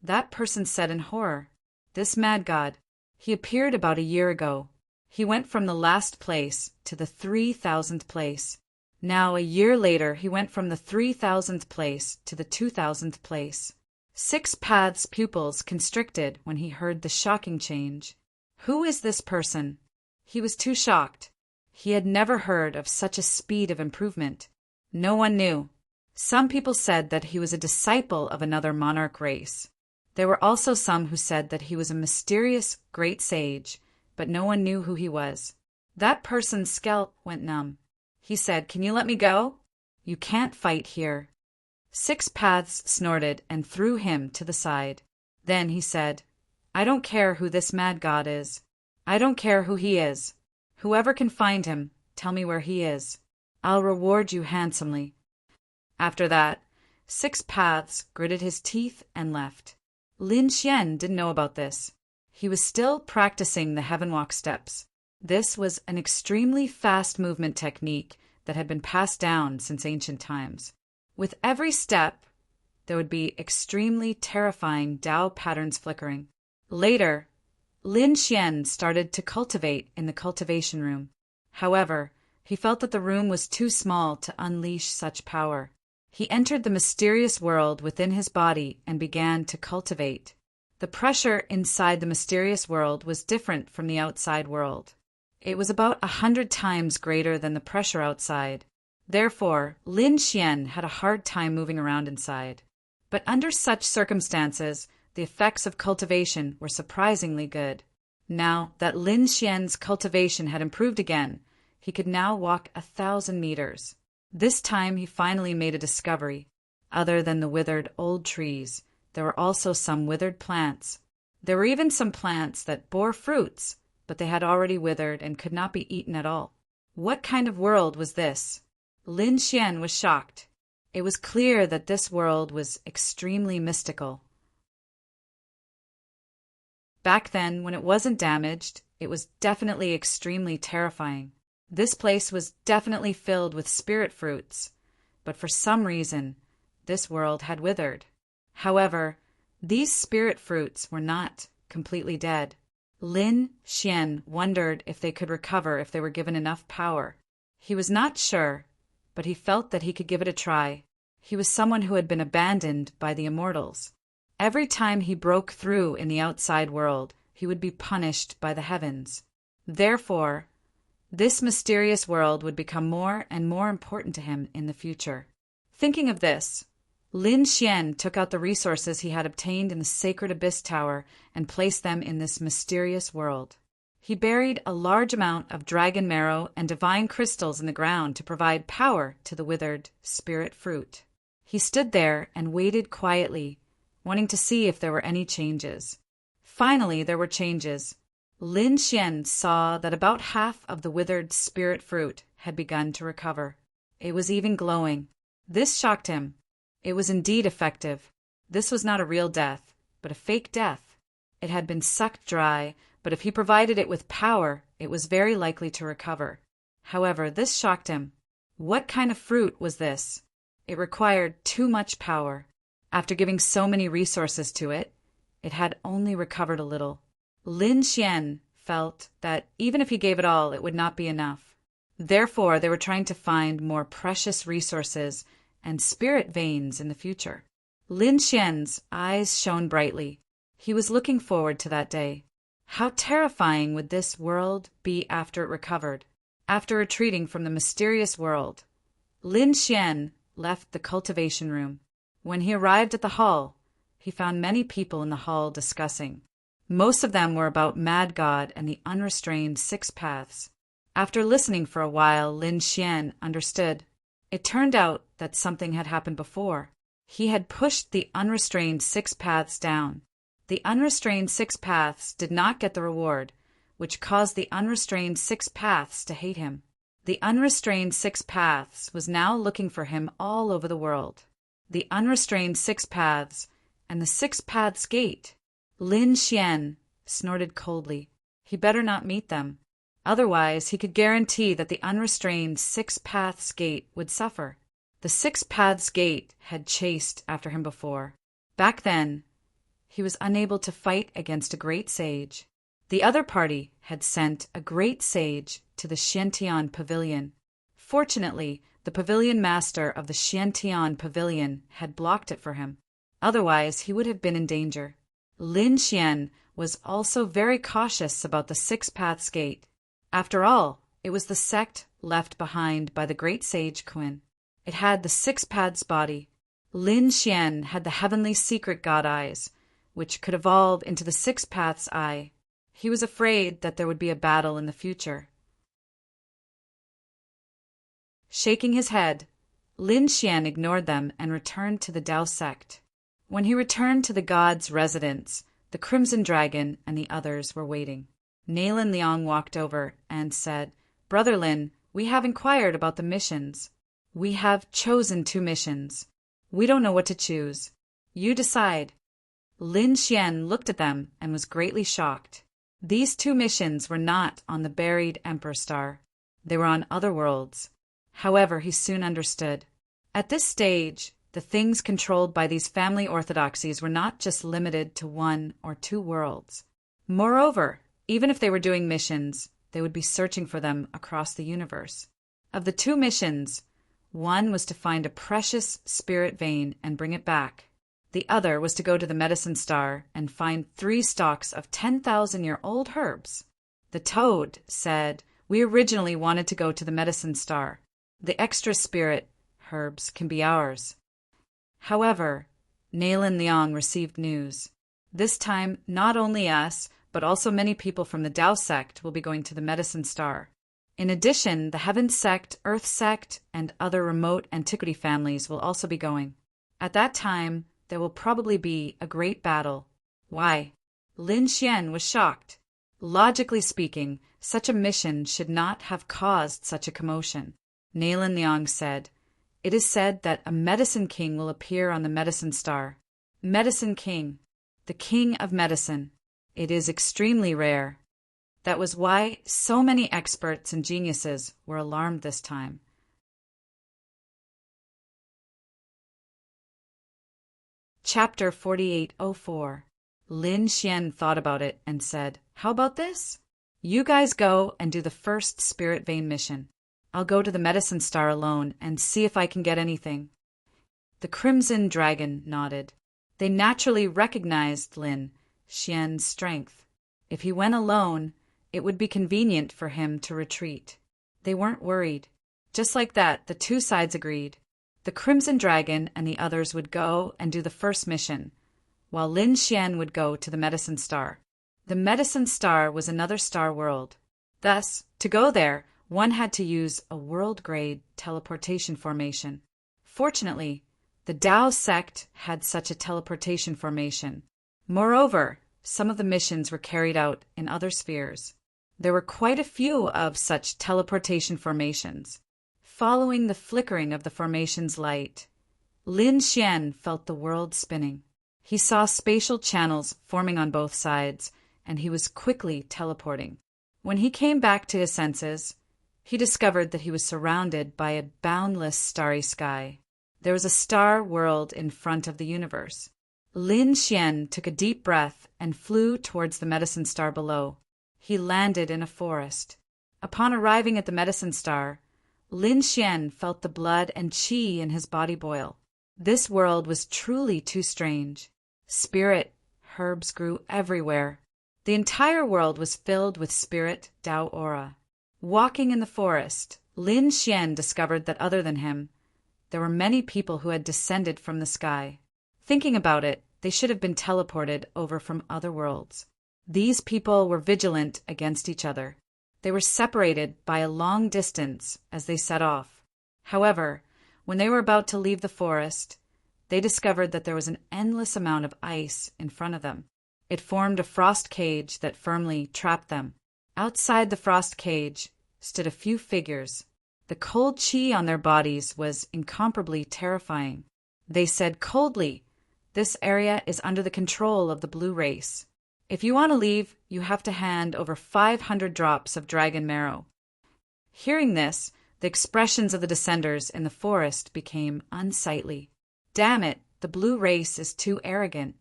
That person said in horror, "This Mad God, he appeared about a year ago. He went from the last place to the 3000th place. Now, a year later, he went from the 3000th place to the 2000th place." 6 paths pupils constricted when he heard the shocking change. Who is this person? He was too shocked. He had never heard of such a speed of improvement. No one knew. Some people said that he was a disciple of another monarch race. There were also some who said that he was a mysterious great sage, but no one knew who he was. That person's scalp went numb. He said, "Can you let me go? You can't fight here." 6 paths snorted and threw him to the side. Then he said, "I don't care who this Mad God is. I don't care who he is. Whoever can find him, tell me where he is. I'll reward you handsomely." After that, 6 paths gritted his teeth and left. Lin Xian didn't know about this. He was still practicing the Heaven Walk steps. This was an extremely fast movement technique that had been passed down since ancient times. With every step, there would be extremely terrifying Tao patterns flickering. Later, Lin Xian started to cultivate in the cultivation room. However, he felt that the room was too small to unleash such power. He entered the mysterious world within his body and began to cultivate. The pressure inside the mysterious world was different from the outside world. It was about 100 times greater than the pressure outside. Therefore, Lin Xian had a hard time moving around inside. But under such circumstances, the effects of cultivation were surprisingly good. Now that Lin Xian's cultivation had improved again, he could now walk 1,000 meters. This time he finally made a discovery. Other than the withered old trees, there were also some withered plants. There were even some plants that bore fruits, but they had already withered and could not be eaten at all. What kind of world was this? Lin Xian was shocked. It was clear that this world was extremely mystical. Back then, when it wasn't damaged, it was definitely extremely terrifying. This place was definitely filled with spirit fruits, but for some reason, this world had withered. However, these spirit fruits were not completely dead. Lin Xian wondered if they could recover if they were given enough power. He was not sure, but he felt that he could give it a try. He was someone who had been abandoned by the immortals. Every time he broke through in the outside world, he would be punished by the heavens. Therefore, this mysterious world would become more and more important to him in the future. Thinking of this, Lin Xian took out the resources he had obtained in the sacred abyss tower and placed them in this mysterious world. He buried a large amount of dragon marrow and divine crystals in the ground to provide power to the withered spirit fruit. He stood there and waited quietly, wanting to see if there were any changes. Finally, there were changes. Lin Xian saw that about half of the withered spirit fruit had begun to recover. It was even glowing. This shocked him. It was indeed effective. This was not a real death, but a fake death. It had been sucked dry, but if he provided it with power, it was very likely to recover. However, this shocked him. What kind of fruit was this? It required too much power. After giving so many resources to it, it had only recovered a little. Lin Xian felt that even if he gave it all, it would not be enough. Therefore, they were trying to find more precious resources and spirit veins in the future. Lin Xian's eyes shone brightly. He was looking forward to that day. How terrifying would this world be after it recovered? After retreating from the mysterious world, Lin Xian left the cultivation room. When he arrived at the hall, he found many people in the hall discussing. Most of them were about Mad God and the unrestrained 6 paths. After listening for a while, Lin Xian understood. It turned out that something had happened before. He had pushed the unrestrained 6 paths down. The unrestrained 6 paths did not get the reward, which caused the unrestrained 6 paths to hate him. The unrestrained 6 paths was now looking for him all over the world. The unrestrained 6 paths and the 6 paths gate. Lin Xian snorted coldly. He better not meet them. Otherwise, he could guarantee that the unrestrained 6 paths gate would suffer. The 6 paths gate had chased after him before. Back then, he was unable to fight against a great sage. The other party had sent a great sage to the Xiantian pavilion. Fortunately, the pavilion master of the Xiantian pavilion had blocked it for him. Otherwise, he would have been in danger. Lin Xian was also very cautious about the 6 paths gate. After all, it was the sect left behind by the great sage Qin. It had the 6 paths body. Lin Xian had the heavenly secret god eyes, which could evolve into the 6 paths eye. He was afraid that there would be a battle in the future. Shaking his head, Lin Xian ignored them and returned to the Dao sect. When he returned to the god's residence, the Crimson Dragon and the others were waiting. Nalin Liang walked over and said, "Brother Lin, we have inquired about the missions. We have chosen 2 missions. We don't know what to choose. You decide." Lin Xian looked at them and was greatly shocked. These 2 missions were not on the buried Emperor Star. They were on other worlds. However, he soon understood. At this stage, the things controlled by these family orthodoxies were not just limited to 1 or 2 worlds. Moreover, even if they were doing missions, they would be searching for them across the universe. Of the 2 missions, one was to find a precious spirit vein and bring it back. The other was to go to the medicine star and find 3 stalks of 10,000-year-old herbs. The toad said, "We originally wanted to go to the medicine star. The extra spirit herbs can be ours." However, Nalin Liang received news. This time, not only us, but also many people from the Dao sect will be going to the medicine star. In addition, the Heaven sect, Earth sect, and other remote antiquity families will also be going. At that time, there will probably be a great battle. Why? Lin Xian was shocked. Logically speaking, such a mission should not have caused such a commotion. Nalin Liang said, "It is said that a medicine king will appear on the medicine star. Medicine king, the king of medicine. It is extremely rare." That was why so many experts and geniuses were alarmed this time. Chapter 4804. Lin Xian thought about it and said, "How about this? You guys go and do the first spirit vein mission. I'll go to the medicine star alone and see if I can get anything." The Crimson Dragon nodded. They naturally recognized Lin Xian's strength. If he went alone, it would be convenient for him to retreat. They weren't worried. Just like that, the 2 sides agreed. The Crimson Dragon and the others would go and do the first mission, while Lin Xian would go to the medicine star. The medicine star was another star world. Thus, to go there, one had to use a world-grade teleportation formation. Fortunately, the Dao sect had such a teleportation formation. Moreover, some of the missions were carried out in other spheres. There were quite a few of such teleportation formations. Following the flickering of the formation's light, Lin Xian felt the world spinning. He saw spatial channels forming on both sides, and he was quickly teleporting. When he came back to his senses, he discovered that he was surrounded by a boundless starry sky. There was a star world in front of the universe. Lin Xian took a deep breath and flew towards the medicine star below. He landed in a forest. Upon arriving at the medicine star, Lin Xian felt the blood and qi in his body boil. This world was truly too strange. Spirit herbs grew everywhere. The entire world was filled with spirit Dao aura. Walking in the forest, Lin Xian discovered that other than him, There were many people who had descended from the sky. Thinking about it, they should have been teleported over from other worlds. These people were vigilant against each other. They were separated by a long distance as they set off. However, when they were about to leave the forest, they discovered that there was an endless amount of ice in front of them. It formed a frost cage that firmly trapped them. Outside the frost cage stood a few figures. The cold chi on their bodies was incomparably terrifying. They said coldly, "This area is under the control of the blue race. If you want to leave, you have to hand over 500 drops of dragon marrow." Hearing this, the expressions of the descenders in the forest became unsightly. "Damn it, the blue race is too arrogant."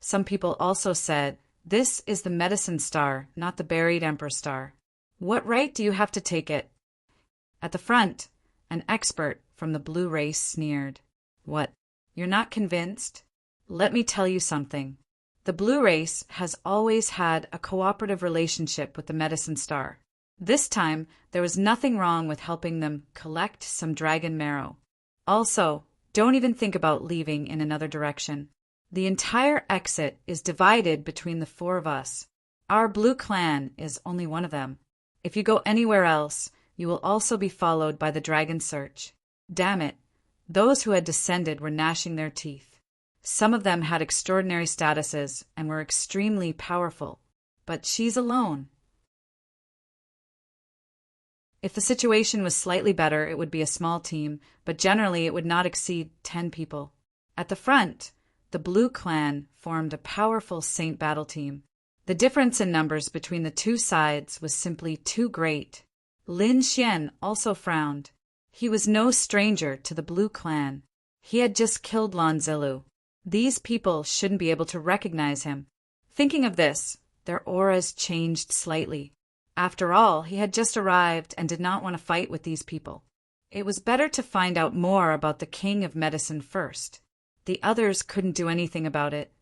Some people also said, "This is the medicine star, not the buried emperor star. What right do you have to take it?" At the front, an expert from the blue race sneered. "What, you're not convinced? Let me tell you something. The blue race has always had a cooperative relationship with the medicine star. This time, there was nothing wrong with helping them collect some dragon marrow. Also, don't even think about leaving in another direction. The entire exit is divided between the four of us. Our blue clan is only one of them. If you go anywhere else, you will also be followed by the dragon search." Damn it, those who had descended were gnashing their teeth. Some of them had extraordinary statuses and were extremely powerful, but she's alone. If the situation was slightly better, it would be a small team, but generally it would not exceed 10 people. At the front, the blue clan formed a powerful saint battle team. The difference in numbers between the two sides was simply too great. Lin Xian also frowned. He was no stranger to the blue clan. He had just killed Lan Zilu. These people shouldn't be able to recognize him. Thinking of this, their auras changed slightly. After all, he had just arrived and did not want to fight with these people. It was better to find out more about the king of medicine first. The others couldn't do anything about it.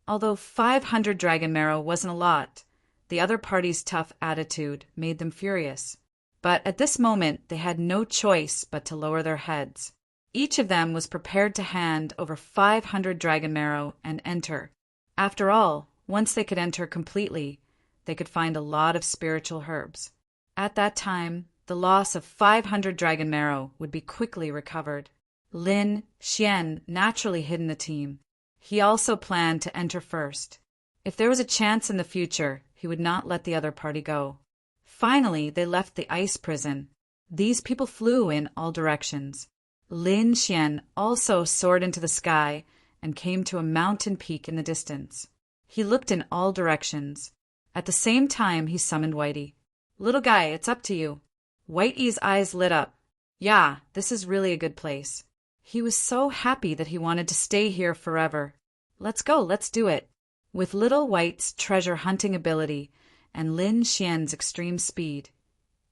Although 500 dragon marrow wasn't a lot, the other party's tough attitude made them furious. But at this moment, they had no choice but to lower their heads. Each of them was prepared to hand over 500 dragon marrow and enter. After all, once they could enter completely, they could find a lot of spiritual herbs. At that time, the loss of 500 dragon marrow would be quickly recovered. Lin Xian naturally hid in the team. He also planned to enter first. If there was a chance in the future, he would not let the other party go. Finally, they left the ice prison. These people flew in all directions. Lin Xian also soared into the sky and came to a mountain peak in the distance. He looked in all directions. At the same time, he summoned Whitey. "Little guy, it's up to you." Whitey's eyes lit up. "Yeah, this is really a good place." He was so happy that he wanted to stay here forever. "Let's go, let's do it." With Little White's treasure hunting ability and Lin Xian's extreme speed,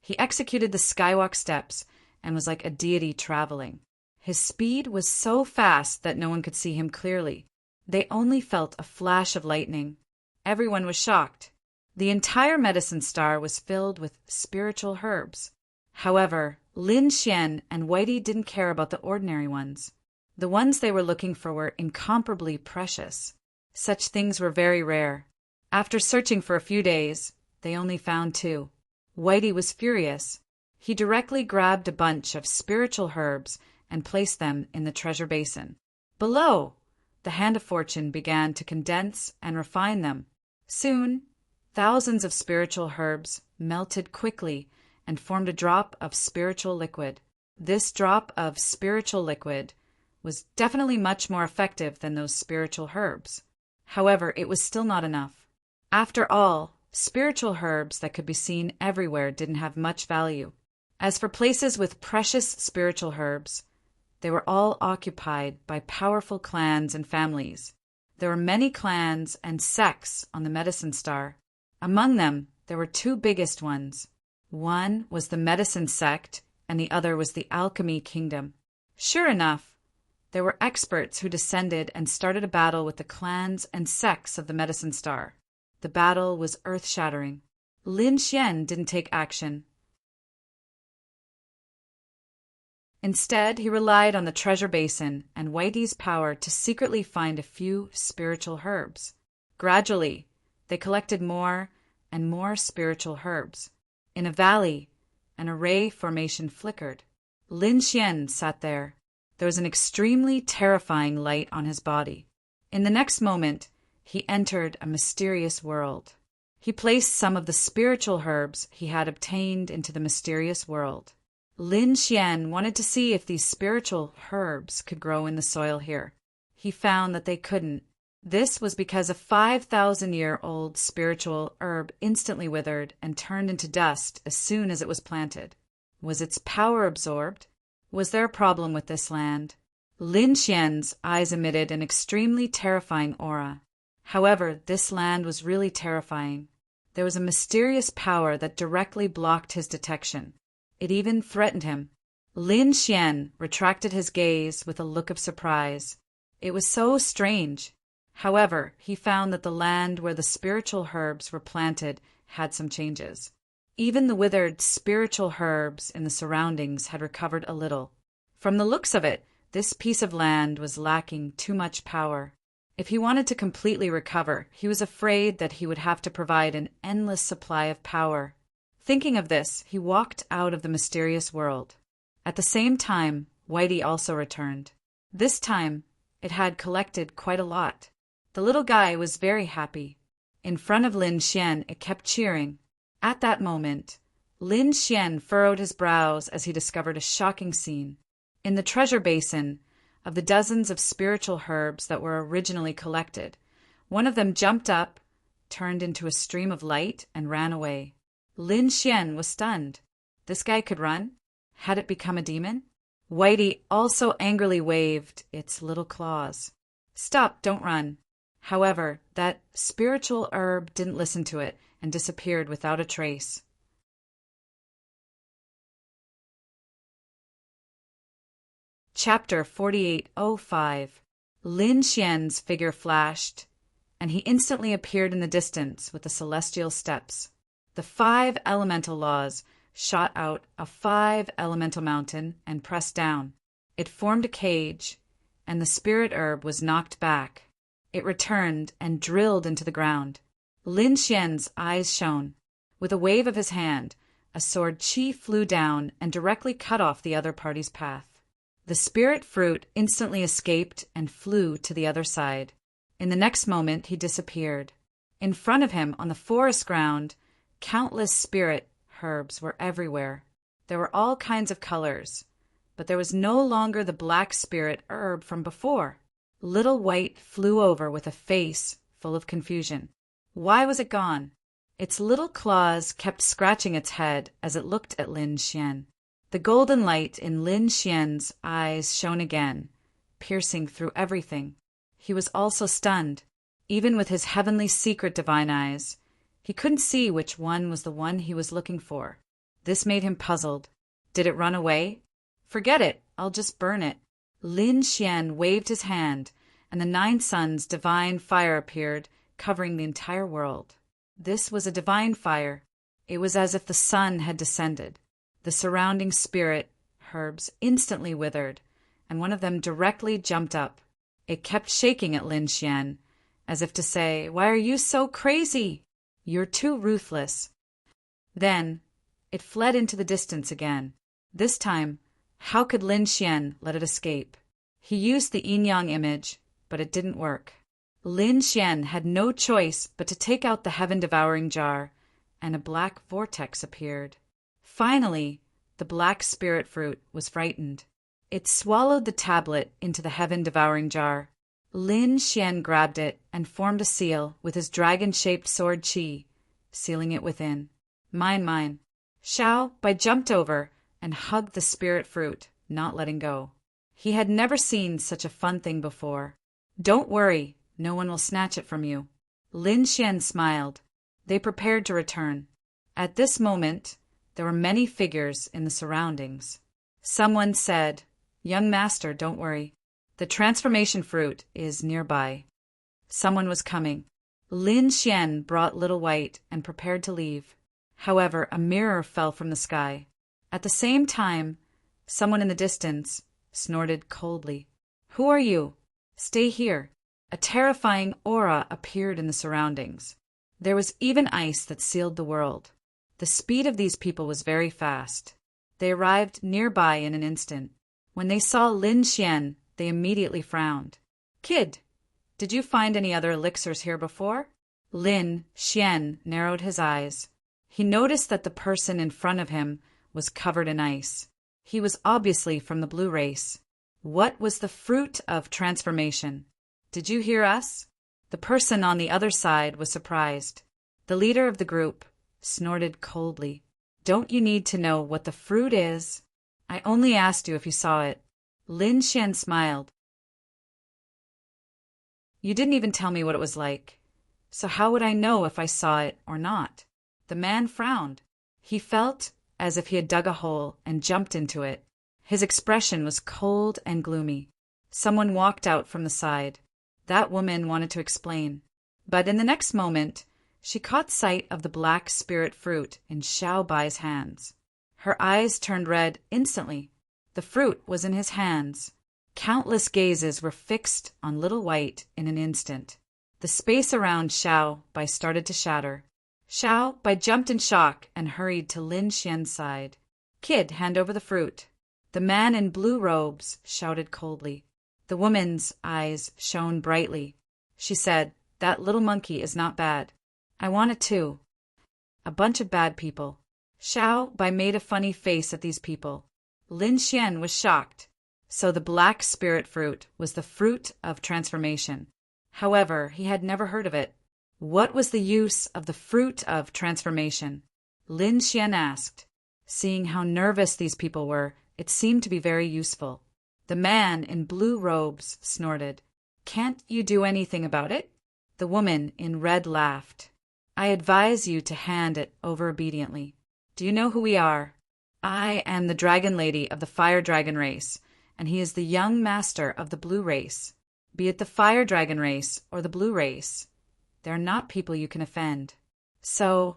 he executed the skywalk steps and was like a deity traveling. His speed was so fast that no one could see him clearly. They only felt a flash of lightning. Everyone was shocked. The entire medicine star was filled with spiritual herbs. However, Lin Xian and Whitey didn't care about the ordinary ones. The ones they were looking for were incomparably precious. Such things were very rare. After searching for a few days, they only found 2. Whitey was furious. He directly grabbed a bunch of spiritual herbs and placed them in the treasure basin. Below, the hand of fortune began to condense and refine them. Soon, thousands of spiritual herbs melted quickly and formed a drop of spiritual liquid. This drop of spiritual liquid was definitely much more effective than those spiritual herbs. However, it was still not enough. After all, spiritual herbs that could be seen everywhere didn't have much value. As for places with precious spiritual herbs, they were all occupied by powerful clans and families. There were many clans and sects on the medicine star. Among them, there were 2 biggest ones. One was the medicine sect, and the other was the alchemy kingdom. Sure enough, there were experts who descended and started a battle with the clans and sects of the medicine star. The battle was earth-shattering. Lin Xian didn't take action. Instead, he relied on the treasure basin and Whitey's power to secretly find a few spiritual herbs. Gradually, they collected more and more spiritual herbs. In a valley, an array formation flickered. Lin Xian sat there. There was an extremely terrifying light on his body. In the next moment, he entered a mysterious world. He placed some of the spiritual herbs he had obtained into the mysterious world. Lin Xian wanted to see if these spiritual herbs could grow in the soil here. He found that they couldn't. This was because a 5,000-year-old spiritual herb instantly withered and turned into dust as soon as it was planted. Was its power absorbed? Was there a problem with this land? Lin Xian's eyes emitted an extremely terrifying aura. However, this land was really terrifying. There was a mysterious power that directly blocked his detection. It even threatened him. Lin Xian retracted his gaze with a look of surprise. It was so strange. However, he found that the land where the spiritual herbs were planted had some changes. Even the withered spiritual herbs in the surroundings had recovered a little. From the looks of it, this piece of land was lacking too much power. If he wanted to completely recover, he was afraid that he would have to provide an endless supply of power. Thinking of this, he walked out of the mysterious world. At the same time, Whitey also returned. This time, it had collected quite a lot. The little guy was very happy. In front of Lin Xian, it kept cheering. At that moment, Lin Xian furrowed his brows as he discovered a shocking scene. In the treasure basin, of the dozens of spiritual herbs that were originally collected, one of them jumped up, turned into a stream of light, and ran away. Lin Xian was stunned. This guy could run? Had it become a demon? Whitey also angrily waved its little claws. Stop, don't run. However, that spiritual herb didn't listen to it and disappeared without a trace. Chapter 4805. Lin Xian's figure flashed, and he instantly appeared in the distance with the celestial steps. The 5 elemental laws shot out a 5 elemental mountain and pressed down. It formed a cage, and the spirit herb was knocked back. It returned and drilled into the ground. Lin Xian's eyes shone. With a wave of his hand, a sword chi flew down and directly cut off the other party's path. The spirit fruit instantly escaped and flew to the other side. In the next moment, he disappeared. In front of him, on the forest ground, countless spirit herbs were everywhere. There were all kinds of colors, but there was no longer the black spirit herb from before. Little White flew over with a face full of confusion. Why was it gone? Its little claws kept scratching its head as it looked at Lin Xian. The golden light in Lin Xian's eyes shone again, piercing through everything. He was also stunned. Even with his heavenly secret divine eyes, he couldn't see which one was the one he was looking for. This made him puzzled. Did it run away? Forget it, I'll just burn it. Lin Xian waved his hand, and the 9 suns' divine fire appeared, covering the entire world. This was a divine fire. It was as if the sun had descended. The surrounding spirit herbs instantly withered, and one of them directly jumped up. It kept shaking at Lin Xian, as if to say, "Why are you so crazy? You're too ruthless." Then it fled into the distance again. This time, how could Lin Xian let it escape? He used the yin-yang image, but it didn't work. Lin Xian had no choice but to take out the heaven-devouring jar, and a black vortex appeared. Finally, the black spirit fruit was frightened. It swallowed the tablet into the heaven-devouring jar. Lin Xian grabbed it and formed a seal with his dragon-shaped sword chi, sealing it within. Mine, mine. Xiao Bai jumped over and hugged the spirit fruit, not letting go. He had never seen such a fun thing before. Don't worry, no one will snatch it from you. Lin Xian smiled. They prepared to return. At this moment, there were many figures in the surroundings. Someone said, "Young master, don't worry. The transformation fruit is nearby." Someone was coming. Lin Xian brought Little White and prepared to leave. However, a mirror fell from the sky. At the same time, Someone in the distance snorted coldly. Who are you? Stay here. A terrifying aura appeared in the surroundings. There was even ice that sealed the world. The speed of these people was very fast. They arrived nearby in an instant. When they saw Lin Xian, they immediately frowned. Kid, did you find any other elixirs here before? Lin Xian narrowed his eyes. He noticed that the person in front of him was covered in ice. He was obviously from the blue race. What was the fruit of transformation? Did you hear us? The person on the other side was surprised. The leader of the group snorted coldly. Don't you need to know what the fruit is? I only asked you if you saw it. Lin Xian smiled. You didn't even tell me what it was like. So how would I know if I saw it or not? The man frowned. He felt as if he had dug a hole and jumped into it. His expression was cold and gloomy. Someone walked out from the side. That woman wanted to explain. But in the next moment, she caught sight of the black spirit fruit in Xiao Bai's hands. Her eyes turned red instantly. The fruit was in his hands. Countless gazes were fixed on Little White in an instant. The space around Xiao Bai started to shatter. Xiao Bai jumped in shock and hurried to Lin Xian's side. Kid, hand over the fruit. The man in blue robes shouted coldly. The woman's eyes shone brightly. She said, That little monkey is not bad. I want it too. A bunch of bad people. Xiao Bai made a funny face at these people. Lin Xian was shocked. So the black spirit fruit was the fruit of transformation. However, he had never heard of it. What was the use of the fruit of transformation? Lin Xian asked. Seeing how nervous these people were, it seemed to be very useful. The man in blue robes snorted. Can't you do anything about it? The woman in red laughed. I advise you to hand it over obediently. Do you know who we are? I am the dragon lady of the fire dragon race, and he is the young master of the blue race. Be it the fire dragon race or the blue race, they are not people you can offend. So,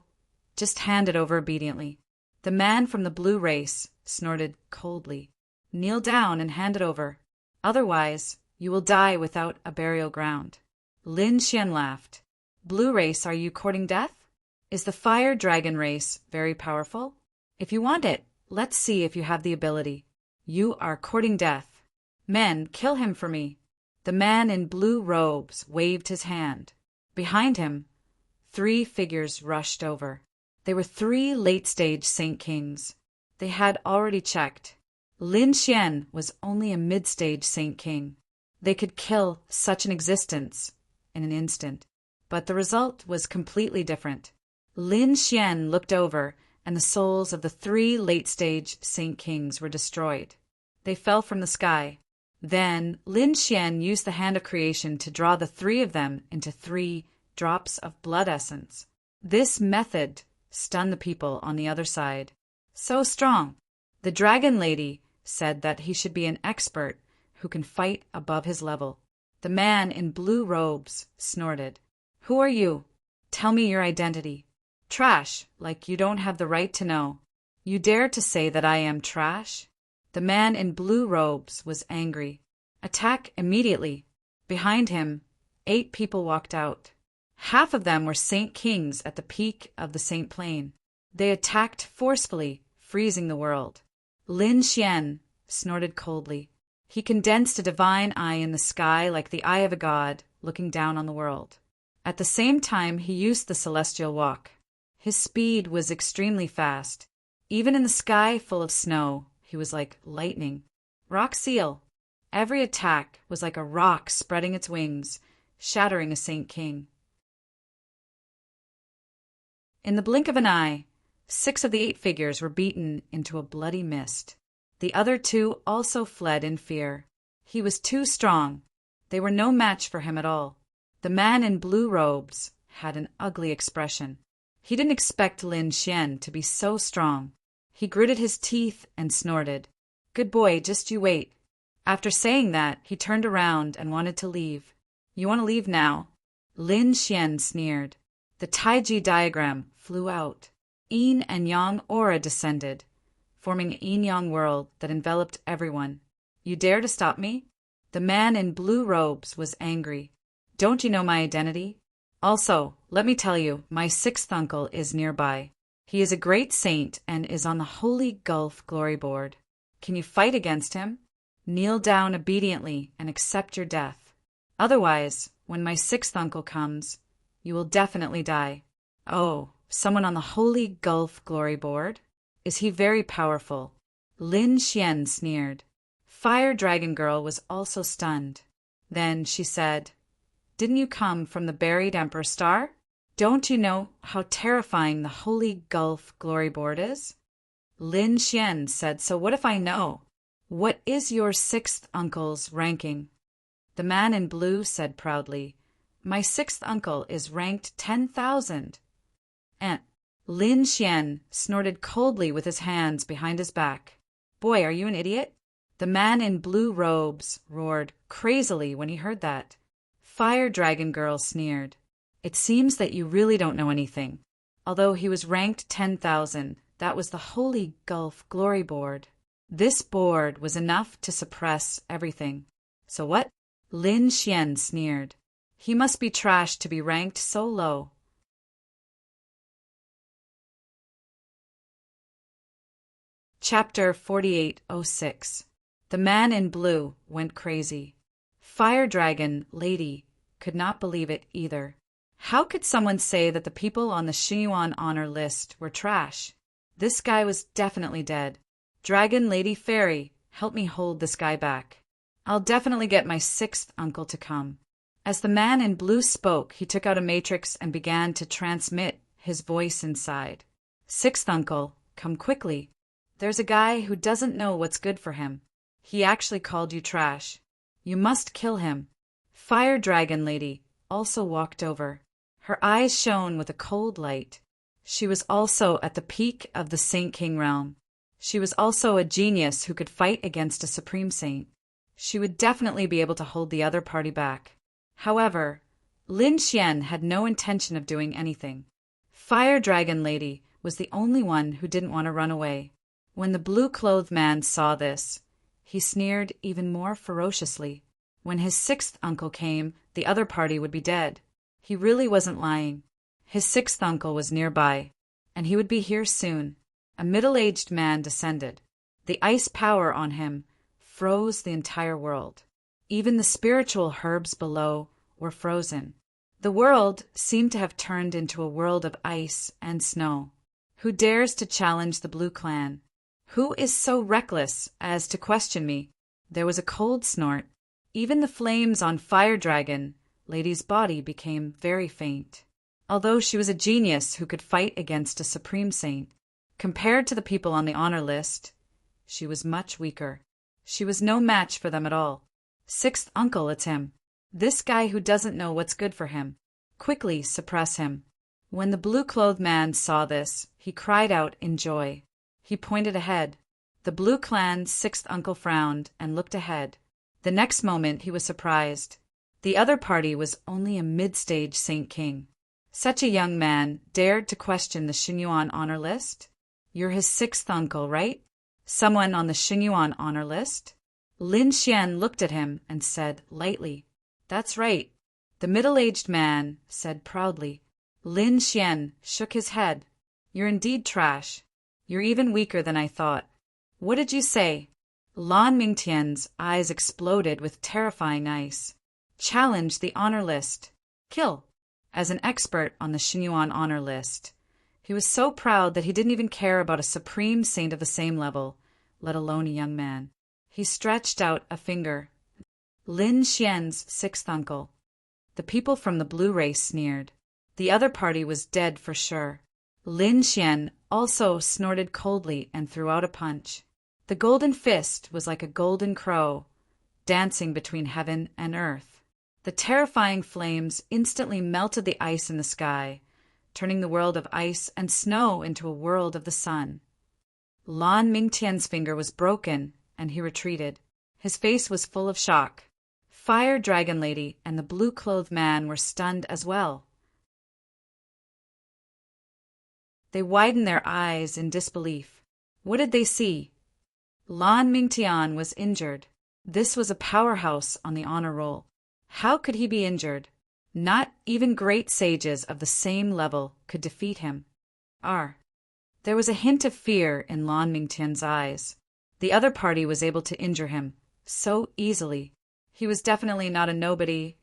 just hand it over obediently. The man from the blue race snorted coldly. Kneel down and hand it over. Otherwise, you will die without a burial ground. Lin Xian laughed. Blue race, are you courting death? Is the fire dragon race very powerful? If you want it, let's see if you have the ability. You are courting death. Men, kill him for me. The man in blue robes waved his hand. Behind him, 3 figures rushed over. They were 3 late-stage Saint Kings. They had already checked. Lin Xian was only a mid-stage Saint King. They could kill such an existence in an instant. But the result was completely different. Lin Xian looked over, and the souls of the 3 late-stage Saint Kings were destroyed. They fell from the sky. Then Lin Xian used the Hand of Creation to draw the 3 of them into 3 drops of blood essence. This method stunned the people on the other side. So strong. The Dragon Lady said that he should be an expert who can fight above his level. The man in blue robes snorted. Who are you? Tell me your identity. Trash, like you don't have the right to know. You dare to say that I am trash? The man in blue robes was angry. Attack immediately. Behind him, 8 people walked out. Half of them were Saint Kings at the peak of the Saint Plain. They attacked forcefully, freezing the world. Lin Xian snorted coldly. He condensed a divine eye in the sky like the eye of a god looking down on the world. At the same time, he used the celestial walk. His speed was extremely fast. Even in the sky full of snow, he was like lightning. Rock seal. Every attack was like a rock spreading its wings, shattering a Saint King. In the blink of an eye, 6 of the 8 figures were beaten into a bloody mist. The other 2 also fled in fear. He was too strong. They were no match for him at all. The man in blue robes had an ugly expression. He didn't expect Lin Xian to be so strong. He gritted his teeth and snorted. Good boy, just you wait. After saying that, he turned around and wanted to leave. You want to leave now? Lin Xian sneered. The Taiji diagram flew out. Yin and Yang aura descended. forming a yin-yang world that enveloped everyone. You dare to stop me? The man in blue robes was angry. Don't you know my identity? Also, let me tell you, my sixth uncle is nearby. He is a great saint and is on the Holy Gulf Glory Board. Can you fight against him? Kneel down obediently and accept your death. Otherwise, when my sixth uncle comes, you will definitely die. Oh, someone on the Holy Gulf Glory Board? Is he very powerful? Lin Xian sneered. Fire Dragon Girl was also stunned. Then she said, Didn't you come from the buried Emperor Star? Don't you know how terrifying the Holy Gulf Glory Board is? Lin Xian said, So what if I know? What is your sixth uncle's ranking? The man in blue said proudly, My sixth uncle is ranked 10,000. And Lin Xian snorted coldly with his hands behind his back. Boy, are you an idiot? The man in blue robes roared crazily when he heard that. Fire Dragon Girl sneered. It seems that you really don't know anything. Although he was ranked 10,000, that was the Holy Gulf Glory Board. This board was enough to suppress everything. So what? Lin Xian sneered. He must be trash to be ranked so low. Chapter 4806. The man in blue went crazy. Fire Dragon Lady could not believe it either. How could someone say that the people on the Xinyuan honor list were trash? This guy was definitely dead. Dragon Lady Fairy, help me hold this guy back. I'll definitely get my sixth uncle to come. As the man in blue spoke, he took out a matrix and began to transmit his voice inside. Sixth uncle, come quickly. There's a guy who doesn't know what's good for him. He actually called you trash. You must kill him. Fire Dragon Lady also walked over. Her eyes shone with a cold light. She was also at the peak of the Saint King realm. She was also a genius who could fight against a supreme saint. She would definitely be able to hold the other party back. However, Lin Xian had no intention of doing anything. Fire Dragon Lady was the only one who didn't want to run away. When the blue-clothed man saw this, he sneered even more ferociously. When his sixth uncle came, the other party would be dead. He really wasn't lying. His sixth uncle was nearby, and he would be here soon. A middle-aged man descended. The ice power on him froze the entire world. Even the spiritual herbs below were frozen. The world seemed to have turned into a world of ice and snow. Who dares to challenge the Blue Clan? Who is so reckless as to question me? There was a cold snort. Even the flames on Fire Dragon Lady's body became very faint. Although she was a genius who could fight against a supreme saint, compared to the people on the honor list, she was much weaker. She was no match for them at all. Sixth uncle, it's him. This guy who doesn't know what's good for him. Quickly suppress him. When the blue-clothed man saw this, he cried out in joy. He pointed ahead. The Blue Clan's sixth uncle frowned and looked ahead. The next moment he was surprised. The other party was only a mid-stage Saint King. Such a young man dared to question the Xinyuan honor list? You're his sixth uncle, right? Someone on the Xinyuan honor list? Lin Xian looked at him and said lightly, That's right. The middle-aged man said proudly. Lin Xian shook his head. You're indeed trash. You're even weaker than I thought. What did you say? Lan Mingtian's eyes exploded with terrifying ice. Challenge the honor list. Kill. As an expert on the Xinyuan honor list, he was so proud that he didn't even care about a supreme saint of the same level, let alone a young man. He stretched out a finger. Lin Xian's sixth uncle. The people from the blue race sneered. The other party was dead for sure. Lin Xian also snorted coldly and threw out a punch. The golden fist was like a golden crow, dancing between heaven and earth. The terrifying flames instantly melted the ice in the sky, turning the world of ice and snow into a world of the sun. Lan Mingtian's finger was broken, and he retreated. His face was full of shock. Fire Dragon Lady and the blue-clothed man were stunned as well. They widened their eyes in disbelief. What did they see? Lan Mingtian was injured. This was a powerhouse on the honor roll. How could he be injured? Not even great sages of the same level could defeat him. There was a hint of fear in Lan Mingtian's eyes. The other party was able to injure him so easily. He was definitely not a nobody.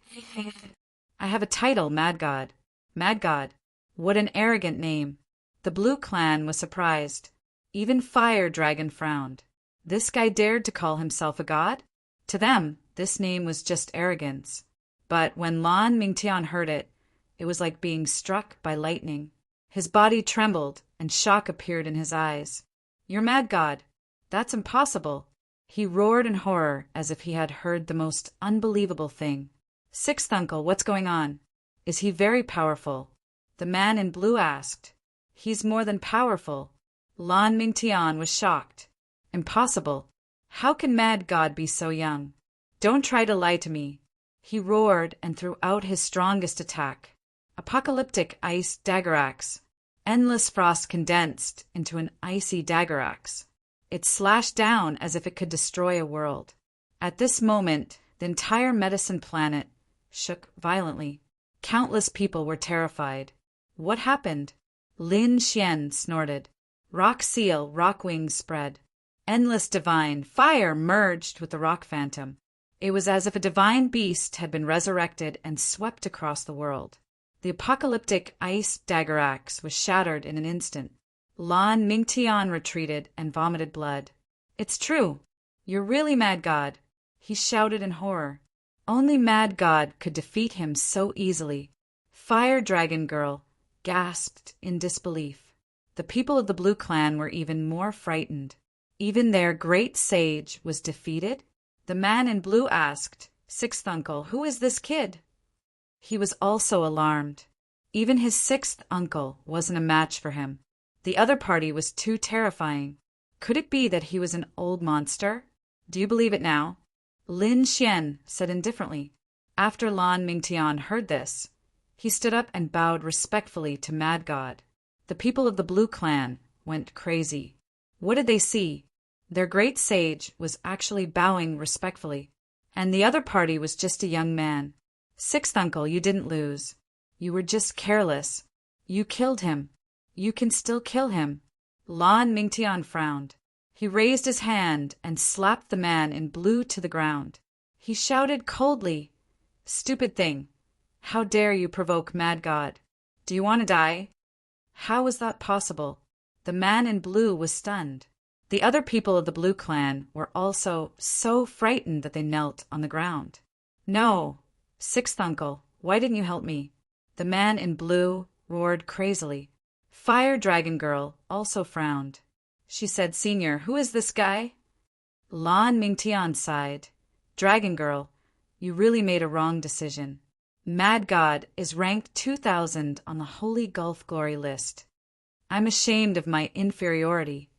I have a title, Mad God. Mad God. What an arrogant name. The Blue Clan was surprised. Even Fire Dragon frowned. This guy dared to call himself a god? To them, this name was just arrogance. But when Lan Mingtian heard it, it was like being struck by lightning. His body trembled, and shock appeared in his eyes. You're mad, God. That's impossible. He roared in horror as if he had heard the most unbelievable thing. Sixth uncle, what's going on? Is he very powerful? The man in blue asked. He's more than powerful. Lan Mingtian was shocked. Impossible. How can Mad God be so young? Don't try to lie to me. He roared and threw out his strongest attack. Apocalyptic ice dagger axe. Endless frost condensed into an icy dagger axe. It slashed down as if it could destroy a world. At this moment, the entire medicine planet shook violently. Countless people were terrified. What happened? Lin Xian snorted. Rock seal, rock wings spread. Endless divine fire merged with the rock phantom. It was as if a divine beast had been resurrected and swept across the world. The apocalyptic ice dagger axe was shattered in an instant. Lan Mingtian retreated and vomited blood. It's true. You're really Mad God. He shouted in horror. Only Mad God could defeat him so easily. Fire Dragon Girl gasped in disbelief. The people of the Blue Clan were even more frightened. Even their great sage was defeated? The man in blue asked, Sixth uncle, who is this kid? He was also alarmed. Even his sixth uncle wasn't a match for him. The other party was too terrifying. Could it be that he was an old monster? Do you believe it now? Lin Xian said indifferently. After Lan Mingtian heard this, he stood up and bowed respectfully to Mad God. The people of the Blue Clan went crazy. What did they see? Their great sage was actually bowing respectfully, and the other party was just a young man. Sixth uncle, you didn't lose. You were just careless. You killed him. You can still kill him. Lan Mingtian frowned. He raised his hand and slapped the man in blue to the ground. He shouted coldly, Stupid thing. How dare you provoke Mad God? Do you want to die? How was that possible? The man in blue was stunned. The other people of the Blue Clan were also so frightened that they knelt on the ground. No. Sixth uncle, why didn't you help me? The man in blue roared crazily. Fire Dragon Girl also frowned. She said, Senior, who is this guy? Lan Mingtian sighed. Dragon Girl, you really made a wrong decision. Mad God is ranked 2000 on the Holy Gulf Glory list. I'm ashamed of my inferiority.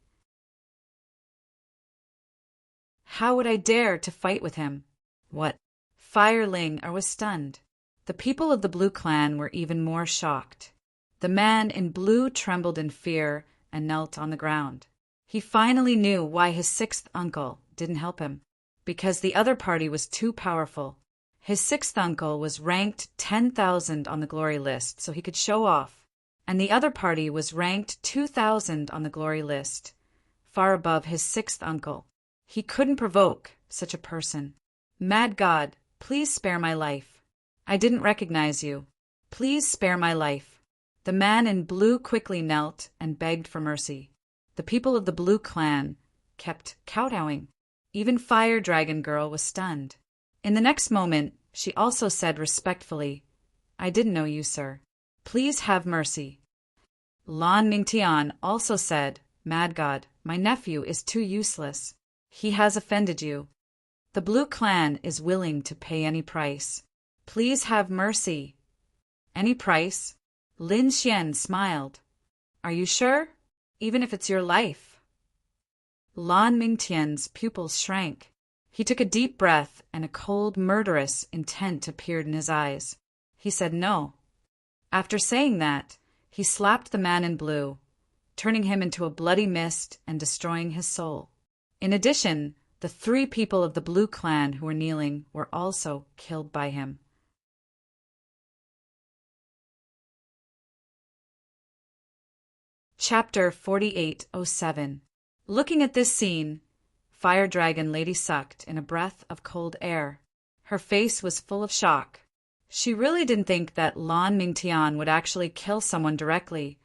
How would I dare to fight with him? What? Fireling was stunned. The people of the Blue Clan were even more shocked. The man in blue trembled in fear and knelt on the ground. He finally knew why his sixth uncle didn't help him. Because the other party was too powerful. His sixth uncle was ranked 10,000 on the glory list, so he could show off. And the other party was ranked 2,000 on the glory list, far above his sixth uncle. He couldn't provoke such a person. Mad God, please spare my life. I didn't recognize you. Please spare my life. The man in blue quickly knelt and begged for mercy. The people of the Blue Clan kept kowtowing. Even Fire Dragon Girl was stunned. In the next moment, she also said respectfully, I didn't know you, sir. Please have mercy. Lan Mingtian also said, Mad God, my nephew is too useless. He has offended you. The Blue Clan is willing to pay any price. Please have mercy. Any price? Lin Xian smiled. Are you sure? Even if it's your life. Lan Mingtian's pupils shrank. He took a deep breath and a cold, murderous intent appeared in his eyes. He said no. After saying that, he slapped the man in blue. turning him into a bloody mist and destroying his soul. In addition, the 3 people of the Blue Clan who were kneeling were also killed by him. Chapter 4807. Looking at this scene, Fire Dragon Lady sucked in a breath of cold air. Her face was full of shock. She really didn't think that Lan Mingtian would actually kill someone directly,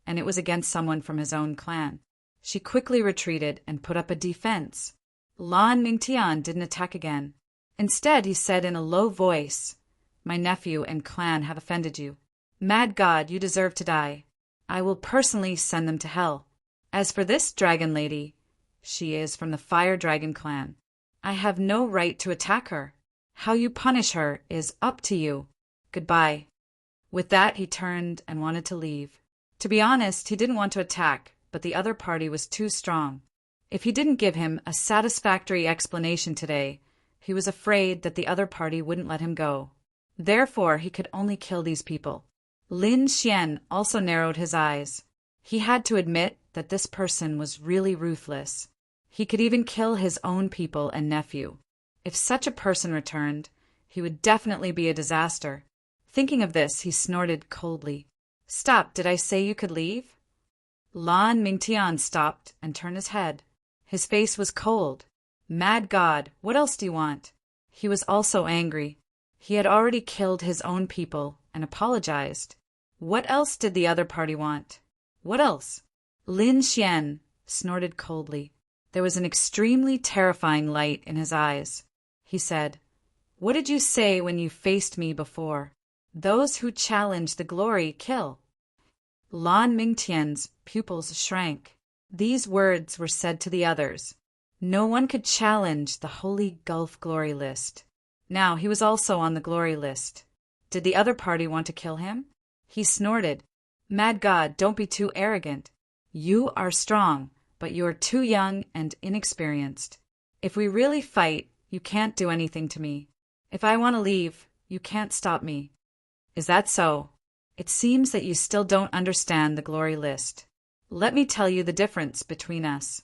and it was against someone from his own clan. She quickly retreated and put up a defense. Lan Mingtian didn't attack again. Instead, he said in a low voice, "My nephew and clan have offended you. Mad God, you deserve to die. I will personally send them to hell. As for this dragon lady, she is from the Fire Dragon clan. I have no right to attack her. How you punish her is up to you. Goodbye." With that, he turned and wanted to leave. To be honest, he didn't want to attack, but the other party was too strong. If he didn't give him a satisfactory explanation today, he was afraid that the other party wouldn't let him go. Therefore, he could only kill these people. Lin Xian also narrowed his eyes. He had to admit that this person was really ruthless. He could even kill his own people and nephew. If such a person returned, he would definitely be a disaster. Thinking of this, he snorted coldly. "Stop, did I say you could leave?" Lan Mingtian stopped and turned his head. His face was cold. "Mad God, what else do you want?" He was also angry. He had already killed his own people and apologized. What else did the other party want? What else? Lin Xian snorted coldly. There was an extremely terrifying light in his eyes. He said, "What did you say when you faced me before? Those who challenge the glory kill." Lan Mingtian's pupils shrank. These words were said to the others. No one could challenge the Holy Gulf Glory list. Now he was also on the glory list. Did the other party want to kill him? He snorted, "Mad God, don't be too arrogant. You are strong, but you are too young and inexperienced. If we really fight, you can't do anything to me. If I want to leave, you can't stop me." "Is that so? It seems that you still don't understand the glory list. Let me tell you the difference between us."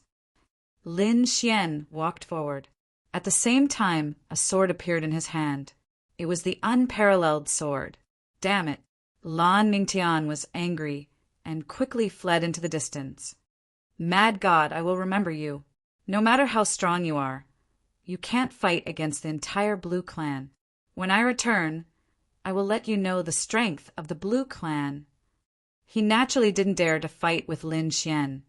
Lin Xian walked forward. At the same time, a sword appeared in his hand. It was the unparalleled sword. Damn it! Lan Mingtian was angry and quickly fled into the distance. "Mad God, I will remember you. No matter how strong you are, you can't fight against the entire Blue Clan. When I return, I will let you know the strength of the Blue Clan." He naturally didn't dare to fight with Lin Xian,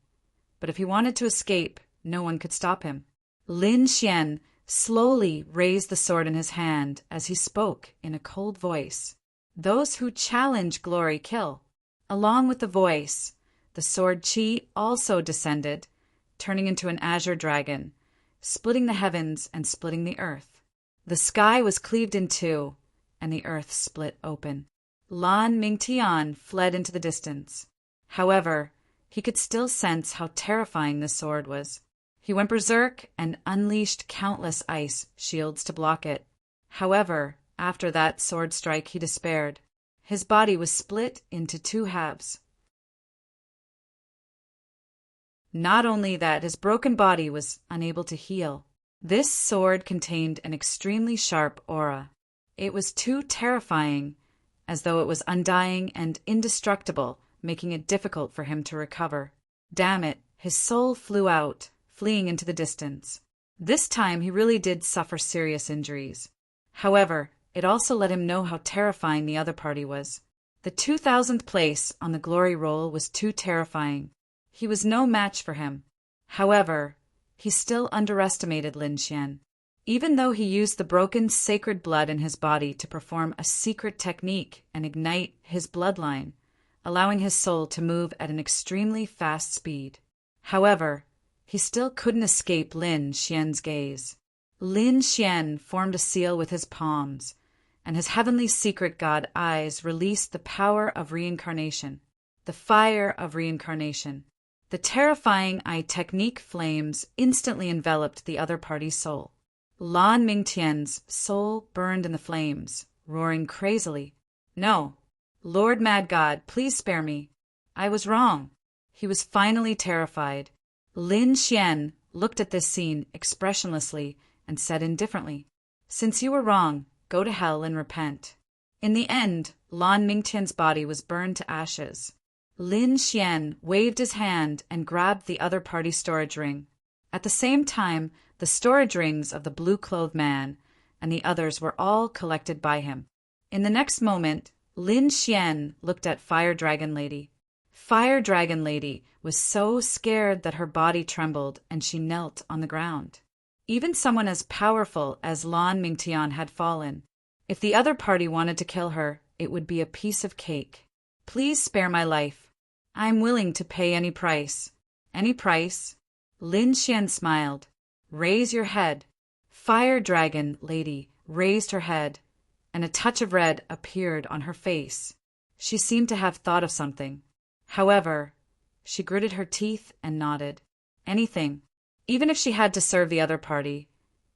but if he wanted to escape, no one could stop him. Lin Xian slowly raised the sword in his hand as he spoke in a cold voice. "Those who challenge glory kill." Along with the voice, the sword Qi also descended, turning into an azure dragon, splitting the heavens and splitting the earth. The sky was cleaved in two, and the earth split open. Lan Mingtian fled into the distance. However, he could still sense how terrifying the sword was. He went berserk and unleashed countless ice shields to block it. However, after that sword strike, he despaired. His body was split into two halves. Not only that, his broken body was unable to heal. This sword contained an extremely sharp aura. It was too terrifying, as though it was undying and indestructible, making it difficult for him to recover. Damn it, his soul flew out, fleeing into the distance. This time he really did suffer serious injuries. However, it also let him know how terrifying the other party was. The 2000th place on the glory roll was too terrifying. He was no match for him. However, he still underestimated Lin Xian. Even though he used the broken sacred blood in his body to perform a secret technique and ignite his bloodline, allowing his soul to move at an extremely fast speed. However, he still couldn't escape Lin Xian's gaze. Lin Xian formed a seal with his palms, and his heavenly secret god eyes released the power of reincarnation, the fire of reincarnation. The terrifying eye technique flames instantly enveloped the other party's soul. Lan Mingtian's soul burned in the flames, roaring crazily. "No, Lord Mad God, please spare me. I was wrong." He was finally terrified. Lin Xian looked at this scene expressionlessly and said indifferently, "Since you were wrong, go to hell and repent." In the end, Lan Mingtian's body was burned to ashes. Lin Xian waved his hand and grabbed the other party's storage ring. At the same time, the storage rings of the blue-clothed man and the others were all collected by him. In the next moment, Lin Xian looked at Fire Dragon Lady. Fire Dragon Lady was so scared that her body trembled and she knelt on the ground. Even someone as powerful as Lan Mingtian had fallen. If the other party wanted to kill her, it would be a piece of cake. "Please spare my life. I'm willing to pay any price." "Any price?" Lin Xian smiled. "Raise your head." Fire Dragon Lady raised her head, and a touch of red appeared on her face. She seemed to have thought of something. However, she gritted her teeth and nodded. Anything. Even if she had to serve the other party,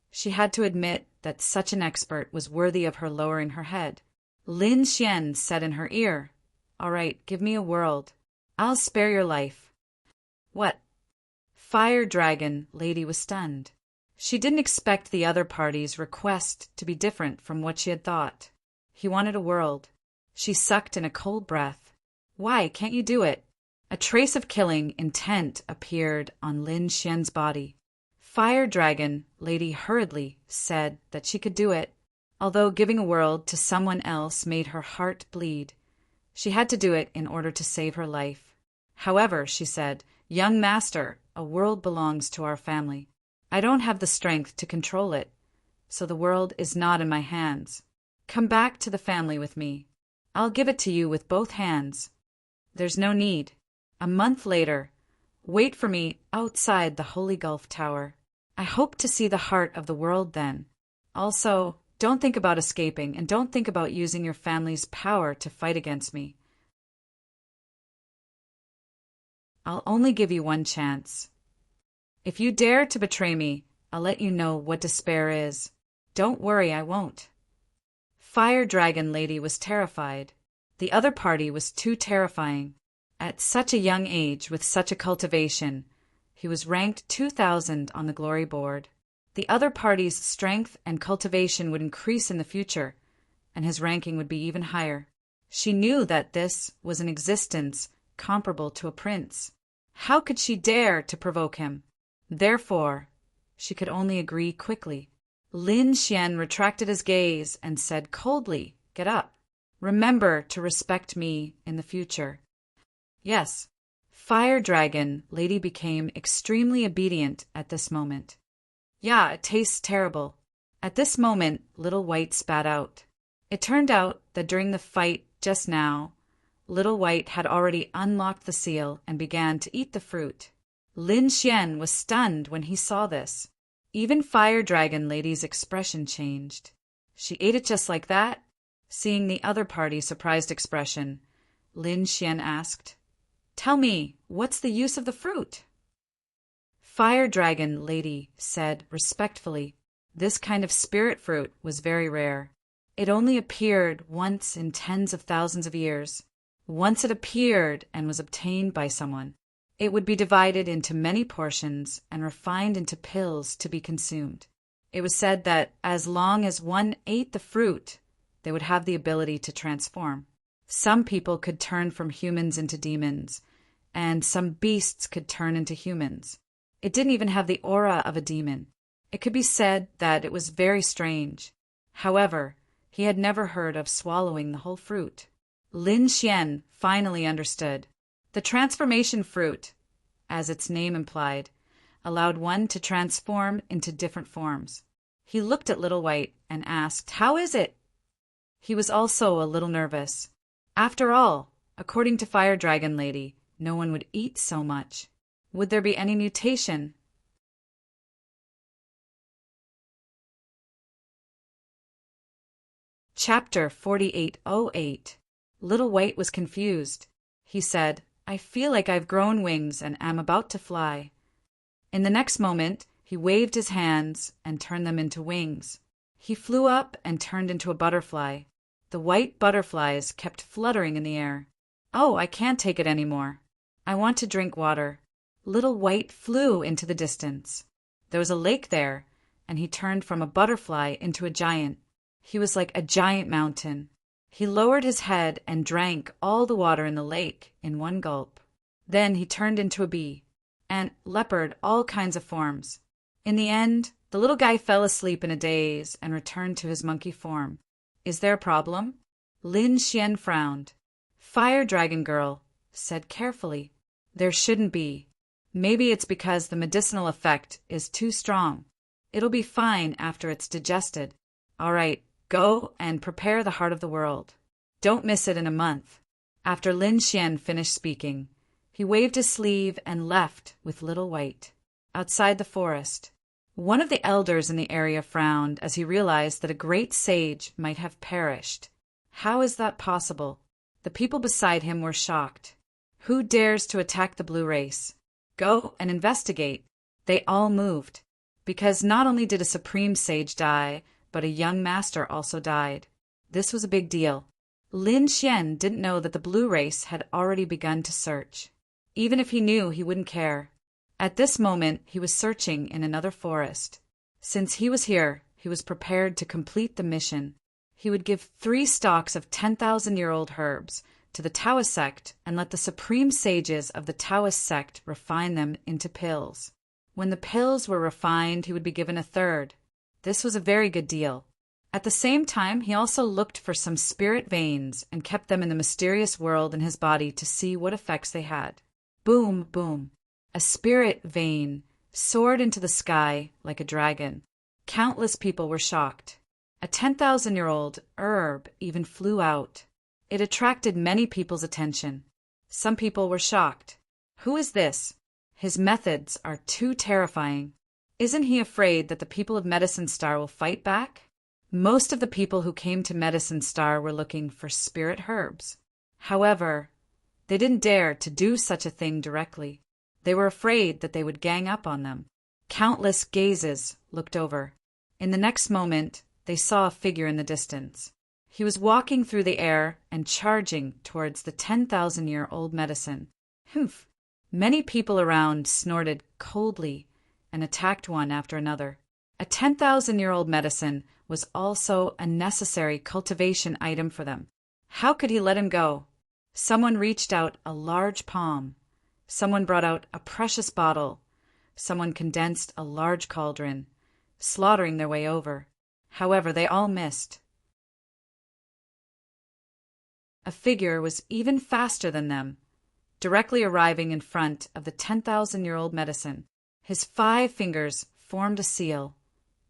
she had to admit that such an expert was worthy of her lowering her head. Lin Xian said in her ear, "All right, give me a world. I'll spare your life." "What?" Fire Dragon Lady was stunned. She didn't expect the other party's request to be different from what she had thought. He wanted a world. She sucked in a cold breath. "Why can't you do it?" A trace of killing intent appeared on Lin Xian's body. Fire Dragon Lady hurriedly said that she could do it. Although giving a world to someone else made her heart bleed, she had to do it in order to save her life. "However," she said, "Young master, a world belongs to our family. I don't have the strength to control it, so the world is not in my hands. Come back to the family with me. I'll give it to you with both hands." "There's no need. A month later, wait for me outside the Holy Gulf Tower. I hope to see the heart of the world then. Also, don't think about escaping and don't think about using your family's power to fight against me. I'll only give you one chance. If you dare to betray me, I'll let you know what despair is. Don't worry, I won't." Fire Dragon Lady was terrified. The other party was too terrifying. At such a young age, with such a cultivation, he was ranked 2000 on the glory board. The other party's strength and cultivation would increase in the future, and his ranking would be even higher. She knew that this was an existence comparable to a prince. How could she dare to provoke him? Therefore, she could only agree quickly. Lin Xian retracted his gaze and said coldly, "Get up. Remember to respect me in the future." "Yes." Fire Dragon Lady became extremely obedient at this moment. "Yeah, it tastes terrible." At this moment, Little White spat out. It turned out that during the fight just now, Little White had already unlocked the seal and began to eat the fruit. Lin Xian was stunned when he saw this. Even Fire Dragon Lady's expression changed. She ate it just like that? Seeing the other party's surprised expression, Lin Xian asked, "Tell me, what's the use of the fruit?" Fire Dragon Lady said respectfully, this kind of spirit fruit was very rare. It only appeared once in tens of thousands of years. Once it appeared and was obtained by someone, it would be divided into many portions and refined into pills to be consumed. It was said that as long as one ate the fruit, they would have the ability to transform. Some people could turn from humans into demons, and some beasts could turn into humans. It didn't even have the aura of a demon. It could be said that it was very strange. However, he had never heard of swallowing the whole fruit. Lin Xian finally understood. The transformation fruit, as its name implied, allowed one to transform into different forms. He looked at Little White and asked, "How is it?" He was also a little nervous. After all, according to Fire Dragon Lady, no one would eat so much. Would there be any mutation? Chapter 4808. Little White was confused. He said, "I feel like I've grown wings and am about to fly." In the next moment, he waved his hands and turned them into wings. He flew up and turned into a butterfly. The white butterflies kept fluttering in the air. "Oh, I can't take it anymore. I want to drink water. Little White flew into the distance. There was a lake there, and he turned from a butterfly into a giant. He was like a giant mountain. He lowered his head and drank all the water in the lake in one gulp. Then he turned into a bee, ant, leopard, all kinds of forms. In the end, the little guy fell asleep in a daze and returned to his monkey form. Is there a problem? Lin Xian frowned. Fire Dragon Girl said carefully, there shouldn't be. Maybe it's because the medicinal effect is too strong. It'll be fine after it's digested. All right, go and prepare the heart of the world. Don't miss it in a month. After Lin Xian finished speaking, he waved his sleeve and left with Little White. Outside the forest, one of the elders in the area frowned as he realized that a great sage might have perished. How is that possible? The people beside him were shocked. Who dares to attack the blue race? Go and investigate. They all moved, because not only did a supreme sage die, but a young master also died. This was a big deal. Lin Xian didn't know that the blue race had already begun to search. Even if he knew, he wouldn't care. At this moment, he was searching in another forest. Since he was here, he was prepared to complete the mission. He would give 3 stalks of 10,000-year-old herbs to the Taoist sect and let the supreme sages of the Taoist sect refine them into pills. When the pills were refined, he would be given a 3rd. This was a very good deal. At the same time, he also looked for some spirit veins and kept them in the mysterious world in his body to see what effects they had. Boom, boom. A spirit vein soared into the sky like a dragon. Countless people were shocked. A 10,000-year-old herb even flew out. It attracted many people's attention. Some people were shocked. Who is this? His methods are too terrifying. Isn't he afraid that the people of Medicine Star will fight back? Most of the people who came to Medicine Star were looking for spirit herbs. However, they didn't dare to do such a thing directly. They were afraid that they would gang up on them. Countless gazes looked over. In the next moment, they saw a figure in the distance. He was walking through the air and charging towards the 10,000-year-old medicine. Humph! Many people around snorted coldly and attacked one after another. A 10,000-year-old medicine was also a necessary cultivation item for them. How could he let him go? Someone reached out a large palm. Someone brought out a precious bottle. Someone condensed a large cauldron, slaughtering their way over. However, they all missed. A figure was even faster than them, directly arriving in front of the 10,000-year-old medicine. His 5 fingers formed a seal,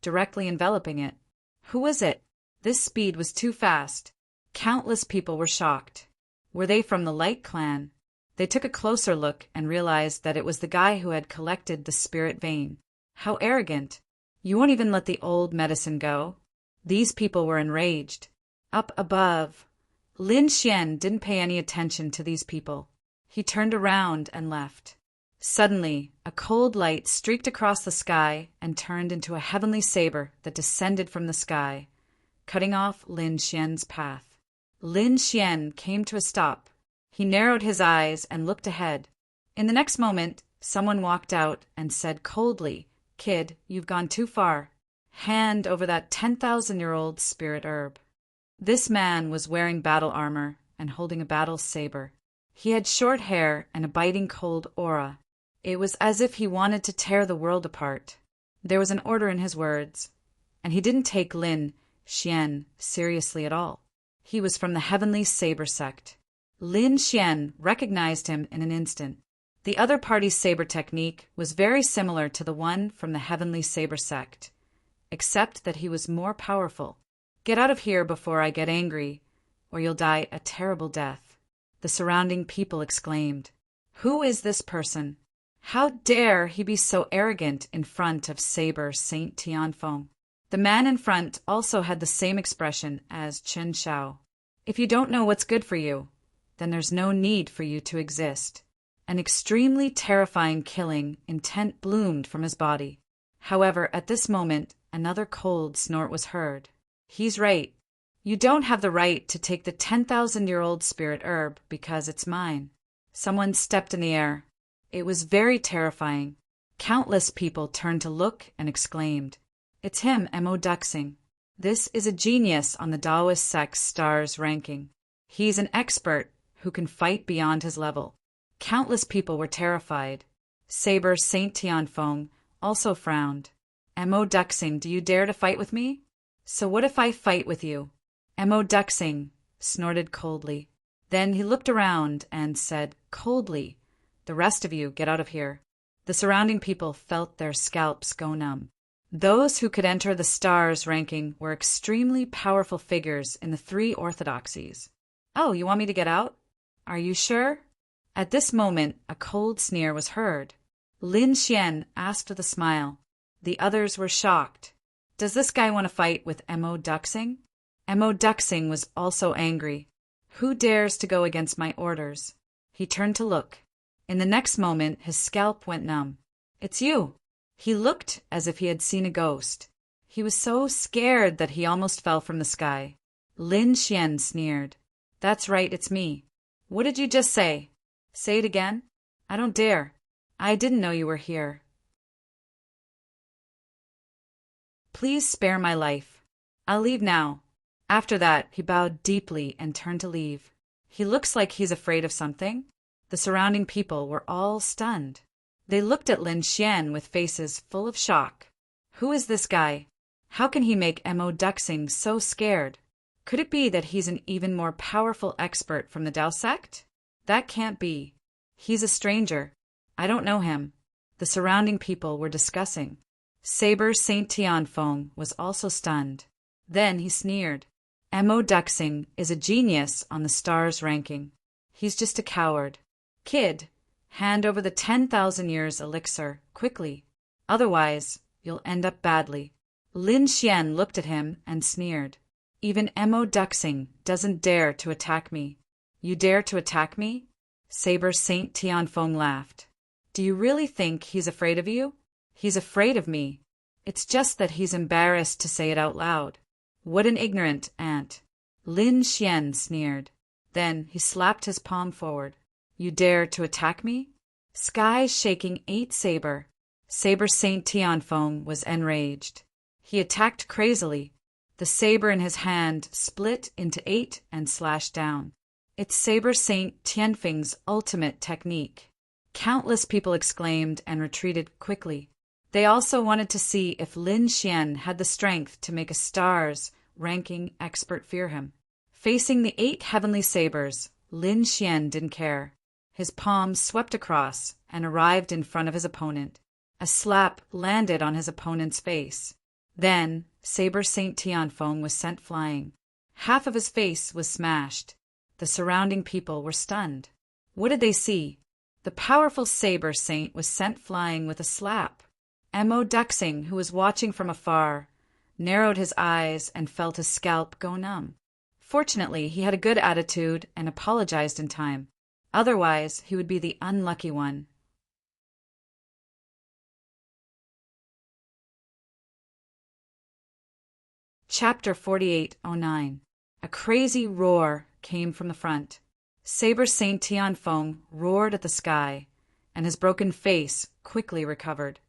directly enveloping it. Who was it? This speed was too fast. Countless people were shocked. Were they from the Light Clan? They took a closer look and realized that it was the guy who had collected the spirit vein. How arrogant! You won't even let the old medicine go? These people were enraged. Up above, Lin Xian didn't pay any attention to these people. He turned around and left. Suddenly, a cold light streaked across the sky and turned into a heavenly saber that descended from the sky, cutting off Lin Xian's path. Lin Xian came to a stop. He narrowed his eyes and looked ahead. In the next moment, someone walked out and said coldly, "Kid, you've gone too far. Hand over that 10,000-year-old spirit herb." This man was wearing battle armor and holding a battle saber. He had short hair and a biting cold aura. It was as if he wanted to tear the world apart. There was an order in his words, and he didn't take Lin Xian seriously at all. He was from the Heavenly Saber sect. Lin Xian recognized him in an instant. The other party's saber technique was very similar to the one from the Heavenly Saber sect, except that he was more powerful. "Get out of here before I get angry, or you'll die a terrible death," the surrounding people exclaimed. Who is this person? How dare he be so arrogant in front of Saber Saint Tianfeng? The man in front also had the same expression as Chen Shao. If you don't know what's good for you, then there's no need for you to exist. An extremely terrifying killing intent bloomed from his body. However, at this moment, another cold snort was heard. He's right. You don't have the right to take the 10,000-year-old spirit herb because it's mine. Someone stepped in the air. It was very terrifying. Countless people turned to look and exclaimed, "It's him, Mo Duxing. This is a genius on the Taoist sect's stars ranking. He's an expert who can fight beyond his level." Countless people were terrified. Saber Saint Tianfeng also frowned. "Mo Duxing, do you dare to fight with me?" "So what if I fight with you?" Mo Duxing snorted coldly. Then he looked around and said coldly, "The rest of you get out of here." The surrounding people felt their scalps go numb. Those who could enter the stars ranking were extremely powerful figures in the three orthodoxies. "Oh, you want me to get out? Are you sure?" At this moment, a cold sneer was heard. Lin Xian asked with a smile. The others were shocked. "Does this guy want to fight with Mo Duxing?" Mo Duxing was also angry. "Who dares to go against my orders?" He turned to look. In the next moment, his scalp went numb. "It's you." He looked as if he had seen a ghost. He was so scared that he almost fell from the sky. Lin Xian sneered. "That's right, it's me." "What did you just say?" "Say it again." "I don't dare. I didn't know you were here." "Please spare my life. I'll leave now." After that, he bowed deeply and turned to leave. "He looks like he's afraid of something." The surrounding people were all stunned. They looked at Lin Xian with faces full of shock. Who is this guy? How can he make Mo Duxing so scared? Could it be that he's an even more powerful expert from the Dao sect? That can't be. He's a stranger. I don't know him. The surrounding people were discussing. Saber Saint Tianfeng was also stunned. Then he sneered. Mo Duxing is a genius on the stars ranking. He's just a coward. "Kid, hand over the 10,000 years elixir, quickly. Otherwise, you'll end up badly." Lin Xian looked at him and sneered. "Even Mo Duxing doesn't dare to attack me." "You dare to attack me?" Saber Saint Tianfeng laughed. "Do you really think he's afraid of you?" "He's afraid of me. It's just that he's embarrassed to say it out loud." "What an ignorant ant." Lin Xian sneered. Then he slapped his palm forward. "You dare to attack me?" Sky shaking ate Saber. Saber Saint Tianfeng was enraged. He attacked crazily. The saber in his hand split into 8 and slashed down. It's Saber Saint Tianfeng's ultimate technique. Countless people exclaimed and retreated quickly. They also wanted to see if Lin Xian had the strength to make a stars ranking expert fear him. Facing the 8 heavenly sabers, Lin Xian didn't care. His palm swept across and arrived in front of his opponent. A slap landed on his opponent's face. Then, Saber Saint Tianfeng was sent flying. Half of his face was smashed. The surrounding people were stunned. What did they see? The powerful Saber Saint was sent flying with a slap. Mo Duxing, who was watching from afar, narrowed his eyes and felt his scalp go numb. Fortunately, he had a good attitude and apologized in time. Otherwise, he would be the unlucky one. Chapter 4809. A crazy roar came from the front. Saber Saint Tianfeng roared at the sky, and his broken face quickly recovered.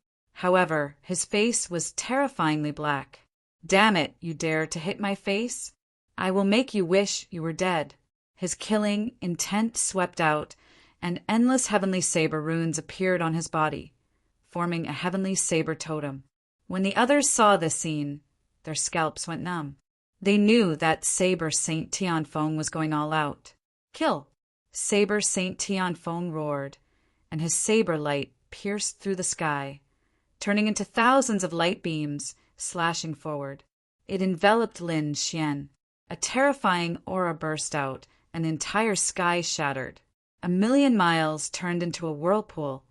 However, his face was terrifyingly black. "Damn it, you dare to hit my face? I will make you wish you were dead." His killing intent swept out, and endless heavenly saber runes appeared on his body, forming a heavenly saber totem. When the others saw this scene, their scalps went numb. They knew that Saber Saint Tianfeng was going all out. "Kill!" Saber Saint Tianfeng roared, and his saber light pierced through the sky, turning into thousands of light beams, slashing forward. It enveloped Lin Xian. A terrifying aura burst out, and the entire sky shattered. 1,000,000 miles turned into a whirlpool,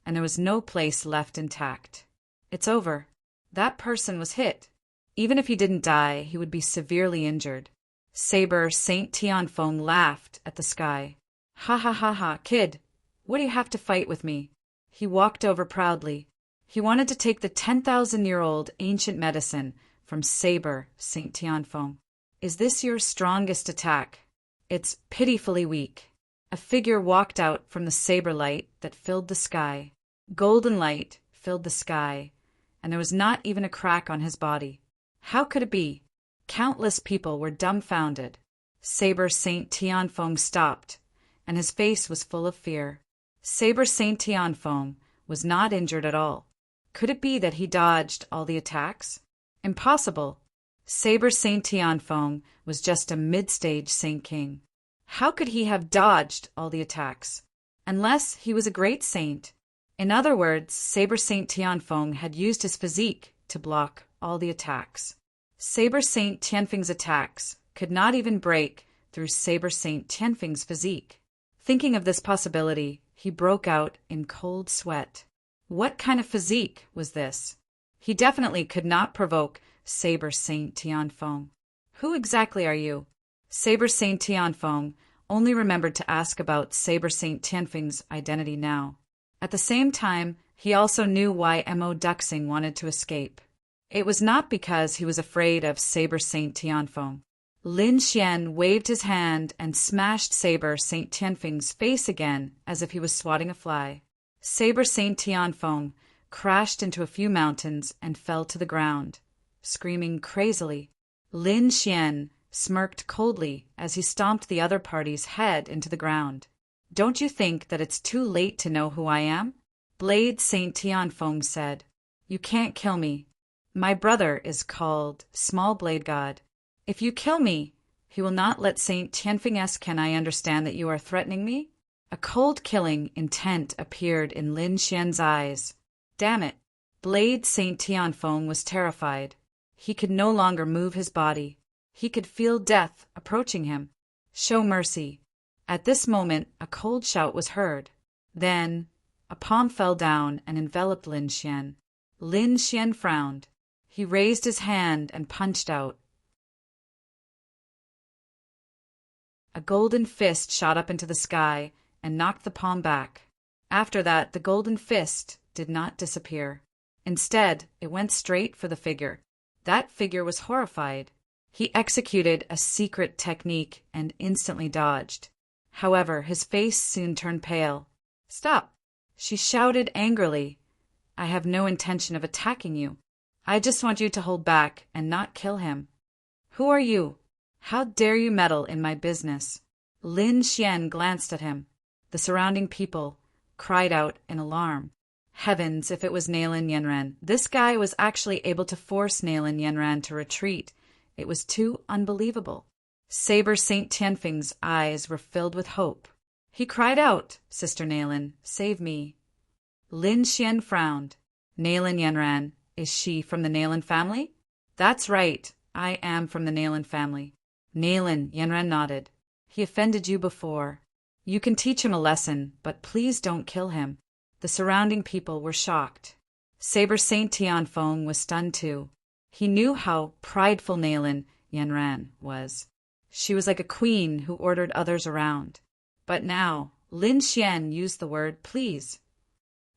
and there was no place left intact. It's over. That person was hit. Even if he didn't die, he would be severely injured. Saber Saint Tianfeng laughed at the sky. "Ha ha ha ha, kid! What do you have to fight with me?" He walked over proudly. He wanted to take the 10,000-year-old ancient medicine from Saber Saint Tianfeng. "Is this your strongest attack?" "It's pitifully weak." A figure walked out from the saber light that filled the sky. Golden light filled the sky, and there was not even a crack on his body. How could it be? Countless people were dumbfounded. Saber Saint Tianfeng stopped, and his face was full of fear. Saber Saint Tianfeng was not injured at all. Could it be that he dodged all the attacks? Impossible. Saber Saint Tianfeng was just a mid-stage Saint King. How could he have dodged all the attacks? Unless he was a great saint. In other words, Saber Saint Tianfeng had used his physique to block all the attacks. Saber Saint Tianfeng's attacks could not even break through Saber Saint Tianfeng's physique. Thinking of this possibility, he broke out in cold sweat. What kind of physique was this? He definitely could not provoke Saber Saint Tianfeng. Who exactly are you? Saber Saint Tianfeng only remembered to ask about Saber Saint Tianfeng's identity now. At the same time, he also knew why Mo Duxing wanted to escape. It was not because he was afraid of Saber Saint Tianfeng. Lin Xian waved his hand and smashed Saber Saint Tianfeng's face again as if he was swatting a fly. Saber Saint Tianfeng crashed into a few mountains and fell to the ground, screaming crazily. Lin Xian smirked coldly as he stomped the other party's head into the ground. Don't you think that it's too late to know who I am? Blade Saint Tianfeng said. You can't kill me. My brother is called Small Blade God. If you kill me, he will not let Saint Tianfeng. Can I understand that you are threatening me? A cold killing intent appeared in Lin Xian's eyes. Damn it. Blade Saint Tianfeng was terrified. He could no longer move his body. He could feel death approaching him. Show mercy. At this moment, a cold shout was heard. Then, a palm fell down and enveloped Lin Xian. Lin Xian frowned. He raised his hand and punched out. A golden fist shot up into the sky and knocked the palm back. After that, the golden fist did not disappear. Instead, it went straight for the figure. That figure was horrified. He executed a secret technique and instantly dodged. However, his face soon turned pale. Stop! She shouted angrily. I have no intention of attacking you. I just want you to hold back and not kill him. Who are you? How dare you meddle in my business? Lin Xian glanced at him. The surrounding people cried out in alarm. Heavens, if it was Nailin Yanran. This guy was actually able to force Nailin Yanran to retreat. It was too unbelievable. Saber Saint Tianfeng's eyes were filled with hope. He cried out, Sister Nailin, save me. Lin Xian frowned. Nailin Yanran, is she from the Nailin family? That's right, I am from the Nailin family. Nailin Yanran nodded. He offended you before. You can teach him a lesson, but please don't kill him. The surrounding people were shocked. Saber Saint Tianfeng was stunned too. He knew how prideful Nailin Yanran was. She was like a queen who ordered others around. But now, Lin Xian used the word please.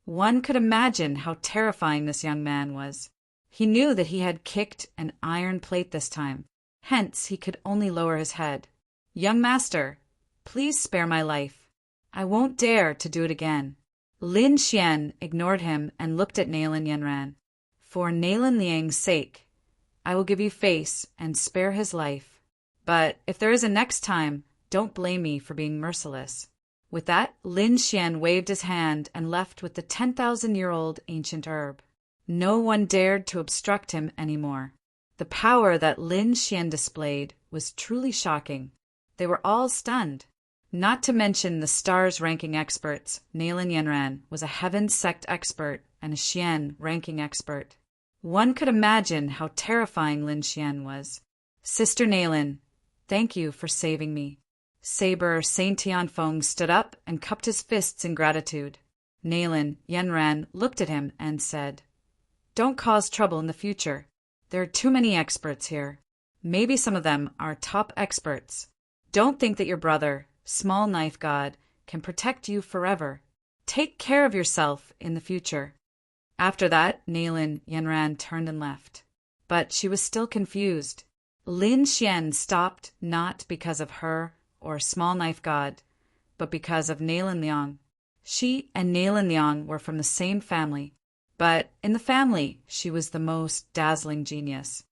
One could imagine how terrifying this young man was. He knew that he had kicked an iron plate this time. Hence, he could only lower his head. Young master, please spare my life. I won't dare to do it again. Lin Xian ignored him and looked at Nailin Yanran. For Nailin Liang's sake, I will give you face and spare his life. But if there is a next time, don't blame me for being merciless. With that, Lin Xian waved his hand and left with the 10,000-year-old ancient herb. No one dared to obstruct him anymore. The power that Lin Xian displayed was truly shocking. They were all stunned. Not to mention the stars ranking experts, Nailin Yanran was a Heaven Sect expert and a Xian ranking expert. One could imagine how terrifying Lin Xian was. Sister Nailin, thank you for saving me. Saber Saint Tianfeng stood up and cupped his fists in gratitude. Nailin Yanran looked at him and said, Don't cause trouble in the future. There are too many experts here. Maybe some of them are top experts. Don't think that your brother, Small Knife God, can protect you forever. Take care of yourself in the future. After that, Nailin Yanran turned and left. But she was still confused. Lin Xian stopped not because of her or Small Knife God, but because of Nalan Liang. She and Nalan Liang were from the same family, but in the family she was the most dazzling genius.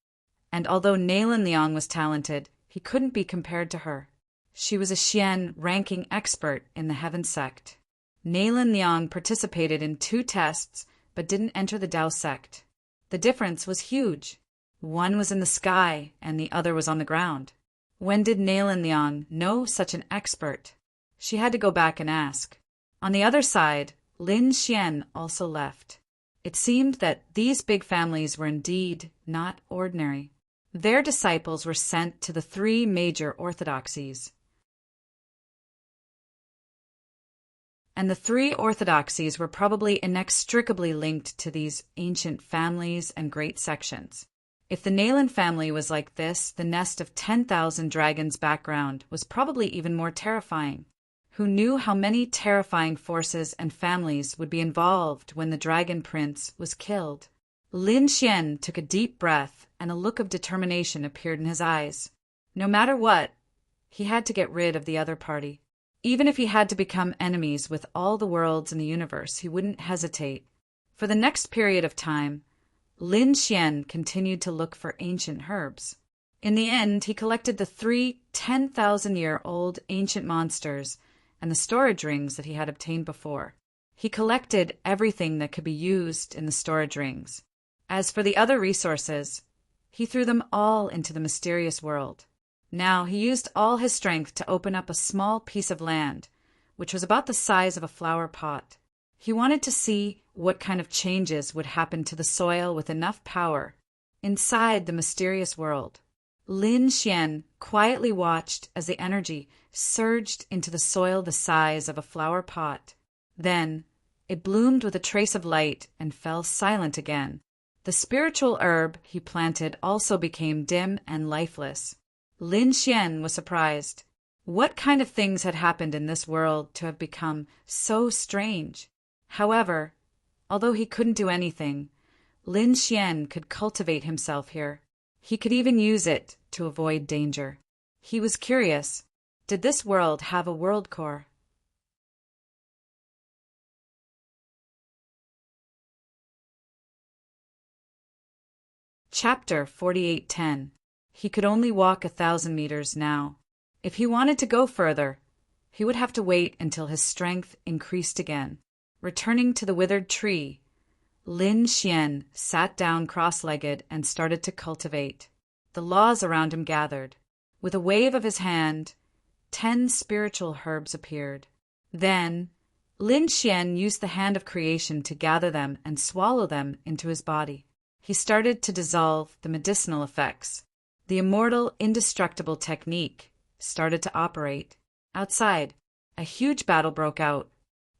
And although Nalan Liang was talented, he couldn't be compared to her. She was a Xian ranking expert in the Heaven sect. Nalan Liang participated in 2 tests but didn't enter the Dao sect. The difference was huge. One was in the sky and the other was on the ground. When did Nalan Liang know such an expert? She had to go back and ask. On the other side, Lin Xian also left. It seemed that these big families were indeed not ordinary. Their disciples were sent to the 3 major orthodoxies. And the 3 orthodoxies were probably inextricably linked to these ancient families and great sections. If the Nalan family was like this, the nest of 10,000 dragons background was probably even more terrifying. Who knew how many terrifying forces and families would be involved when the dragon prince was killed? Lin Xian took a deep breath and a look of determination appeared in his eyes. No matter what, he had to get rid of the other party. Even if he had to become enemies with all the worlds in the universe, he wouldn't hesitate. For the next period of time, Lin Xian continued to look for ancient herbs. In the end, he collected the 3 10,000-year-old ancient monsters and the storage rings that he had obtained before. He collected everything that could be used in the storage rings. As for the other resources, he threw them all into the mysterious world. Now he used all his strength to open up a small piece of land, which was about the size of a flower pot. He wanted to see what kind of changes would happen to the soil with enough power inside the mysterious world. Lin Xian quietly watched as the energy surged into the soil the size of a flower pot. Then it bloomed with a trace of light and fell silent again. The spiritual herb he planted also became dim and lifeless. Lin Xian was surprised. What kind of things had happened in this world to have become so strange? However, although he couldn't do anything, Lin Xian could cultivate himself here. He could even use it to avoid danger. He was curious. Did this world have a world core? Chapter 48:10. He could only walk 1,000 meters now. If he wanted to go further, he would have to wait until his strength increased again. Returning to the withered tree, Lin Xian sat down cross-legged and started to cultivate. The laws around him gathered. With a wave of his hand, 10 spiritual herbs appeared. Then, Lin Xian used the hand of creation to gather them and swallow them into his body. He started to dissolve the medicinal effects. The immortal, indestructible technique started to operate. Outside, a huge battle broke out.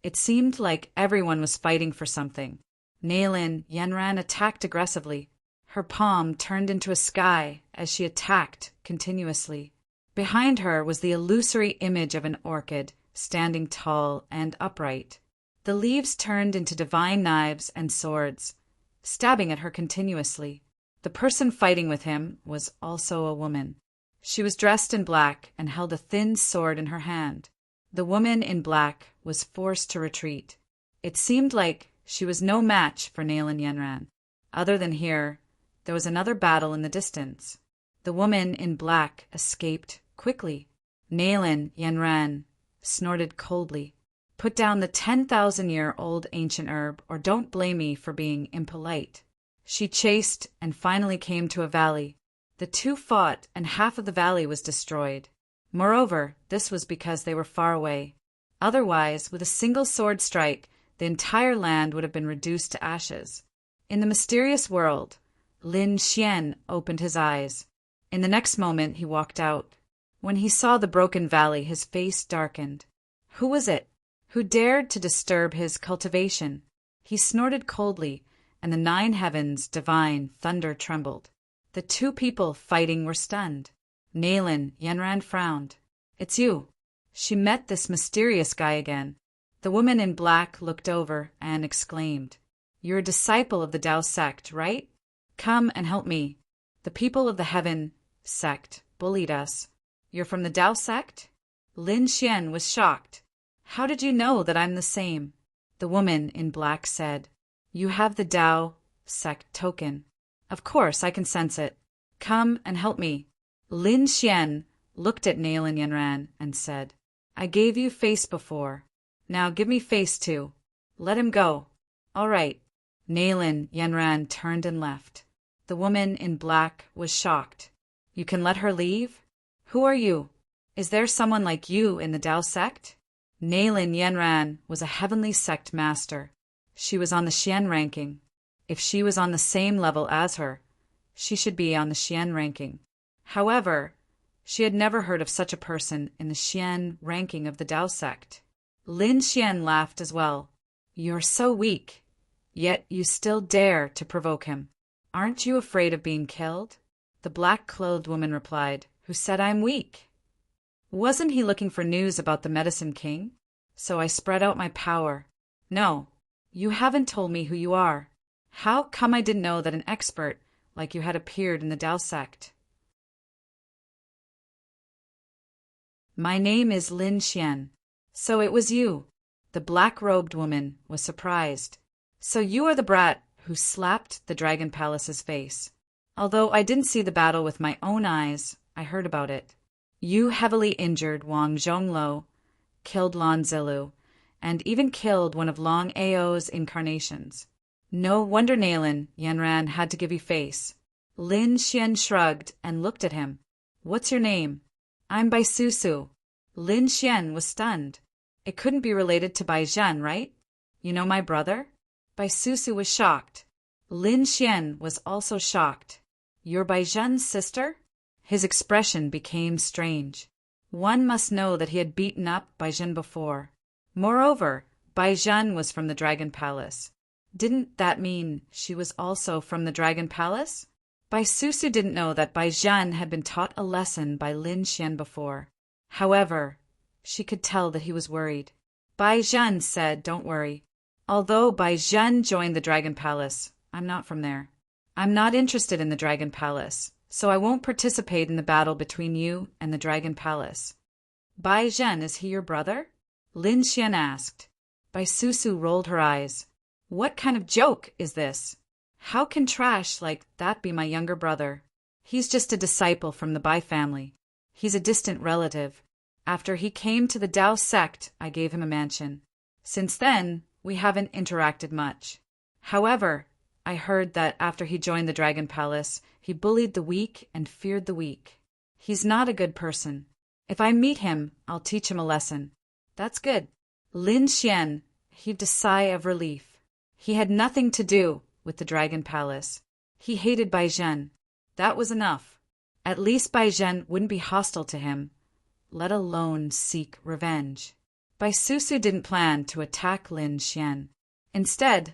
It seemed like everyone was fighting for something. Nalan Yanran attacked aggressively. Her palm turned into a sky as she attacked continuously. Behind her was the illusory image of an orchid, standing tall and upright. The leaves turned into divine knives and swords, stabbing at her continuously. The person fighting with him was also a woman. She was dressed in black and held a thin sword in her hand. The woman in black was forced to retreat. It seemed like she was no match for Nalan Yanran. Other than here, there was another battle in the distance. The woman in black escaped quickly. Nalan Yanran snorted coldly. Put down the 10,000-year-old ancient herb, or don't blame me for being impolite. She chased and finally came to a valley. The 2 fought and half of the valley was destroyed. Moreover, this was because they were far away. Otherwise, with a single sword strike, the entire land would have been reduced to ashes. In the mysterious world, Lin Xian opened his eyes. In the next moment, he walked out. When he saw the broken valley, his face darkened. Who was it? Who dared to disturb his cultivation? He snorted coldly, and the 9 heavens' divine thunder trembled. The 2 people fighting were stunned. Nalan Yanran frowned. "It's you." She met this mysterious guy again. The woman in black looked over and exclaimed, "You're a disciple of the Dao sect, right? Come and help me. The people of the Heaven sect bullied us." "You're from the Dao sect?" Lin Xian was shocked. How did you know that I'm the same? The woman in black said, You have the Tao sect token. Of course, I can sense it. Come and help me. Lin Xian looked at Nail and Yanran and said, I gave you face before. Now give me face too. Let him go. All right. Nail and Yanran turned and left. The woman in black was shocked. You can let her leave? Who are you? Is there someone like you in the Tao sect? Nailin Yanran was a heavenly sect master. She was on the Xian ranking. If she was on the same level as her, she should be on the Xian ranking. However, she had never heard of such a person in the Xian ranking of the Tao sect. Lin Xian laughed as well. You're so weak, yet you still dare to provoke him. Aren't you afraid of being killed? The black-clothed woman replied, who said I'm weak. Wasn't he looking for news about the Medicine King? So I spread out my power. No, you haven't told me who you are. How come I didn't know that an expert like you had appeared in the Tao sect? My name is Lin Xian. So it was you. The black-robed woman was surprised. So you are the brat who slapped the Dragon Palace's face. Although I didn't see the battle with my own eyes, I heard about it. You heavily injured Wang Zhonglo, killed Lan Zilu, and even killed one of Long Ao's incarnations. No wonder Nailin Yanran had to give you face. Lin Xian shrugged and looked at him. What's your name? I'm Bai Susu. Lin Xian was stunned. It couldn't be related to Bai Zhen, right? You know my brother? Bai Susu was shocked. Lin Xian was also shocked. You're Bai Zhen's sister? His expression became strange. One must know that he had beaten up Bai Zhen before. Moreover, Bai Zhen was from the Dragon Palace. Didn't that mean she was also from the Dragon Palace? Bai Susu didn't know that Bai Zhen had been taught a lesson by Lin Xian before. However, she could tell that he was worried. Bai Zhen said, Don't worry. Although Bai Zhen joined the Dragon Palace, I'm not from there. I'm not interested in the Dragon Palace, so I won't participate in the battle between you and the Dragon Palace. Bai Zhen, is he your brother? Lin Xian asked. Bai Susu rolled her eyes. What kind of joke is this? How can trash like that be my younger brother? He's just a disciple from the Bai family. He's a distant relative. After he came to the Tao sect, I gave him a mansion. Since then, we haven't interacted much. However, I heard that after he joined the Dragon Palace, he bullied the weak and feared the weak. He's not a good person. If I meet him, I'll teach him a lesson. That's good. Lin Xian heaved a sigh of relief. He had nothing to do with the Dragon Palace. He hated Bai Zhen. That was enough. At least Bai Zhen wouldn't be hostile to him, let alone seek revenge. Bai Susu didn't plan to attack Lin Xian. Instead,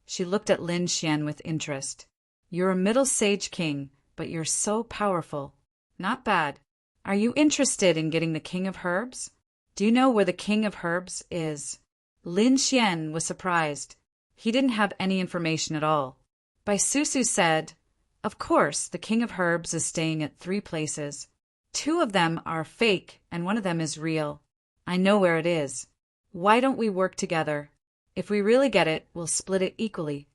she looked at Lin Xian with interest. You're a middle sage king, but you're so powerful. Not bad. Are you interested in getting the King of Herbs? Do you know where the King of Herbs is? Lin Xian was surprised. He didn't have any information at all. Bai Susu said, Of course, the King of Herbs is staying at 3 places. 2 of them are fake, and 1 of them is real. I know where it is. Why don't we work together? If we really get it, we'll split it equally.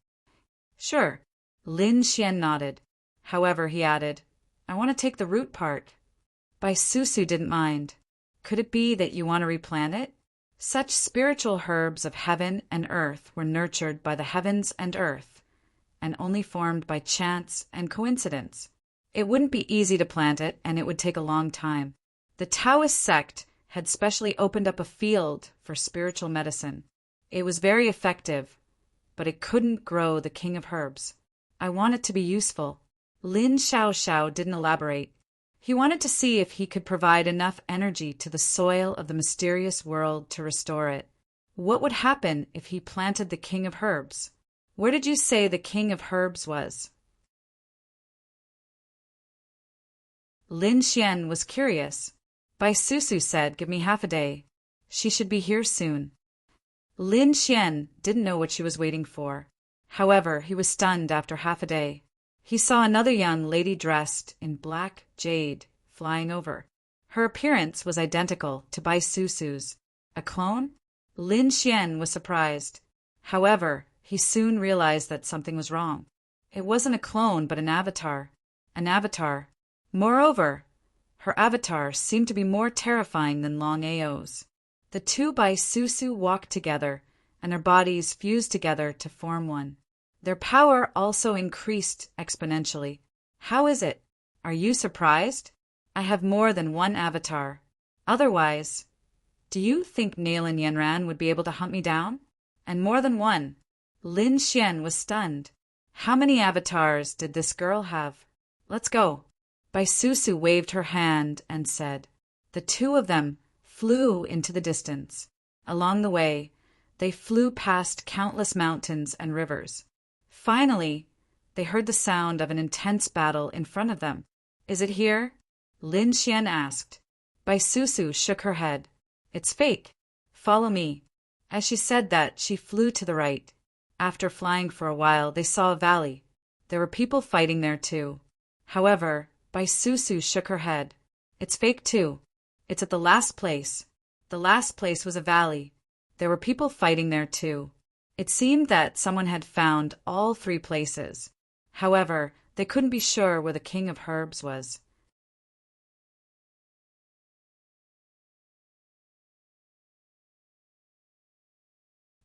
Sure. Lin Xian nodded. However, he added, I want to take the root part. Bai Susu didn't mind. Could it be that you want to replant it? Such spiritual herbs of heaven and earth were nurtured by the heavens and earth, and only formed by chance and coincidence. It wouldn't be easy to plant it, and it would take a long time. The Taoist sect had specially opened up a field for spiritual medicine. It was very effective, but it couldn't grow the King of Herbs. I want it to be useful. Lin Xiaoxiao didn't elaborate. He wanted to see if he could provide enough energy to the soil of the mysterious world to restore it. What would happen if he planted the King of Herbs? Where did you say the King of Herbs was? Lin Xian was curious. Bai Susu said, Give me half a day. She should be here soon. Lin Xian didn't know what she was waiting for. However, he was stunned after half a day. He saw another young lady dressed in black jade flying over. Her appearance was identical to Bai Susu's. A clone? Lin Xian was surprised. However, he soon realized that something was wrong. It wasn't a clone, but an avatar. An avatar. Moreover, her avatar seemed to be more terrifying than Long Ao's. The two Bai Susu walked together, and their bodies fused together to form one. Their power also increased exponentially. How is it? Are you surprised? I have more than one avatar. Otherwise, do you think Nalan Yanran would be able to hunt me down? And more than one. Lin Xian was stunned. How many avatars did this girl have? Let's go. Bai Susu waved her hand and said. The two of them flew into the distance. Along the way, they flew past countless mountains and rivers. Finally, they heard the sound of an intense battle in front of them. Is it here? Lin Xian asked. Bai Susu shook her head. It's fake. Follow me. As she said that, she flew to the right. After flying for a while, they saw a valley. There were people fighting there too. However, Bai Susu shook her head. It's fake too. It's at the last place. The last place was a valley. There were people fighting there too. It seemed that someone had found all three places. However, they couldn't be sure where the king of herbs was.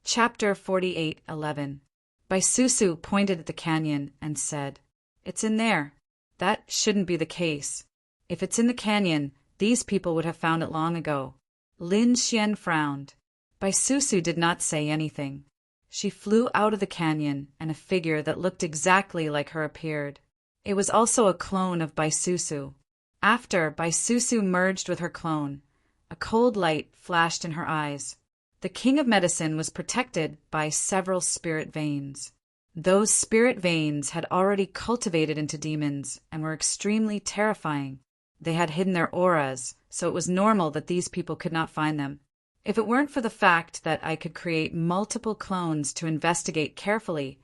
Chapter 48:11. Bai Susu pointed at the canyon and said, It's in there. That shouldn't be the case. If it's in the canyon, these people would have found it long ago. Lin Xian frowned. Bai Susu did not say anything. She flew out of the canyon, and a figure that looked exactly like her appeared. It was also a clone of Bai Susu. After Bai Susu merged with her clone, a cold light flashed in her eyes. The king of medicine was protected by several spirit veins. Those spirit veins had already cultivated into demons and were extremely terrifying. They had hidden their auras, so it was normal that these people could not find them. If it weren't for the fact that I could create multiple clones to investigate carefully,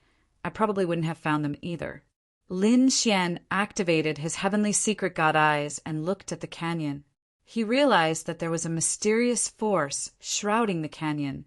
I probably wouldn't have found them either. Lin Xian activated his heavenly secret god eyes and looked at the canyon. He realized that there was a mysterious force shrouding the canyon,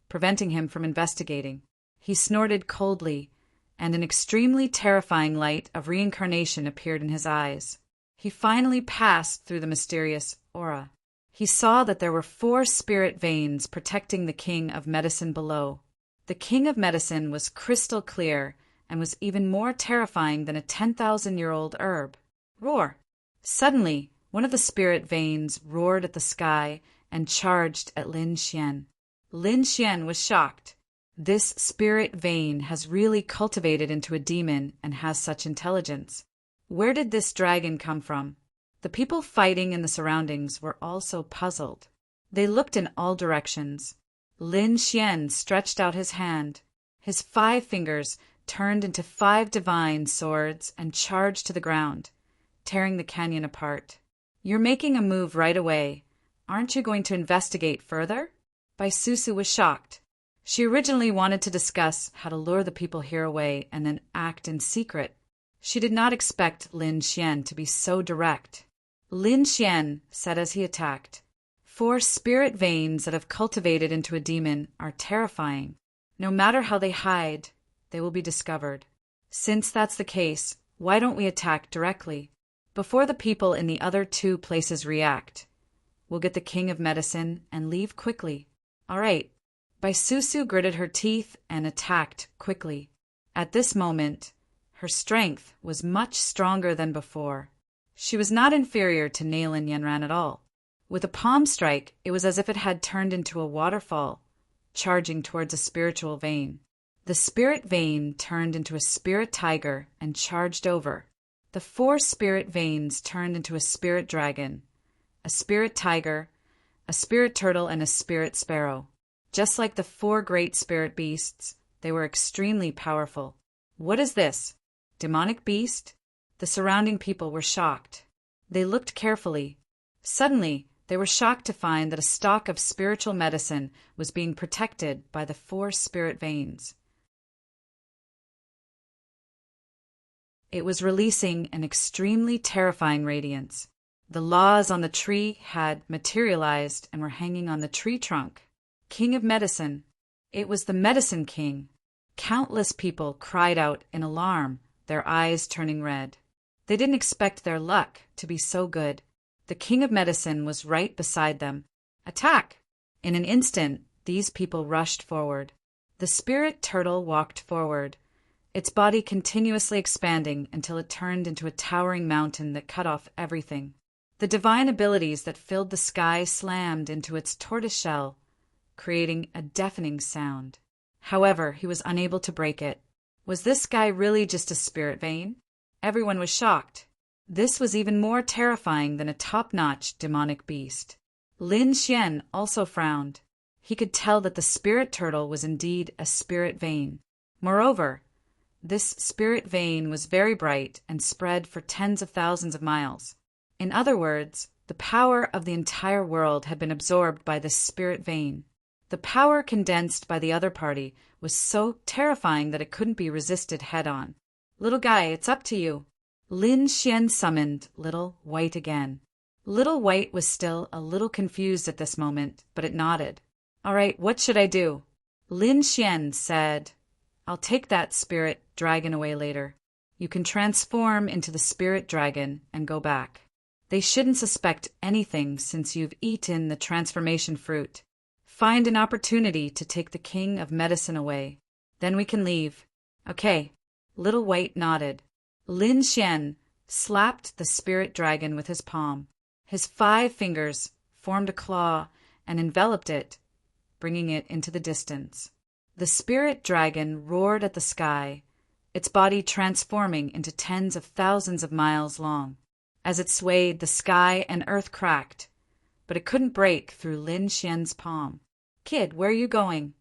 preventing him from investigating. He snorted coldly, and an extremely terrifying light of reincarnation appeared in his eyes. He finally passed through the mysterious aura. He saw that there were 4 spirit veins protecting the king of medicine below. The king of medicine was crystal clear and was even more terrifying than a 10,000-year-old herb. Roar! Suddenly, one of the spirit veins roared at the sky and charged at Lin Xian. Lin Xian was shocked. This spirit vein has really cultivated into a demon and has such intelligence. Where did this dragon come from? The people fighting in the surroundings were also puzzled. They looked in all directions. Lin Xian stretched out his hand. His 5 fingers turned into 5 divine swords and charged to the ground, tearing the canyon apart. You're making a move right away. Aren't you going to investigate further? Bai Susu was shocked. She originally wanted to discuss how to lure the people here away and then act in secret. She did not expect Lin Xian to be so direct. Lin Xian said as he attacked, 4 spirit veins that have cultivated into a demon are terrifying. No matter how they hide, they will be discovered. Since that's the case, why don't we attack directly? Before the people in the other 2 places react, we'll get the king of medicine and leave quickly. All right. Bai Susu gritted her teeth and attacked quickly. At this moment, her strength was much stronger than before. She was not inferior to Nalan Yanran at all. With a palm strike, it was as if it had turned into a waterfall, charging towards a spiritual vein. The spirit vein turned into a spirit tiger and charged over. The 4 spirit veins turned into a spirit dragon, a spirit tiger, a spirit turtle, and a spirit sparrow. Just like the 4 great spirit beasts, they were extremely powerful. What is this? Demonic beast? The surrounding people were shocked. They looked carefully. Suddenly, they were shocked to find that a stock of spiritual medicine was being protected by the 4 spirit veins. It was releasing an extremely terrifying radiance. The laws on the tree had materialized and were hanging on the tree trunk. King of Medicine. It was the Medicine King. Countless people cried out in alarm, their eyes turning red. They didn't expect their luck to be so good. The King of Medicine was right beside them. Attack! In an instant, these people rushed forward. The spirit turtle walked forward, its body continuously expanding until it turned into a towering mountain that cut off everything. The divine abilities that filled the sky slammed into its tortoise shell, creating a deafening sound. However, he was unable to break it. Was this guy really just a spirit vein? Everyone was shocked. This was even more terrifying than a top-notch demonic beast. Lin Xian also frowned. He could tell that the spirit turtle was indeed a spirit vein. Moreover, this spirit vein was very bright and spread for tens of thousands of miles. In other words, the power of the entire world had been absorbed by this spirit vein. The power condensed by the other party was so terrifying that it couldn't be resisted head-on. Little guy, it's up to you. Lin Xian summoned Little White again. Little White was still a little confused at this moment, but it nodded. All right, what should I do? Lin Xian said, I'll take that spirit dragon away later. You can transform into the spirit dragon and go back. They shouldn't suspect anything since you've eaten the transformation fruit. Find an opportunity to take the King of Medicine away. Then we can leave. Okay. Little White nodded. Lin Xian slapped the spirit dragon with his palm. His 5 fingers formed a claw and enveloped it, bringing it into the distance. The spirit dragon roared at the sky, its body transforming into tens of thousands of miles long. As it swayed, the sky and earth cracked, but it couldn't break through Lin Xian's palm. Kid, where are you going?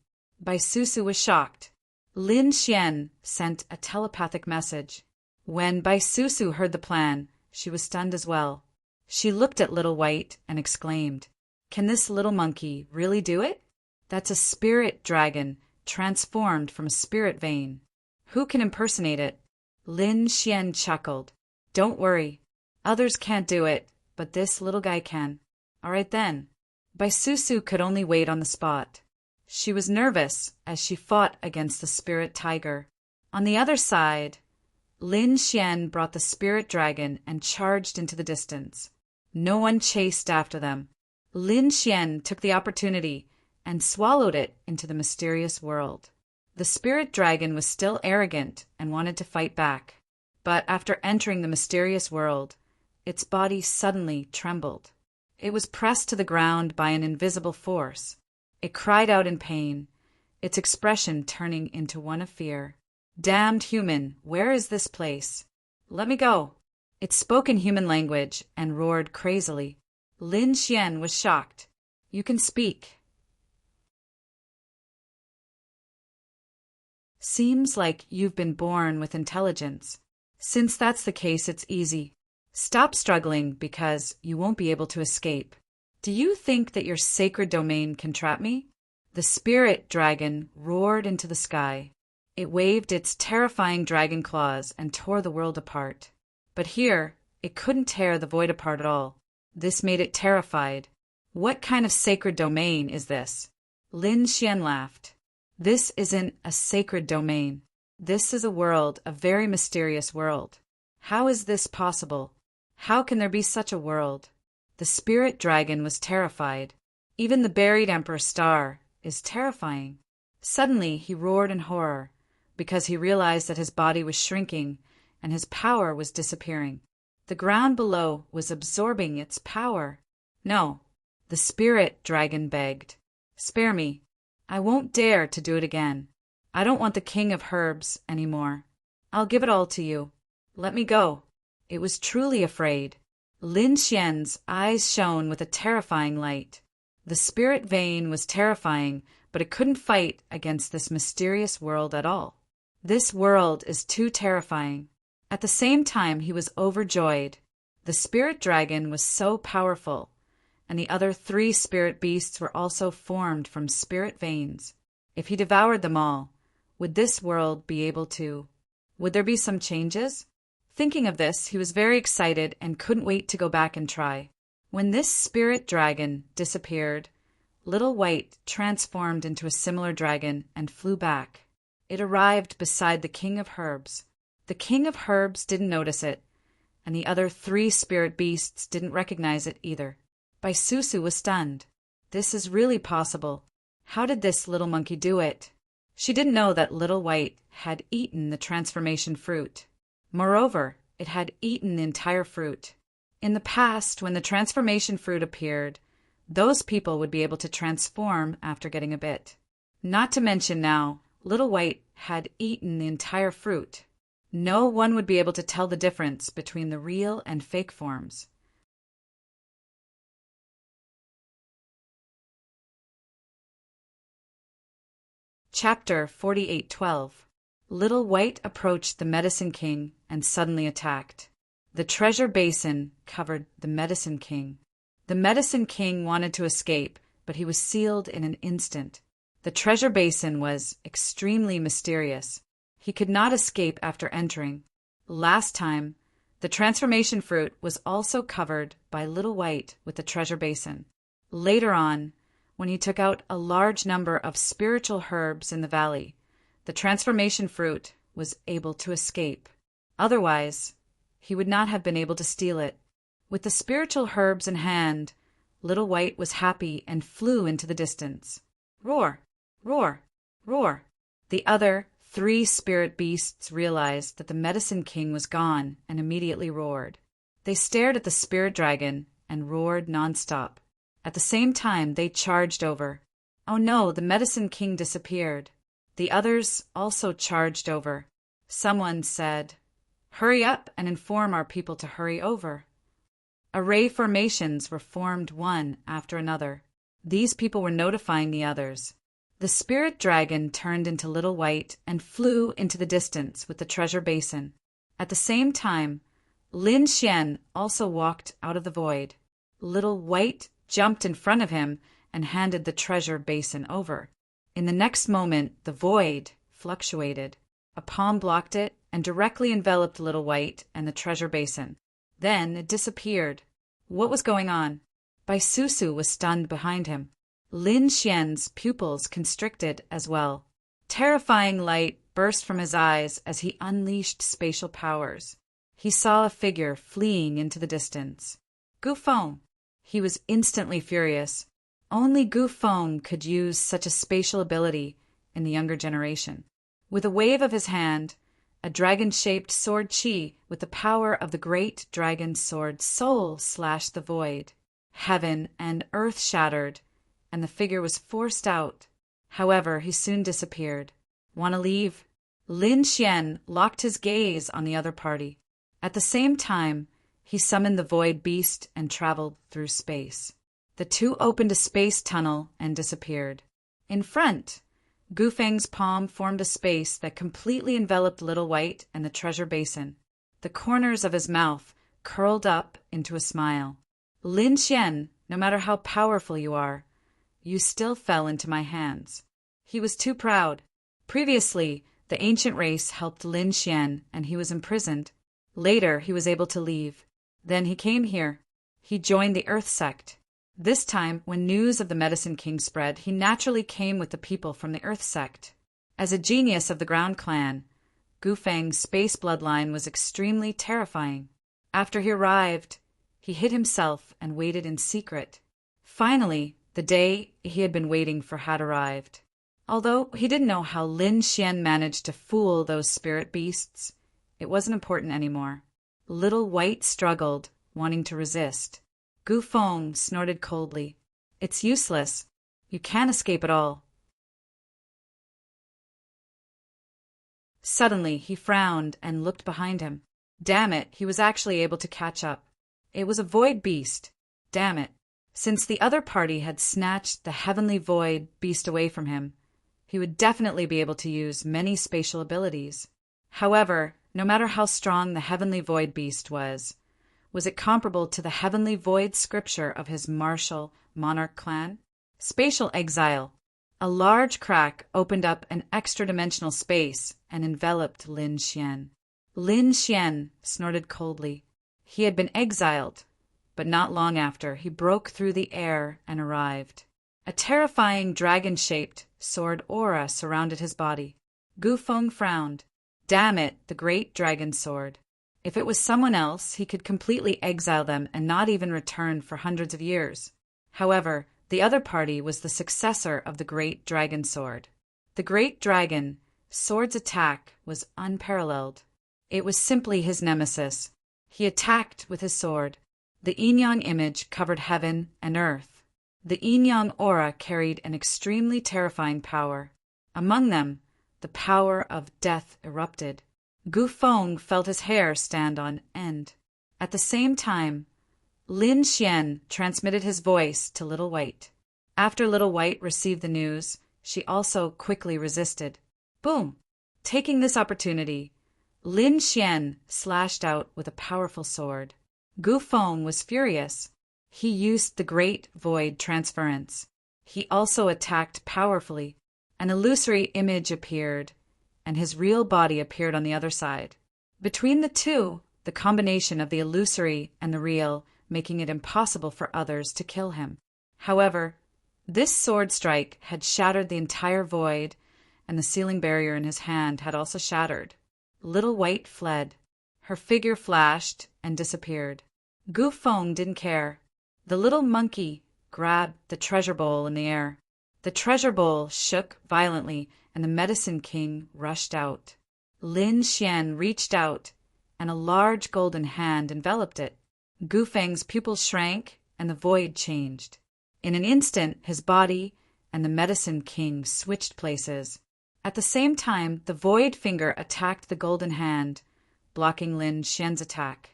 Baisusu was shocked. Lin Xian sent a telepathic message. When Baisusu heard the plan, she was stunned as well. She looked at Little White and exclaimed, Can this little monkey really do it? That's a spirit dragon transformed from a spirit vein. Who can impersonate it? Lin Xian chuckled. Don't worry. Others can't do it, but this little guy can. All right then. Baisusu could only wait on the spot. She was nervous as she fought against the spirit tiger. On the other side, Lin Xian brought the spirit dragon and charged into the distance. No one chased after them. Lin Xian took the opportunity and swallowed it into the mysterious world. The spirit dragon was still arrogant and wanted to fight back, but after entering the mysterious world, its body suddenly trembled. It was pressed to the ground by an invisible force. It cried out in pain, its expression turning into one of fear. Damned human, where is this place? Let me go. It spoke in human language and roared crazily. Lin Xian was shocked. You can speak. Seems like you've been born with intelligence. Since that's the case, it's easy. Stop struggling because you won't be able to escape. Do you think that your sacred domain can trap me? The spirit dragon roared into the sky. It waved its terrifying dragon claws and tore the world apart. But here, it couldn't tear the void apart at all. This made it terrified. What kind of sacred domain is this? Lin Xian laughed. This isn't a sacred domain. This is a world, a very mysterious world. How is this possible? How can there be such a world? The spirit dragon was terrified. Even the buried Emperor Star is terrifying. Suddenly he roared in horror, because he realized that his body was shrinking and his power was disappearing. The ground below was absorbing its power. No, the spirit dragon begged. Spare me. I won't dare to do it again. I don't want the King of Herbs anymore. I'll give it all to you. Let me go. It was truly afraid. Lin Xian's eyes shone with a terrifying light. The spirit vein was terrifying, but it couldn't fight against this mysterious world at all. This world is too terrifying. At the same time, he was overjoyed. The spirit dragon was so powerful, and the other 3 spirit beasts were also formed from spirit veins. If he devoured them all, would this world be able to? Would there be some changes? Thinking of this, he was very excited and couldn't wait to go back and try. When this spirit dragon disappeared, Little White transformed into a similar dragon and flew back. It arrived beside the King of Herbs. The King of Herbs didn't notice it, and the other 3 spirit beasts didn't recognize it either. Susu was stunned. This is really possible. How did this little monkey do it? She didn't know that Little White had eaten the transformation fruit. Moreover, it had eaten the entire fruit. In the past, when the transformation fruit appeared, those people would be able to transform after getting a bit. Not to mention now, Little White had eaten the entire fruit. No one would be able to tell the difference between the real and fake forms. Chapter 48:12. Little White approached the Medicine King and suddenly attacked. The treasure basin covered the Medicine King. The Medicine King wanted to escape, but he was sealed in an instant. The treasure basin was extremely mysterious. He could not escape after entering. Last time, the transformation fruit was also covered by Little White with the treasure basin. Later on, when he took out a large number of spiritual herbs in the valley, the transformation fruit was able to escape. Otherwise, he would not have been able to steal it. With the spiritual herbs in hand, Little White was happy and flew into the distance. Roar! Roar! Roar! The other 3 spirit beasts realized that the Medicine King was gone and immediately roared. They stared at the spirit dragon and roared nonstop. At the same time, they charged over. Oh no, the Medicine King disappeared. The others also charged over. Someone said, "Hurry up and inform our people to hurry over." Array formations were formed one after another. These people were notifying the others. The spirit dragon turned into Little White and flew into the distance with the treasure basin. At the same time, Lin Xian also walked out of the void. Little White jumped in front of him and handed the treasure basin over. In the next moment, the void fluctuated. A palm blocked it and directly enveloped Little White and the treasure basin. Then it disappeared. What was going on? Susu was stunned behind him. Lin Xian's pupils constricted as well. Terrifying light burst from his eyes as he unleashed spatial powers. He saw a figure fleeing into the distance. Gu Feng! He was instantly furious. Only Gu Feng could use such a spatial ability in the younger generation. With a wave of his hand, a dragon-shaped sword chi with the power of the great dragon sword soul slashed the void. Heaven and earth shattered, and the figure was forced out. However, he soon disappeared. Want to leave? Lin Xian locked his gaze on the other party. At the same time, he summoned the void beast and traveled through space. The 2 opened a space tunnel and disappeared. In front, Gu Feng's palm formed a space that completely enveloped Little White and the treasure basin. The corners of his mouth curled up into a smile. Lin Xian, no matter how powerful you are, you still fell into my hands. He was too proud. Previously, the ancient race helped Lin Xian and he was imprisoned. Later, he was able to leave. Then he came here. He joined the Earth sect. This time, when news of the Medicine King spread, he naturally came with the people from the Earth sect. As a genius of the Ground Clan, Gu Feng's space bloodline was extremely terrifying. After he arrived, he hid himself and waited in secret. Finally, the day he had been waiting for had arrived. Although he didn't know how Lin Xian managed to fool those spirit beasts, it wasn't important anymore. Little White struggled, wanting to resist. Gu Feng snorted coldly. It's useless. You can't escape at all. Suddenly, he frowned and looked behind him. Damn it, he was actually able to catch up. It was a void beast. Damn it. Since the other party had snatched the heavenly void beast away from him, he would definitely be able to use many spatial abilities. However, no matter how strong the heavenly void beast was it comparable to the heavenly void scripture of his martial monarch clan? Spatial exile. A large crack opened up an extra-dimensional space and enveloped Lin Xian. Lin Xian snorted coldly. He had been exiled, but not long after, he broke through the air and arrived. A terrifying dragon-shaped sword aura surrounded his body. Gu Feng frowned. Damn it, the great dragon sword. If it was someone else, he could completely exile them and not even return for hundreds of years. However, the other party was the successor of the great dragon sword. The great dragon sword's attack was unparalleled. It was simply his nemesis. He attacked with his sword. The yin-yang image covered heaven and earth. The yin-yang aura carried an extremely terrifying power. Among them, the power of death erupted. Gu Feng felt his hair stand on end. At the same time, Lin Xian transmitted his voice to Little White. After Little White received the news, she also quickly resisted. Boom! Taking this opportunity, Lin Xian slashed out with a powerful sword. Gu Feng was furious. He used the Great Void Transference. He also attacked powerfully. An illusory image appeared, and his real body appeared on the other side. Between the two, the combination of the illusory and the real, making it impossible for others to kill him. However, this sword strike had shattered the entire void, and the ceiling barrier in his hand had also shattered. Little White fled. Her figure flashed and disappeared. Gu Feng didn't care. The little monkey grabbed the treasure bowl in the air. The treasure bowl shook violently, and the Medicine King rushed out. Lin Xian reached out, and a large golden hand enveloped it. Gu Feng's pupils shrank, and the void changed. In an instant, his body and the Medicine King switched places. At the same time, the void finger attacked the golden hand, blocking Lin Xian's attack.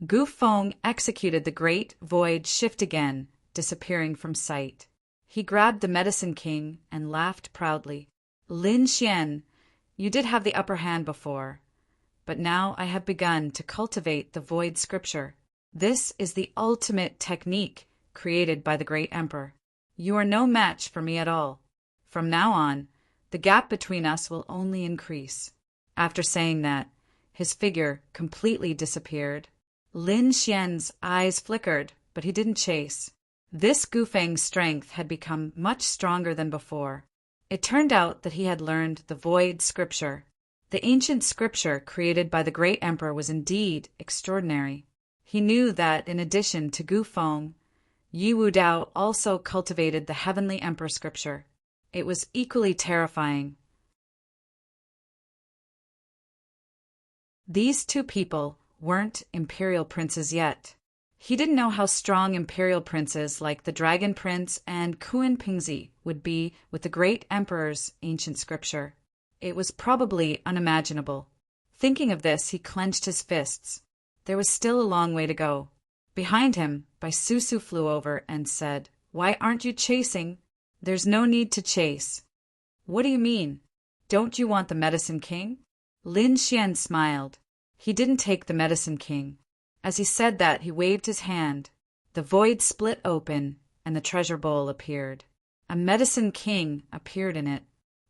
Gu Feng executed the great void shift again, disappearing from sight. He grabbed the Medicine King and laughed proudly. Lin Xian, you did have the upper hand before, but now I have begun to cultivate the void scripture. This is the ultimate technique created by the great emperor. You are no match for me at all. From now on, the gap between us will only increase. After saying that, his figure completely disappeared. Lin Xian's eyes flickered, but he didn't chase. This Gu Feng's strength had become much stronger than before. It turned out that he had learned the void scripture. The ancient scripture created by the great emperor was indeed extraordinary. He knew that, in addition to Gu Feng, Yi Wu Dao also cultivated the heavenly emperor scripture. It was equally terrifying. These two people weren't imperial princes yet. He didn't know how strong imperial princes like the Dragon Prince and Kuan Pingzi would be with the great emperor's ancient scripture. It was probably unimaginable. Thinking of this, he clenched his fists. There was still a long way to go. Behind him, Baisusu flew over and said, "Why aren't you chasing?" "There's no need to chase." "What do you mean? Don't you want the Medicine King?" Lin Xian smiled. He didn't take the Medicine King. As he said that, he waved his hand. The void split open, and the treasure bowl appeared. A Medicine King appeared in it.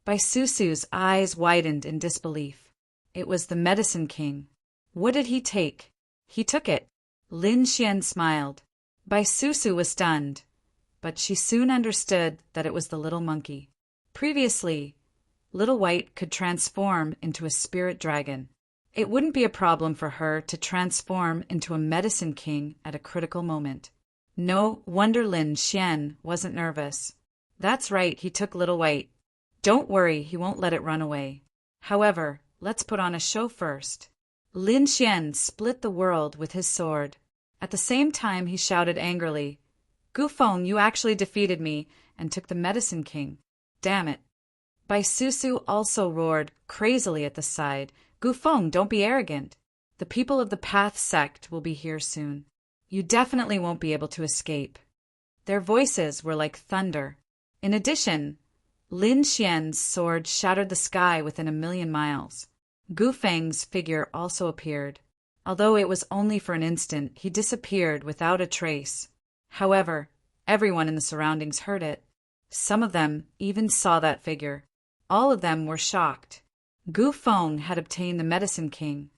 Baisusu's eyes widened in disbelief. It was the Medicine King. What did he take? He took it. Lin Xian smiled. Baisusu was stunned, but she soon understood that it was the little monkey. Previously, Little White could transform into a spirit dragon. It wouldn't be a problem for her to transform into a Medicine King at a critical moment. No wonder Lin Xian wasn't nervous. That's right, he took Little White. Don't worry, he won't let it run away. However, let's put on a show first. Lin Xian split the world with his sword. At the same time, he shouted angrily, "Gu Feng, you actually defeated me and took the Medicine King. Damn it." Baisusu also roared crazily at the side, "Gu Feng, don't be arrogant. The people of the Path sect will be here soon. You definitely won't be able to escape." Their voices were like thunder. In addition, Lin Xian's sword shattered the sky within 1,000,000 miles. Gu Feng's figure also appeared. Although it was only for an instant, he disappeared without a trace. However, everyone in the surroundings heard it. Some of them even saw that figure. All of them were shocked. Gu Feng had obtained the Medicine King.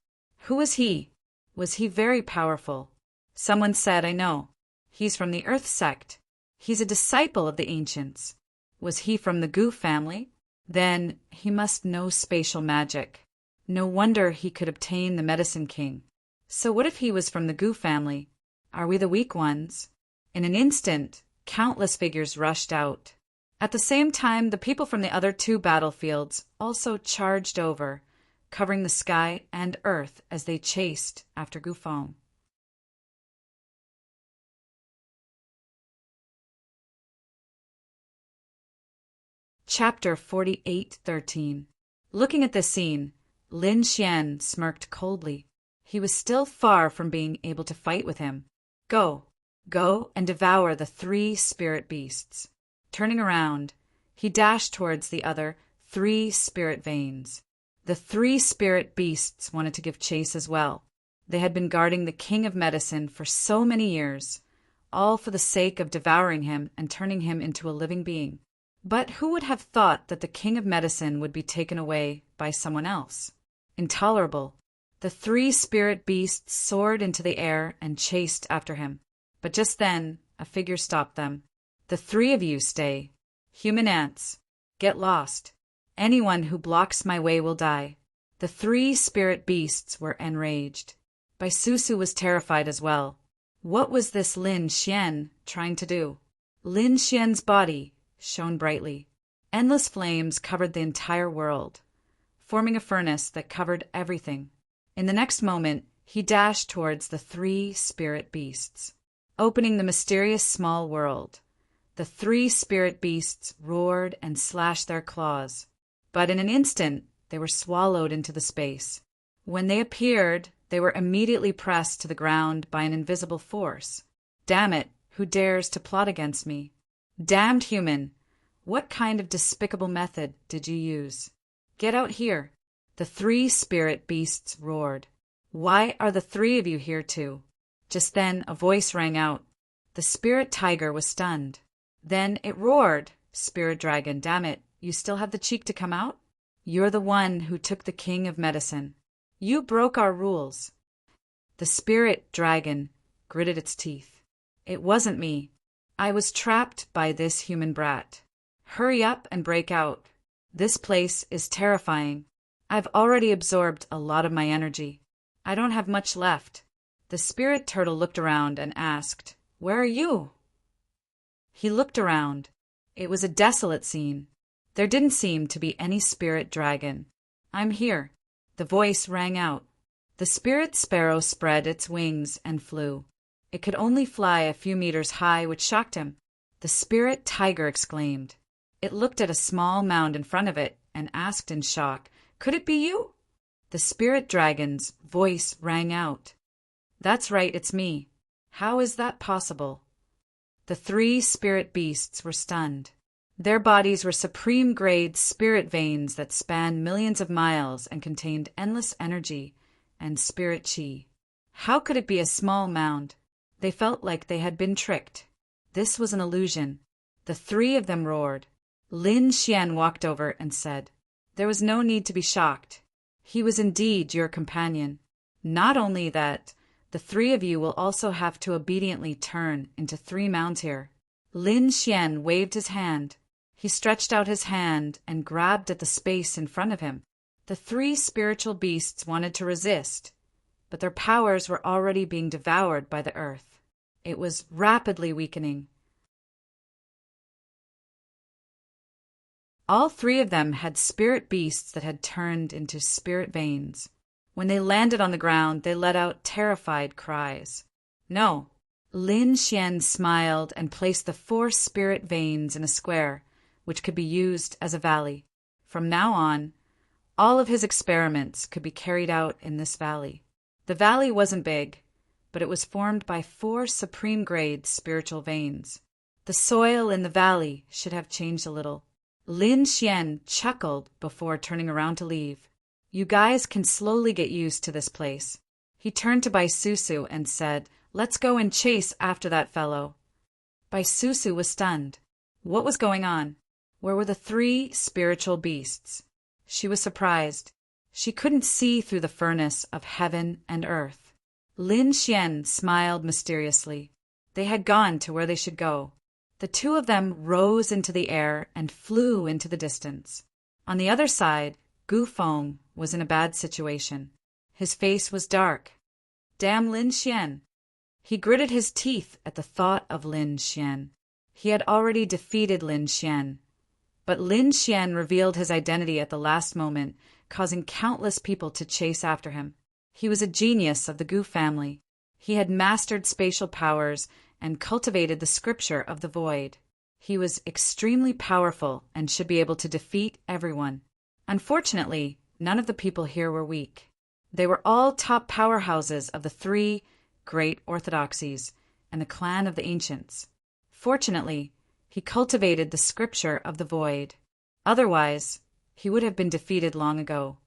Who was he? Was he very powerful? Someone said, I know. He's from the Earth sect. He's a disciple of the ancients. Was he from the Gu family? Then he must know spatial magic. No wonder he could obtain the Medicine King. So what if he was from the Gu family? Are we the weak ones? In an instant, countless figures rushed out. At the same time, the people from the other two battlefields also charged over, covering the sky and earth as they chased after Gufang. Chapter 48:13. Looking at this scene, Lin Xian smirked coldly. He was still far from being able to fight with him. Go and devour the 3 spirit beasts. Turning around, he dashed towards the other 3 spirit veins. The 3 spirit beasts wanted to give chase as well. They had been guarding the King of Medicine for so many years, all for the sake of devouring him and turning him into a living being. But who would have thought that the King of Medicine would be taken away by someone else? Intolerable. The 3 spirit beasts soared into the air and chased after him. But just then, a figure stopped them. The 3 of you stay. Human ants, get lost. Anyone who blocks my way will die. The 3 spirit beasts were enraged. Baisusu was terrified as well. What was this Lin Xian trying to do? Lin Xian's body shone brightly. Endless flames covered the entire world, forming a furnace that covered everything. In the next moment, he dashed towards the 3 spirit beasts, opening the mysterious small world. The 3 spirit beasts roared and slashed their claws, but in an instant they were swallowed into the space. When they appeared, they were immediately pressed to the ground by an invisible force. Damn it, who dares to plot against me? Damned human, what kind of despicable method did you use? Get out here. The 3 spirit beasts roared. Why are the 3 of you here too? Just then a voice rang out. The spirit tiger was stunned. Then it roared. Spirit dragon, damn it, you still have the cheek to come out? You're the one who took the King of Medicine. You broke our rules. The spirit dragon gritted its teeth. It wasn't me. I was trapped by this human brat. Hurry up and break out. This place is terrifying. I've already absorbed a lot of my energy. I don't have much left. The spirit turtle looked around and asked, Where are you? He looked around. It was a desolate scene. There didn't seem to be any spirit dragon. I'm here. The voice rang out. The spirit sparrow spread its wings and flew. It could only fly a few meters high, which shocked him. The spirit tiger exclaimed. It looked at a small mound in front of it and asked in shock, Could it be you? The spirit dragon's voice rang out. That's right, it's me. How is that possible? The 3 spirit beasts were stunned. Their bodies were supreme-grade spirit veins that spanned millions of miles and contained endless energy and spirit chi. How could it be a small mound? They felt like they had been tricked. This was an illusion. The 3 of them roared. Lin Xian walked over and said, There was no need to be shocked. He was indeed your companion. Not only that, the 3 of you will also have to obediently turn into 3 mounds here. Lin Xian waved his hand. He stretched out his hand and grabbed at the space in front of him. The 3 spiritual beasts wanted to resist, but their powers were already being devoured by the earth. It was rapidly weakening. All 3 of them had spirit beasts that had turned into spirit veins. When they landed on the ground, they let out terrified cries. No. Lin Xian smiled and placed the 4 spirit veins in a square, which could be used as a valley. From now on, all of his experiments could be carried out in this valley. The valley wasn't big, but it was formed by 4 supreme-grade spiritual veins. The soil in the valley should have changed a little. Lin Xian chuckled before turning around to leave. You guys can slowly get used to this place. He turned to Baisusu and said, Let's go and chase after that fellow. Baisusu was stunned. What was going on? Where were the 3 spiritual beasts? She was surprised. She couldn't see through the furnace of heaven and earth. Lin Xian smiled mysteriously. They had gone to where they should go. The two of them rose into the air and flew into the distance. On the other side, Gu Feng was in a bad situation. His face was dark. Damn Lin Xian! He gritted his teeth at the thought of Lin Xian. He had already defeated Lin Xian. But Lin Xian revealed his identity at the last moment, causing countless people to chase after him. He was a genius of the Gu family. He had mastered spatial powers and cultivated the scripture of the void. He was extremely powerful and should be able to defeat everyone. Unfortunately, none of the people here were weak. They were all top powerhouses of the three great orthodoxies and the clan of the ancients. Fortunately, he cultivated the scripture of the void. Otherwise, he would have been defeated long ago.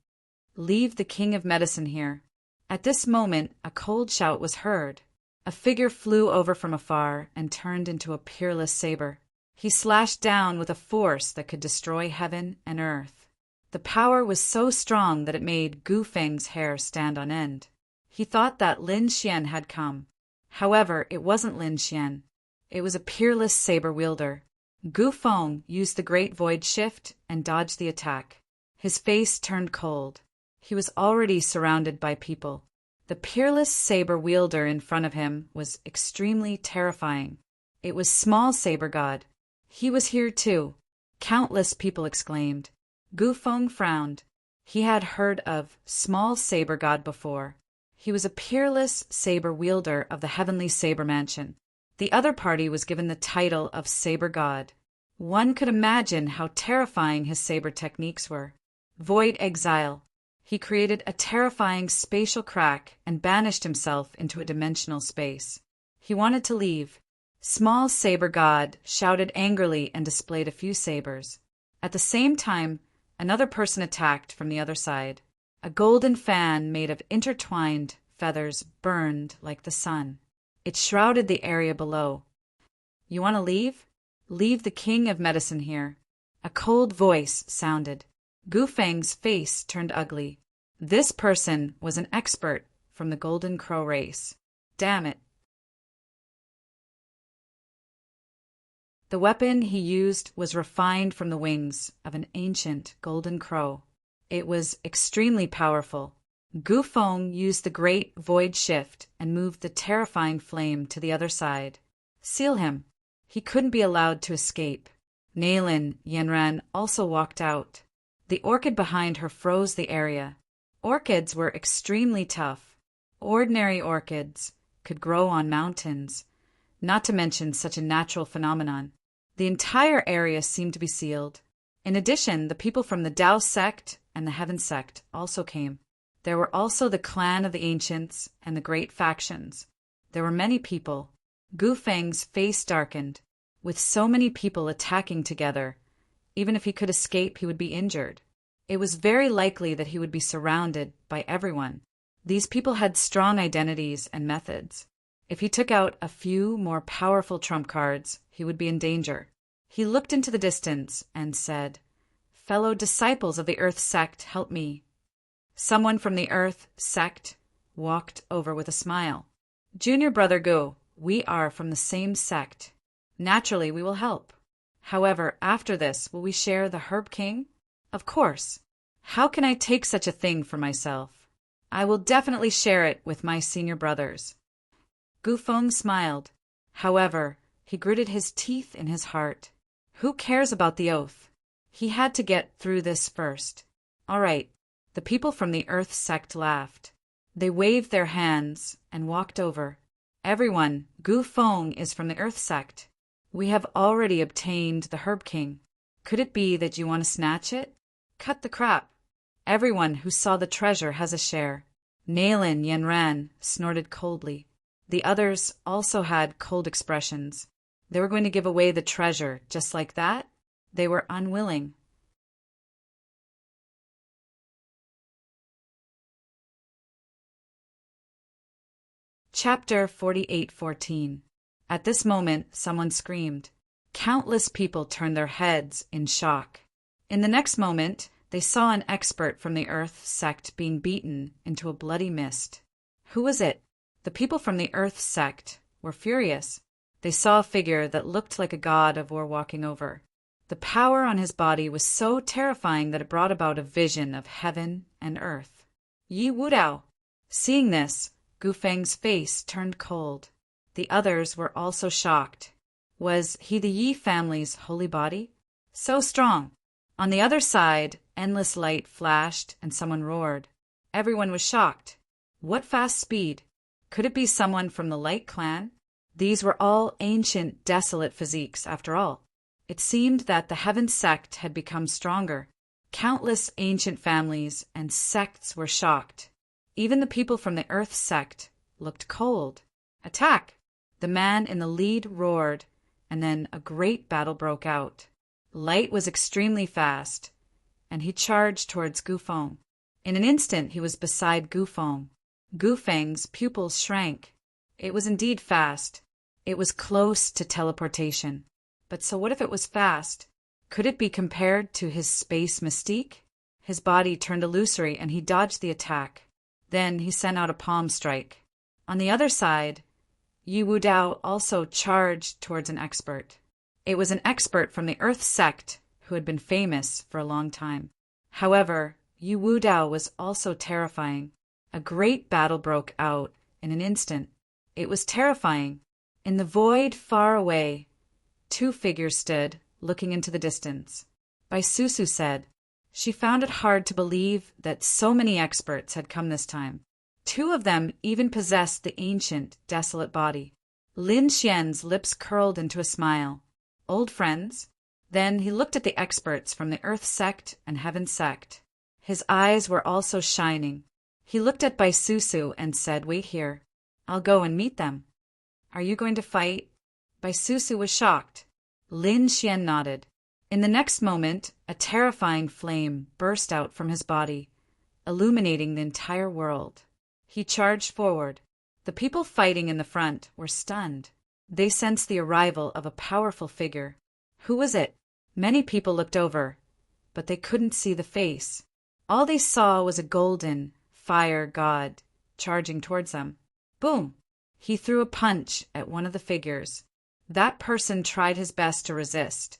Leave the king of medicine here. At this moment, a cold shout was heard. A figure flew over from afar and turned into a peerless saber. He slashed down with a force that could destroy heaven and earth. The power was so strong that it made Gu Feng's hair stand on end. He thought that Lin Xian had come. However, it wasn't Lin Xian. It was a peerless saber wielder. Gu Feng used the great void shift and dodged the attack. His face turned cold. He was already surrounded by people. The peerless saber wielder in front of him was extremely terrifying. It was Small Saber God. He was here too. Countless people exclaimed. Gu Feng frowned. He had heard of Small Saber God before. He was a peerless saber wielder of the heavenly saber mansion. The other party was given the title of Saber God. One could imagine how terrifying his saber techniques were. Void exile. He created a terrifying spatial crack and banished himself into a dimensional space. He wanted to leave. Small Saber God shouted angrily and displayed a few sabers. At the same time, another person attacked from the other side. A golden fan made of intertwined feathers burned like the sun. It shrouded the area below. You want to leave? Leave the king of medicine here. A cold voice sounded. Gu Feng's face turned ugly. This person was an expert from the Golden Crow race. Damn it. The weapon he used was refined from the wings of an ancient golden crow. It was extremely powerful. Gu Feng used the great void shift and moved the terrifying flame to the other side. Seal him. He couldn't be allowed to escape. Nailin Yanran also walked out. The orchid behind her froze the area. Orchids were extremely tough. Ordinary orchids could grow on mountains, not to mention such a natural phenomenon. The entire area seemed to be sealed. In addition, the people from the Tao sect and the Heaven sect also came. There were also the clan of the ancients and the great factions. There were many people. Gu Feng's face darkened. With so many people attacking together, even if he could escape, he would be injured. It was very likely that he would be surrounded by everyone. These people had strong identities and methods. If he took out a few more powerful trump cards, he would be in danger. He looked into the distance and said, "Fellow disciples of the Earth sect, help me." Someone from the Earth sect walked over with a smile. "Junior brother Gu, we are from the same sect. Naturally, we will help. However, after this, will we share the Herb King? Of course. How can I take such a thing for myself? I will definitely share it with my senior brothers." Gu Feng smiled. However, he gritted his teeth in his heart. Who cares about the oath? He had to get through this first. All right. The people from the Earth sect laughed. They waved their hands and walked over. Everyone, Gu Feng is from the Earth sect. We have already obtained the Herb King. Could it be that you want to snatch it? Cut the crap. Everyone who saw the treasure has a share. Nailin Yanran snorted coldly. The others also had cold expressions. They were going to give away the treasure just like that? They were unwilling. Chapter 48:14. At this moment, someone screamed. Countless people turned their heads in shock. In the next moment, They saw an expert from the Earth sect being beaten into a bloody mist. Who was it? The people from the Earth sect were furious. They saw a figure that looked like a god of war walking over. The power on his body was so terrifying that it brought about a vision of heaven and earth. Yi Wudao. Seeing this, Gu Feng's face turned cold. The others were also shocked. Was he the Yi family's holy body? So strong. On the other side, endless light flashed and someone roared. Everyone was shocked. What fast speed? Could it be someone from the Light Clan? These were all ancient, desolate physiques, after all. It seemed that the Heaven sect had become stronger. Countless ancient families and sects were shocked. Even the people from the Earth sect looked cold. Attack! The man in the lead roared, and then a great battle broke out. Light was extremely fast, and he charged towards Gu Feng. In an instant he was beside Gu Feng. Gu Feng's pupils shrank. It was indeed fast. It was close to teleportation. But so what if it was fast? Could it be compared to his space mystique? His body turned illusory and he dodged the attack. Then he sent out a palm strike. On the other side, Yi Wudao also charged towards an expert. It was an expert from the Earth sect who had been famous for a long time. However, Yi Wudao was also terrifying. A great battle broke out in an instant. It was terrifying. In the void far away, two figures stood, looking into the distance. Bai Susu said. She found it hard to believe that so many experts had come this time. Two of them even possessed the ancient, desolate body. Lin Xian's lips curled into a smile. Old friends? Then he looked at the experts from the Earth sect and Heaven sect. His eyes were also shining. He looked at Bai Susu and said, "Wait here. I'll go and meet them." "Are you going to fight?" Bai Susu was shocked. Lin Xian nodded. In the next moment, a terrifying flame burst out from his body, illuminating the entire world. He charged forward. The people fighting in the front were stunned. They sensed the arrival of a powerful figure. Who was it? Many people looked over, but they couldn't see the face. All they saw was a golden fire god charging towards them. Boom! He threw a punch at one of the figures. That person tried his best to resist,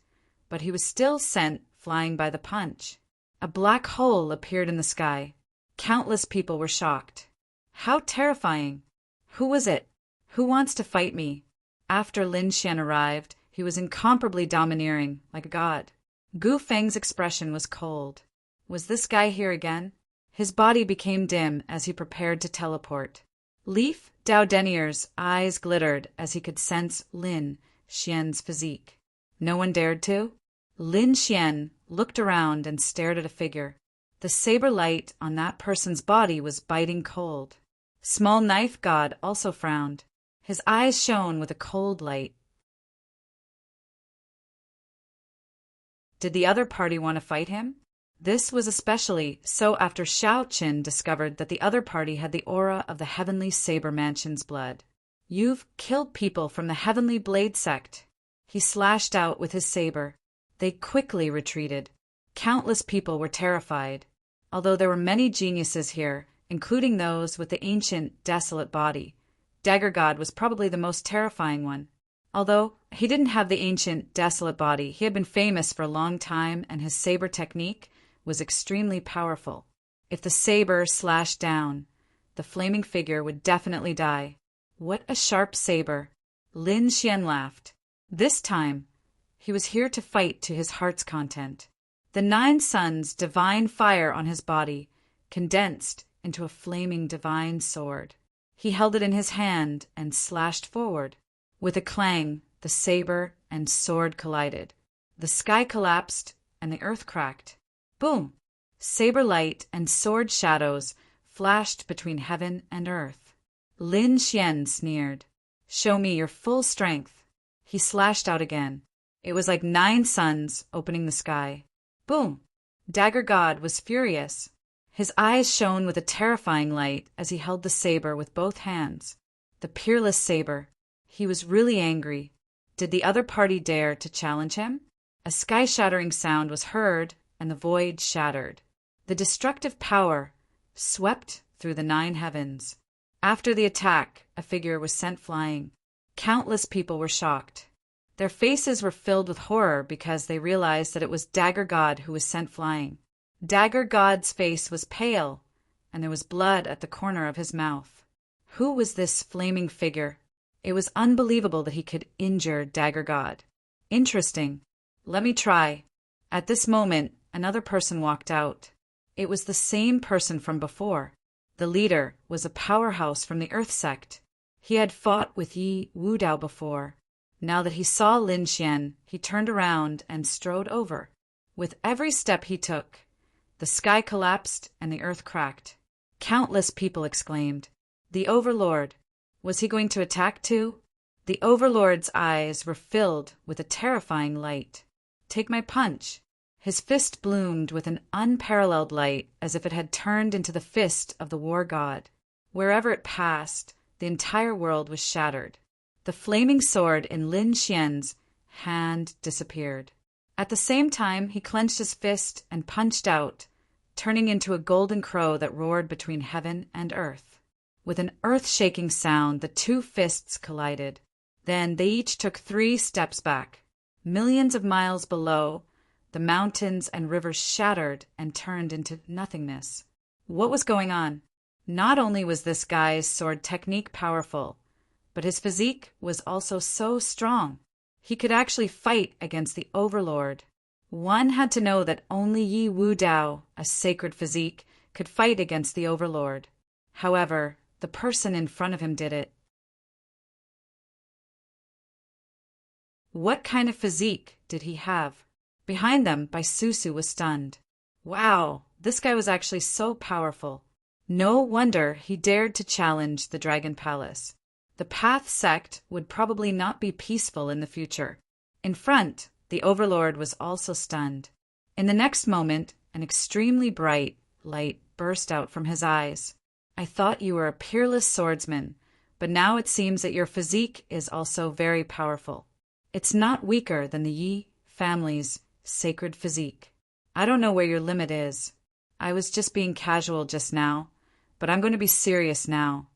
but he was still sent flying by the punch. A black hole appeared in the sky. Countless people were shocked. How terrifying! Who was it? Who wants to fight me? After Lin Xian arrived, he was incomparably domineering, like a god. Gu Feng's expression was cold. Was this guy here again? His body became dim as he prepared to teleport. Leaf Dao Denier's eyes glittered as he could sense Lin Xian's physique. No one dared to? Lin Xian looked around and stared at a figure. The saber light on that person's body was biting cold. Small Knife God also frowned. His eyes shone with a cold light. Did the other party want to fight him? This was especially so after Xiao Qin discovered that the other party had the aura of the Heavenly Saber Mansion's blood. "You've killed people from the Heavenly Blade sect." He slashed out with his saber. They quickly retreated. Countless people were terrified. Although there were many geniuses here, including those with the ancient, desolate body, Dagger God was probably the most terrifying one. Although he didn't have the ancient, desolate body, he had been famous for a long time and his saber technique was extremely powerful. If the saber slashed down, the flaming figure would definitely die. What a sharp saber! Lin Xian laughed. This time, he was here to fight to his heart's content. The 9 suns' divine fire on his body condensed into a flaming divine sword. He held it in his hand and slashed forward. With a clang, the saber and sword collided. The sky collapsed and the earth cracked. Boom! Saber light and sword shadows flashed between heaven and earth. Lin Xian sneered. "Show me your full strength." He slashed out again. It was like 9 suns opening the sky. Boom! Dagger God was furious. His eyes shone with a terrifying light as he held the saber with both hands. The peerless saber. He was really angry. Did the other party dare to challenge him? A sky-shattering sound was heard, and the void shattered. The destructive power swept through the 9 heavens. After the attack, a figure was sent flying. Countless people were shocked. Their faces were filled with horror because they realized that it was Dagger God who was sent flying. Dagger God's face was pale, and there was blood at the corner of his mouth. Who was this flaming figure? It was unbelievable that he could injure Dagger God. Interesting. Let me try. At this moment, another person walked out. It was the same person from before. The leader was a powerhouse from the Earth sect. He had fought with Yi Wudao before. Now that he saw Lin Xian, he turned around and strode over. With every step he took, the sky collapsed and the earth cracked. Countless people exclaimed, "The Overlord! Was he going to attack too?" The Overlord's eyes were filled with a terrifying light. "Take my punch." His fist bloomed with an unparalleled light, as if it had turned into the fist of the war god. Wherever it passed, the entire world was shattered. The flaming sword in Lin Xian's hand disappeared. At the same time, he clenched his fist and punched out, turning into a golden crow that roared between heaven and earth. With an earth-shaking sound, the 2 fists collided. Then they each took 3 steps back. Millions of miles below, the mountains and rivers shattered and turned into nothingness. What was going on? Not only was this guy's sword technique powerful, but his physique was also so strong. He could actually fight against the Overlord. One had to know that only Yi Wudao, a sacred physique, could fight against the Overlord. However, the person in front of him did it. What kind of physique did he have? Behind them, Baisusu was stunned. Wow, this guy was actually so powerful. No wonder he dared to challenge the Dragon Palace. The Path sect would probably not be peaceful in the future. In front, the Overlord was also stunned. In the next moment, an extremely bright light burst out from his eyes. "I thought you were a peerless swordsman, but now it seems that your physique is also very powerful. It's not weaker than the Yi family's sacred physique. I don't know where your limit is. I was just being casual just now, but I'm going to be serious now."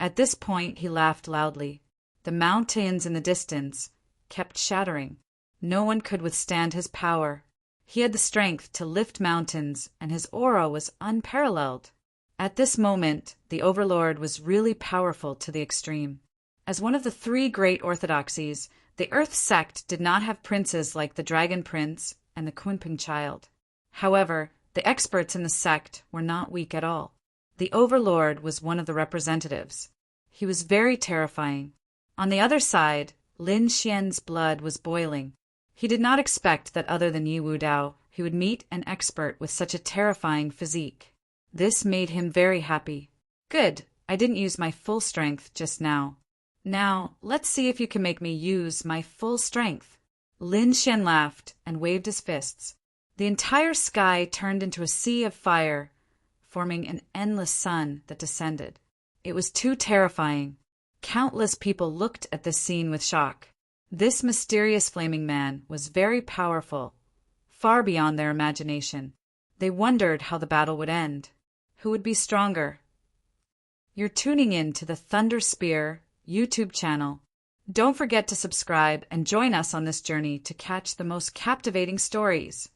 At this point, he laughed loudly. The mountains in the distance kept shattering. No one could withstand his power. He had the strength to lift mountains, and his aura was unparalleled. At this moment, the Overlord was really powerful to the extreme. As one of the 3 great orthodoxies, the Earth sect did not have princes like the Dragon Prince and the Kunping Child. However, the experts in the sect were not weak at all. The Overlord was one of the representatives. He was very terrifying. On the other side, Lin Xian's blood was boiling. He did not expect that other than Yi Wudao, he would meet an expert with such a terrifying physique. This made him very happy. "Good, I didn't use my full strength just now. Now, let's see if you can make me use my full strength." Lin Xian laughed and waved his fists. The entire sky turned into a sea of fire, forming an endless sun that descended. It was too terrifying. Countless people looked at this scene with shock. This mysterious flaming man was very powerful, far beyond their imagination. They wondered how the battle would end. Who would be stronger? You're tuning in to the Thunder Spear YouTube channel. Don't forget to subscribe and join us on this journey to catch the most captivating stories.